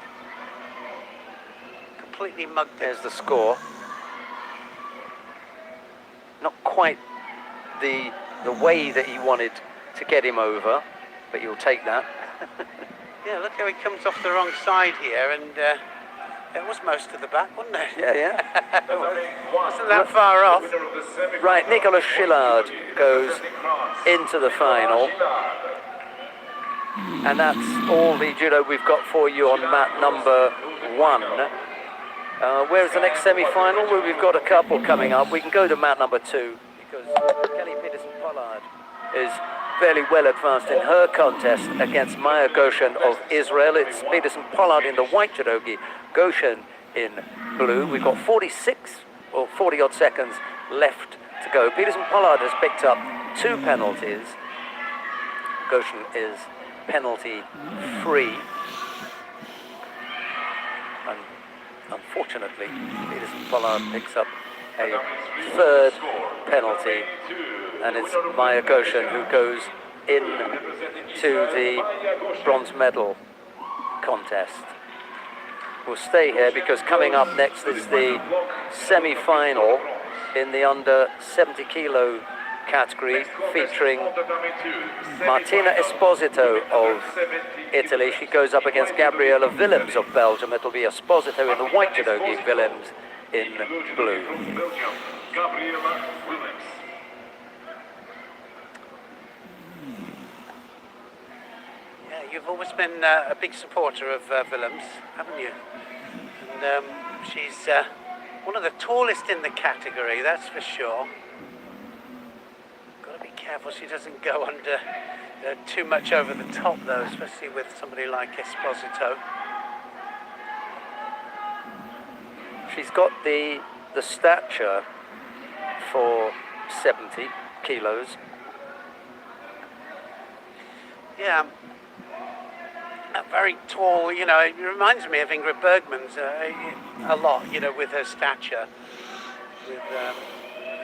Completely mugged it. There's the score. Not quite the way that he wanted to get him over, but you'll take that. Yeah, look how he comes off the wrong side here, and it was most of the back, wasn't it? Yeah. Wasn't that far off? Right, Nicolas Shillard goes into the final. And that's all the judo we've got for you on mat number 1. Where's the next semi-final? Well, we've got a couple coming up. We can go to mat number 2 because Kelly Peterson-Pollard is fairly well advanced in her contest against Maya Goshen of Israel. It's Peterson-Pollard in the white judogi, Goshen in blue. We've got 46 or 40 odd seconds left to go. Peterson-Pollard has picked up 2 penalties. Goshen is penalty free. And unfortunately, Peterson-Pollard picks up a 3rd penalty, and it's Maya Goshen who goes into the bronze medal contest. We'll stay here because coming up next is the semi-final in the under 70 kilo category, featuring Martina Esposito of Italy. She goes up against Gabriela Willems of Belgium. It'll be Esposito in the white judogi, Willems in blue. Yeah, you've always been a big supporter of Willems, haven't you? And she's one of the tallest in the category, that's for sure. Got to be careful she doesn't go under too much over the top, though, especially with somebody like Esposito. She's got the stature for 70 kilos. Yeah, very tall, you know, it reminds me of Ingrid Bergman's a lot, you know, with her stature, with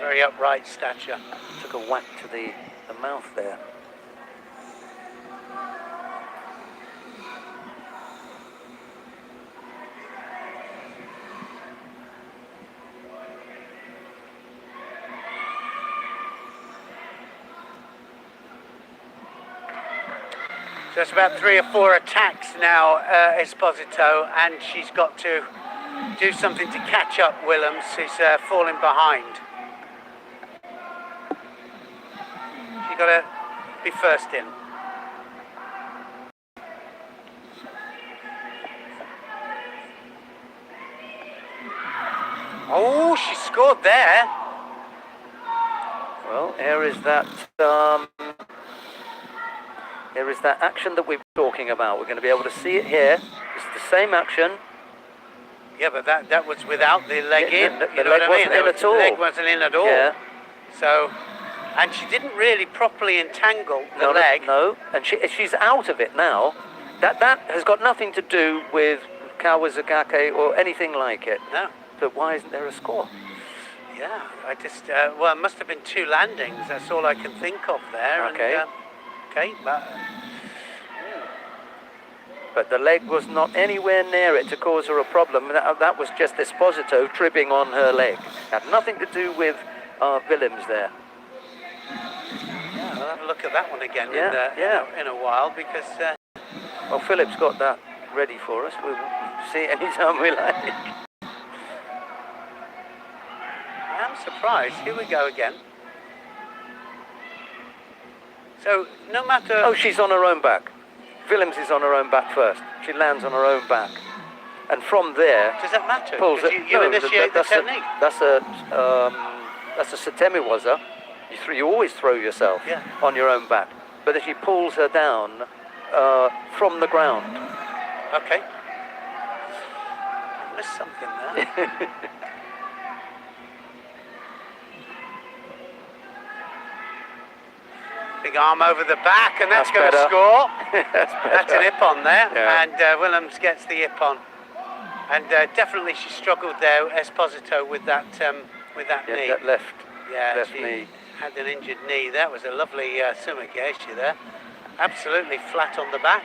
very upright stature. Took a whack to the mouth there. So it's about 3 or 4 attacks now, Esposito, and she's got to do something to catch up Willems, who's falling behind. She's got to be first in. Oh, she scored there. Well, here is that action that we were talking about. We're going to be able to see it here. It's the same action. Yeah, but that was without the leg in. The leg wasn't in at all. The leg wasn't in at all. Yeah. So, and she didn't really properly entangle the leg. No, and she's out of it now. That has got nothing to do with Kawasaki or anything like it. No. So why isn't there a score? Yeah, I just, well, it must have been 2 landings. That's all I can think of there. Okay. And, okay, but... But the leg was not anywhere near it to cause her a problem. That was just Esposito tripping on her leg. Had nothing to do with Willems there. Yeah, I'll have a look at that one again in a while because... Well, Philip's got that ready for us. We'll see it anytime we like. I'm surprised. Here we go again. So, no matter... Oh, she's on her own back. Willems is on her own back first. She lands on her own back. And from there... Does that matter? Pulls it. You initiate the technique. That's a satemiwaza. You always throw yourself on your own back. But then she pulls her down from the ground. Okay. I missed something there. Big arm over the back, and that's going to score. That's an ippon there, and Willems gets the ippon. And definitely she struggled there, Esposito, with that knee. That left Yeah, left she knee. had an injured knee. That was a lovely sumigaeshi there. absolutely flat on the back.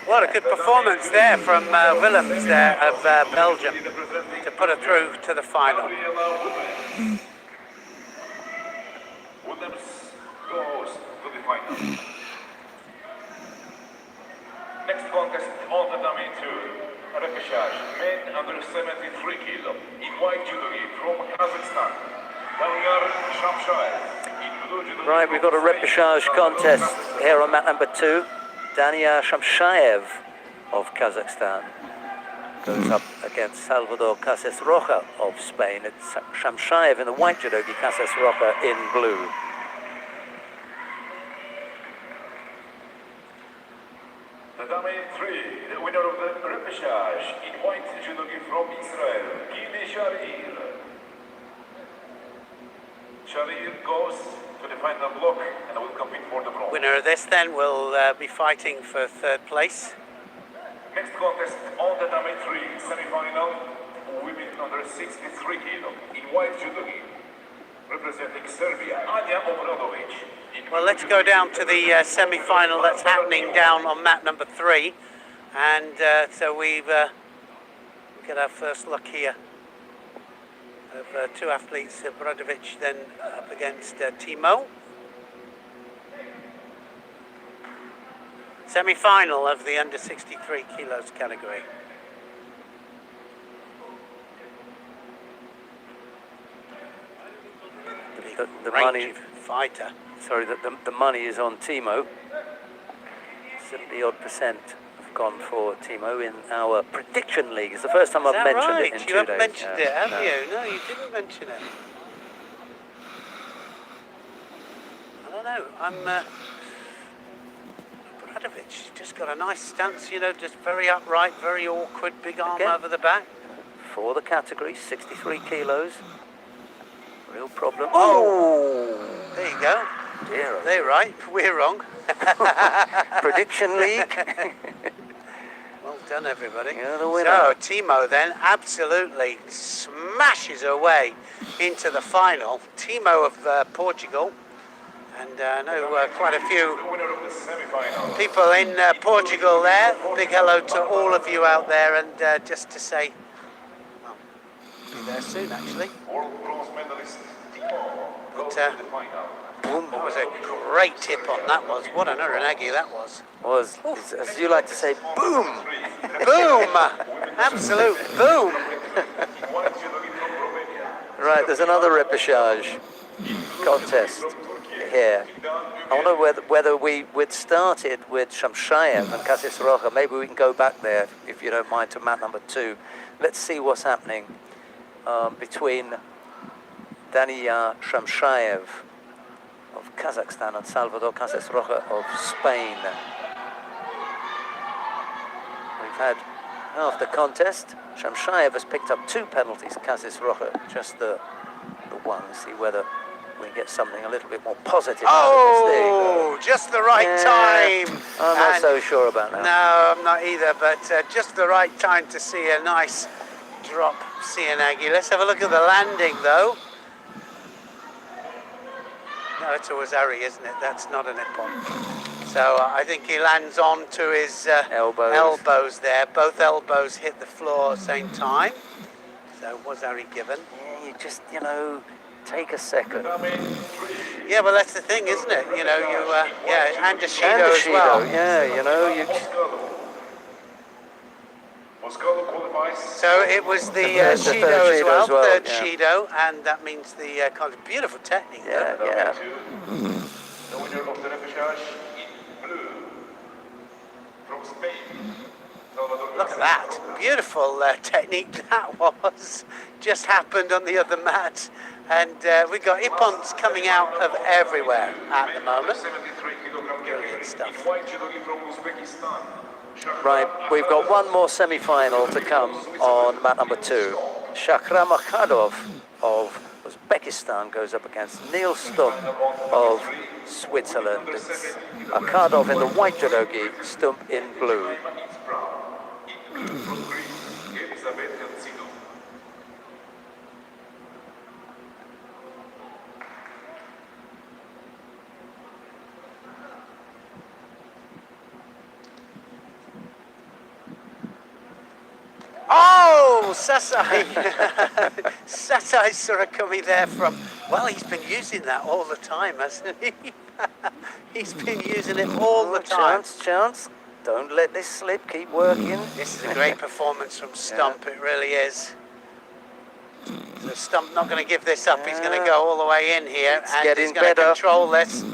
What a good performance there from Willems there of Belgium to put her through to the final. Willems goes to the final. Next contest on the dummy 2. Repechage, men under 73 kilo. In white judogi from Kazakhstan. Right, we've got a repechage contest here on mat number 2. Dania Shamshayev of Kazakhstan goes up against Salvador Cases Roja of Spain. It's Shamshayev in the white judogi, Cases Roja in blue. The dummy 3, the winner of the repechage in white judogi from Israel, Gili Sharir. Sharir goes to the final block and will compete for the bronze. Winner of this then will be fighting for third place. Next contest on the dummy 3 semi-final, women under 63 kilo in white judogi, representing Serbia, Anja Obradovic. Well, let's go down to the semi-final that's happening down on mat number 3, and so we've got our first look here of two athletes, Obradovic then up against Timo. Semi-final of the under 63 kilos category. The money, fighter. sorry, the money is on Timo. 70% have gone for Timo in our prediction league. It's the first time I've mentioned it in 2 days. You haven't mentioned it, have no. you? No, you didn't mention it. I don't know. Obradovic just got a nice stance, you know, just very upright, very awkward, big arm over the back. For the category, 63 kilos. Real problem. Oh! There you go. Dear. They're right, we're wrong. Prediction league. Well done, everybody. You're the winner. So, Timo then absolutely smashes her way into the final. Timo of Portugal. And I know quite a few people in Portugal there. Big hello to all of you out there, and just to say, well, be there soon actually. But that was a great tip on that was. What an uranagi that was. Was, as you like to say, boom! Boom! Absolute boom! Right, there's another repechage contest here. I wonder whether we'd started with Shamshayev and Casis Roja. Maybe we can go back there, if you don't mind, to mat number 2. Let's see what's happening between Dania Shamshayev of Kazakhstan and Salvador Cases Roja of Spain. We've had half the contest. Shamshayev has picked up 2 penalties, Casis Roja just the one. See whether we can get something a little bit more positive out of this. There you go. Just the right time. I'm not so sure about that. No, I'm not either, but just the right time to see a nice drop Cianagi. Let's have a look at the landing, though. No, it's a Wazari, isn't it? That's not a Nippon. So I think he lands on to his elbows there. Both elbows hit the floor at the same time. So Wazari given. Yeah, you just, you know, take a second. Yeah, well, that's the thing, isn't it? You know, and Shido as well. Yeah, you know, you. So it was the Shido as well, third Shido, and that means the kind of beautiful technique. Yeah, yeah. The winner of the repechage in blue from Spain. Look at that, beautiful technique that was. Just happened on the other mat, and we've got Ippons coming out of everywhere at the moment. Brilliant stuff. Right, we've got one more semi-final to come on mat number 2. Shakram Akhadov of Uzbekistan goes up against Neil Stump of Switzerland. It's Akhadov in the white judogi, Stump in blue. Well, Sasai, Sasai's sort of coming there from, well, he's been using that all the time, hasn't he? He's been using it all the time. Chance. Don't let this slip. Keep working. This is a great performance from Stump, it really is. So Stump not going to give this up. He's going to go all the way in here, It's and getting he's going to better. control this.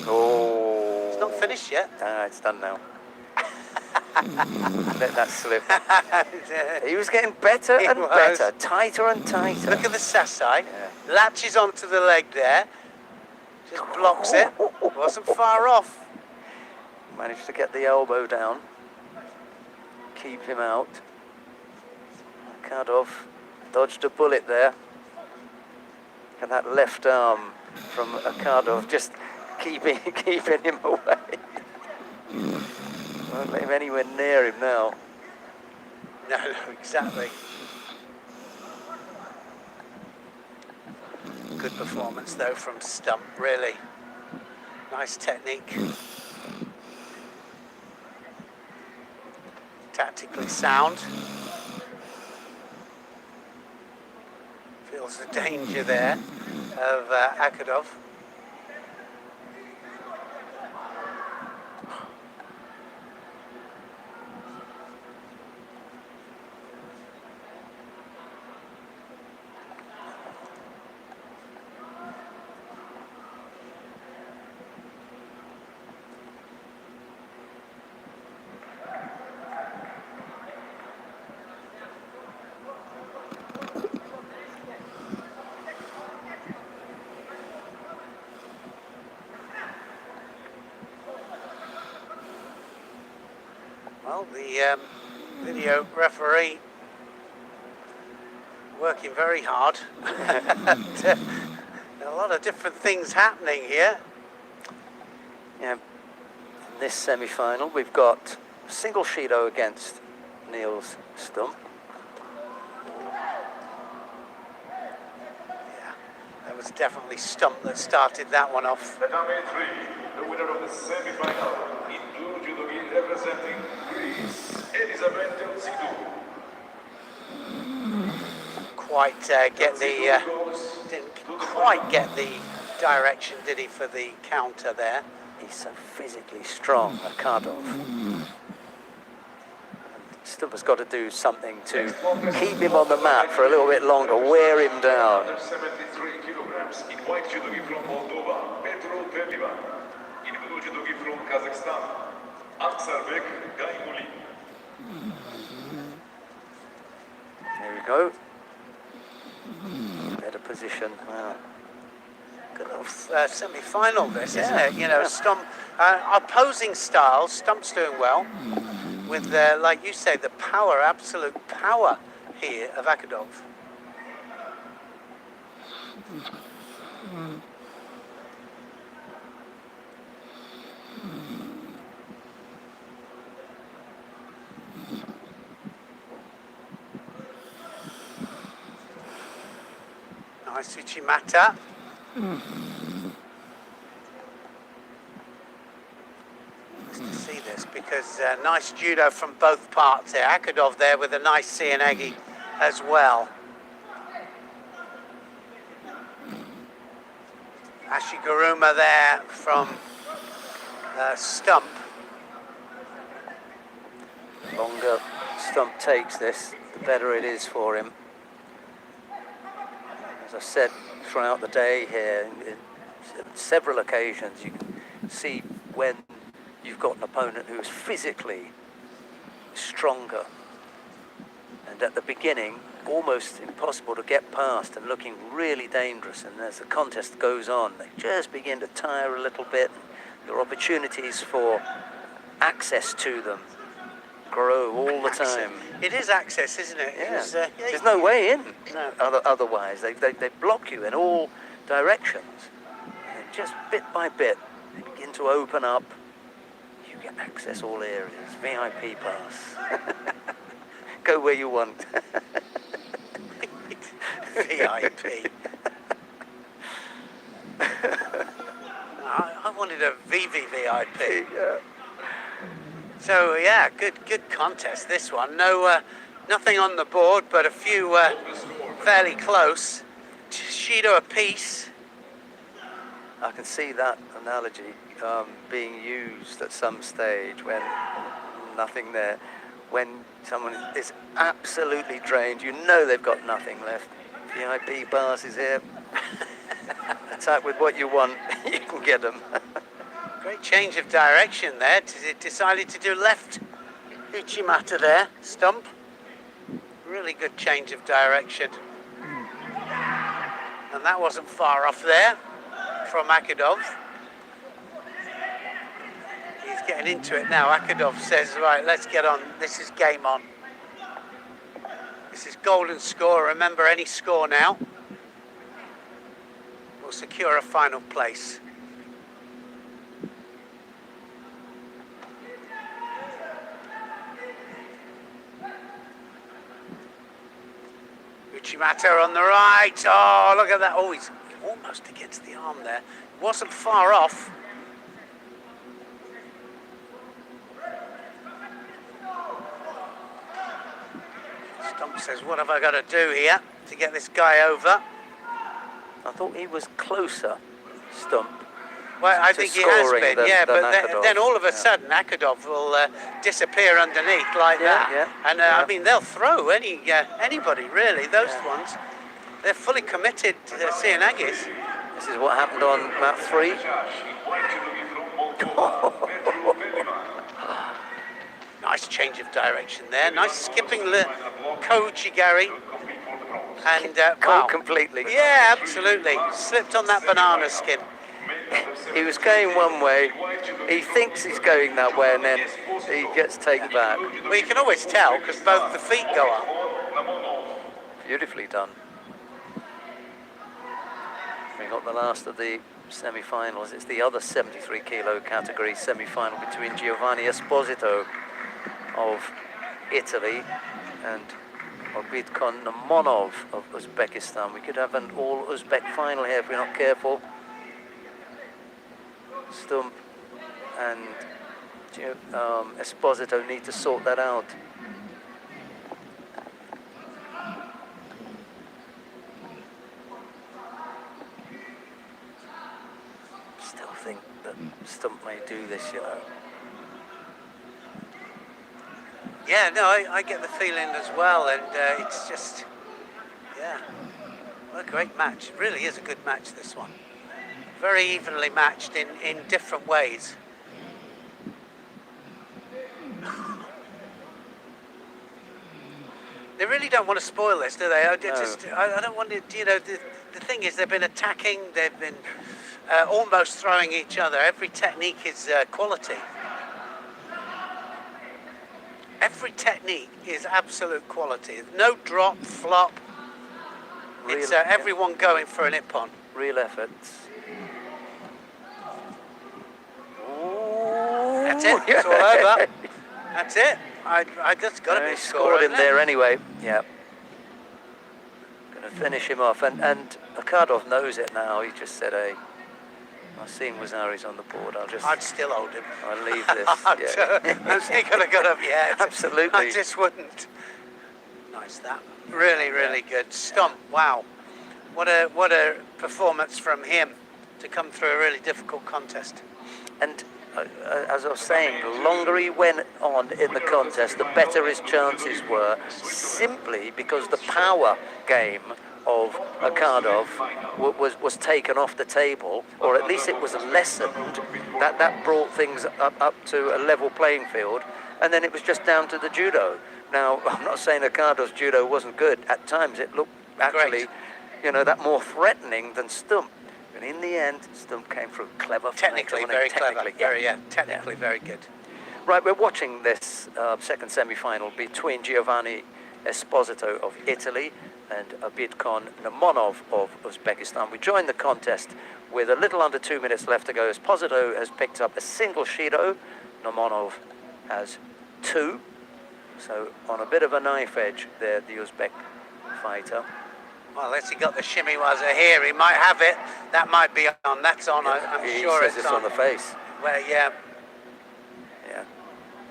Oh. It's not finished yet. It's done now. Let that slip. He was getting better and better, tighter and tighter. Look at the Sasai. Latches onto the leg there. Just blocks it. Wasn't far off. Managed to get the elbow down. Keep him out. Kadov dodged a bullet there. And that left arm from Kadov just keeping him away. Won't let him anywhere near him now. No, exactly. Good performance though from Stump, really. Nice technique. Tactically sound. Feels the danger there of Akadov. Well, the video referee working very hard. And, a lot of different things happening here. Yeah. In this semi-final, we've got single Shido against Niels Stump. Yeah, that was definitely Stump that started that one off. Tatame 3, the winner of the semi-final, in blue judo representing Greece, Elizabeth Tsidou. Quite didn't quite get the direction, did he, for the counter there? He's so physically strong, Kadov. Stump has got to do something to keep him on the mat for a little bit longer, wear him down. 73 kilograms in white judogi from Moldova, Petro Peliva. In blue judogi from Kazakhstan, Aksarbek Gaimuli. There we go. Better position. Wow. Good little semi-final this, isn't it? You know, Stump, opposing styles, Stump's doing well. With, like you say, the power, absolute power here of Akadov. Nice Uchimata. Nice to see this because nice judo from both parts there. Akadov there with a nice Sianegi as well. Ashiguruma there from Stump. The longer Stump takes this, the better it is for him. As I said throughout the day here, in several occasions, you can see when you've got an opponent who is physically stronger and at the beginning almost impossible to get past and looking really dangerous, and as the contest goes on they just begin to tire a little bit. Your opportunities for access to them grow all the time. It is access, isn't it? Yeah. There's no way in. No. Otherwise, they block you in all directions. And just bit by bit, they begin to open up. You get access all areas. VIP pass. Go where you want. VIP. I wanted a VVVIP. Yeah. So yeah, good contest this one. No Nothing on the board, but a few fairly close. Shido apiece. I can see that analogy being used at some stage when nothing there. When someone is absolutely drained, you know they've got nothing left. VIP bars is here. Attack with what you want, you can get them. Great change of direction there. Decided to do left Uchimata there, stump. Really good change of direction. And that wasn't far off there from Akadov. He's getting into it now. Akadov says, right, let's get on. This is game on. This is golden score. Remember, any score now will secure a final place. Uchimata on the right. Oh, look at that. Oh, he's almost against the arm there. Wasn't far off. Stump says, what have I got to do here to get this guy over? I thought he was closer, Stump. Well, I think he has been, yeah, but then all of a Yeah. sudden Akadov will disappear underneath like that. Yeah, And yeah. I mean, they'll throw anybody, really. Those ones, they're fully committed to seeing Agis. This is what happened on map 3. Nice change of direction there. Nice skipping Kochigari. And wow. Completely. Yeah, absolutely. Slipped on that banana skin. He was going one way, he thinks he's going that way, and then he gets taken back. Well, you can always tell because both the feet go up. Beautifully done. We got the last of the semi-finals. It's the other 73 kilo category semi-final between Giovanni Esposito of Italy and Obidkon Namonov of Uzbekistan. We could have an all Uzbek final here if we're not careful. Stump and Esposito need to sort that out. Still think that Stump may do this, you know. Yeah, no, I get the feeling as well, and it's just, yeah, what a great match. It really is a good match, this one. Very evenly matched in different ways. They really don't want to spoil this, do they? I don't want to, you know, the thing is they've been attacking, they've been almost throwing each other. Every technique is quality. Every technique is absolute quality. No drop, flop. It's everyone going for an ippon. Real efforts. That's it. It's all over. That's it. I just got to be scored him there anyway. Yeah. Going to finish him off, and Akadov knows it now. He just said, "Hey, I seen Wazari's on the board. I'd still hold him. I'll leave this." He could have got up yet. Absolutely. I just wouldn't. Nice that. Really, really good. Stump. Wow. What a performance from him to come through a really difficult contest. And as I was saying, the longer he went on in the contest, the better his chances were, simply because the power game of Akadov was taken off the table, or at least it was lessened. That brought things up to a level playing field, and then it was just down to the judo. Now, I'm not saying Akadov's judo wasn't good. At times it looked actually, you know, that more threatening than Stump. But in the end, Stump came through clever. Technically very clever. Technically very good. Right, we're watching this second semi-final between Giovanni Esposito of Italy and Obidkon Namonov of Uzbekistan. We joined the contest with a little under 2 minutes left to go. Esposito has picked up a single Shido. Namonov has 2. So on a bit of a knife edge there, the Uzbek fighter. Well, unless he got the shimmy waza here, he might have it. That might be on. That's on. I'm sure it's on the face. Well, yeah. Yeah.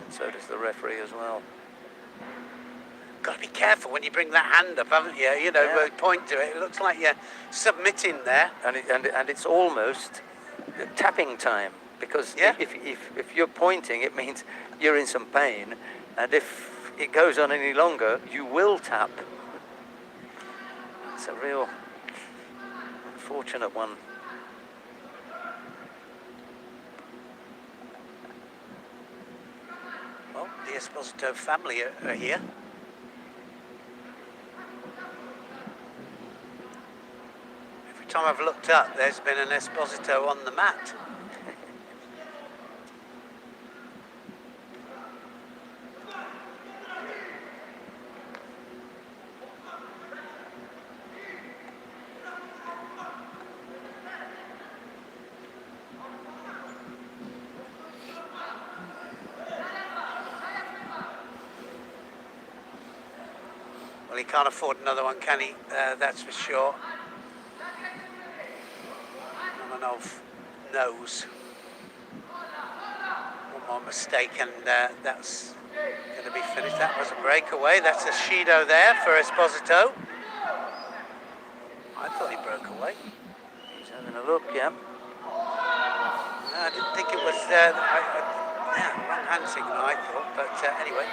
And so does the referee as well. got to be careful when you bring that hand up, haven't you? You know, Yeah. point to it. It looks like you're submitting there. And it's almost tapping time, because Yeah. if you're pointing, it means you're in some pain, and if it goes on any longer, you will tap. It's a real unfortunate one. Well, the Esposito family are here. Every time I've looked up, there's been an Esposito on the mat. Well, he can't afford another one, can he? That's for sure. Romanov knows. One more mistake and that's going to be finished. That was a breakaway. That's a Judô there for Esposito. I thought he broke away. He's having a look, yeah. No, I didn't think it was wrong hand signal, I thought, but anyway.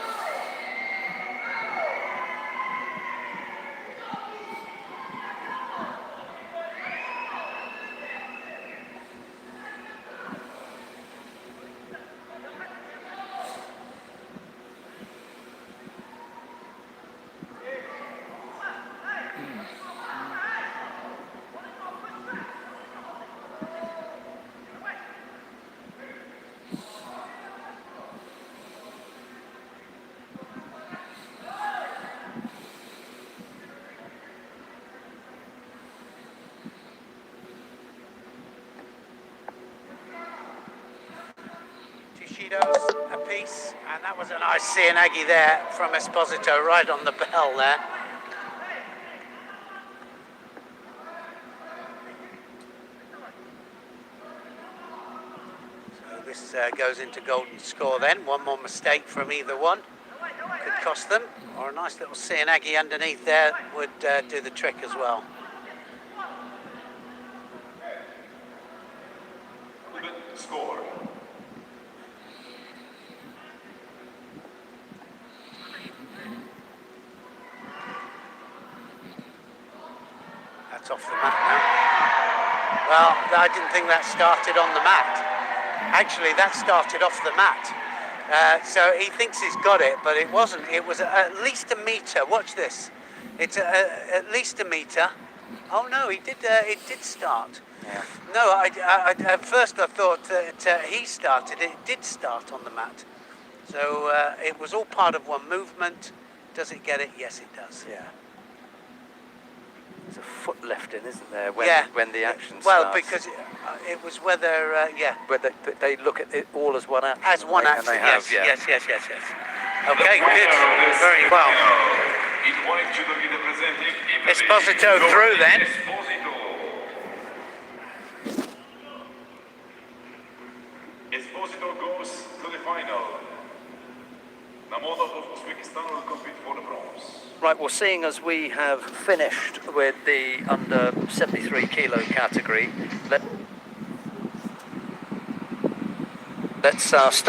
Judôs apiece, and that was a nice Cianagi there from Esposito, right on the bell there. So this goes into golden score then. One more mistake from either one could cost them, or a nice little Cianagi underneath there would do the trick as well. Score. That's off the mat now. Well, I didn't think that started on the mat. Actually, that started off the mat. So he thinks he's got it, but it wasn't. It was at least a metre. Watch this. It's at least a metre. Oh no, he did. It did start. Yeah. No, at first I thought that he started. It did start on the mat. So it was all part of one movement. Does it get it? Yes, it does. Yeah. There's a foot left in, isn't there, when, Yeah. when the action Well, starts? because it was whether, yeah. But they look at it all as one action. As one and action, they have, yes, yeah. yes. Okay, good. Very well. Esposito through then. Esposito goes to the final. Namonov of Uzbekistan will compete for the bronze. Right, well, seeing as we have finished with the under 73 kilo category, let's start.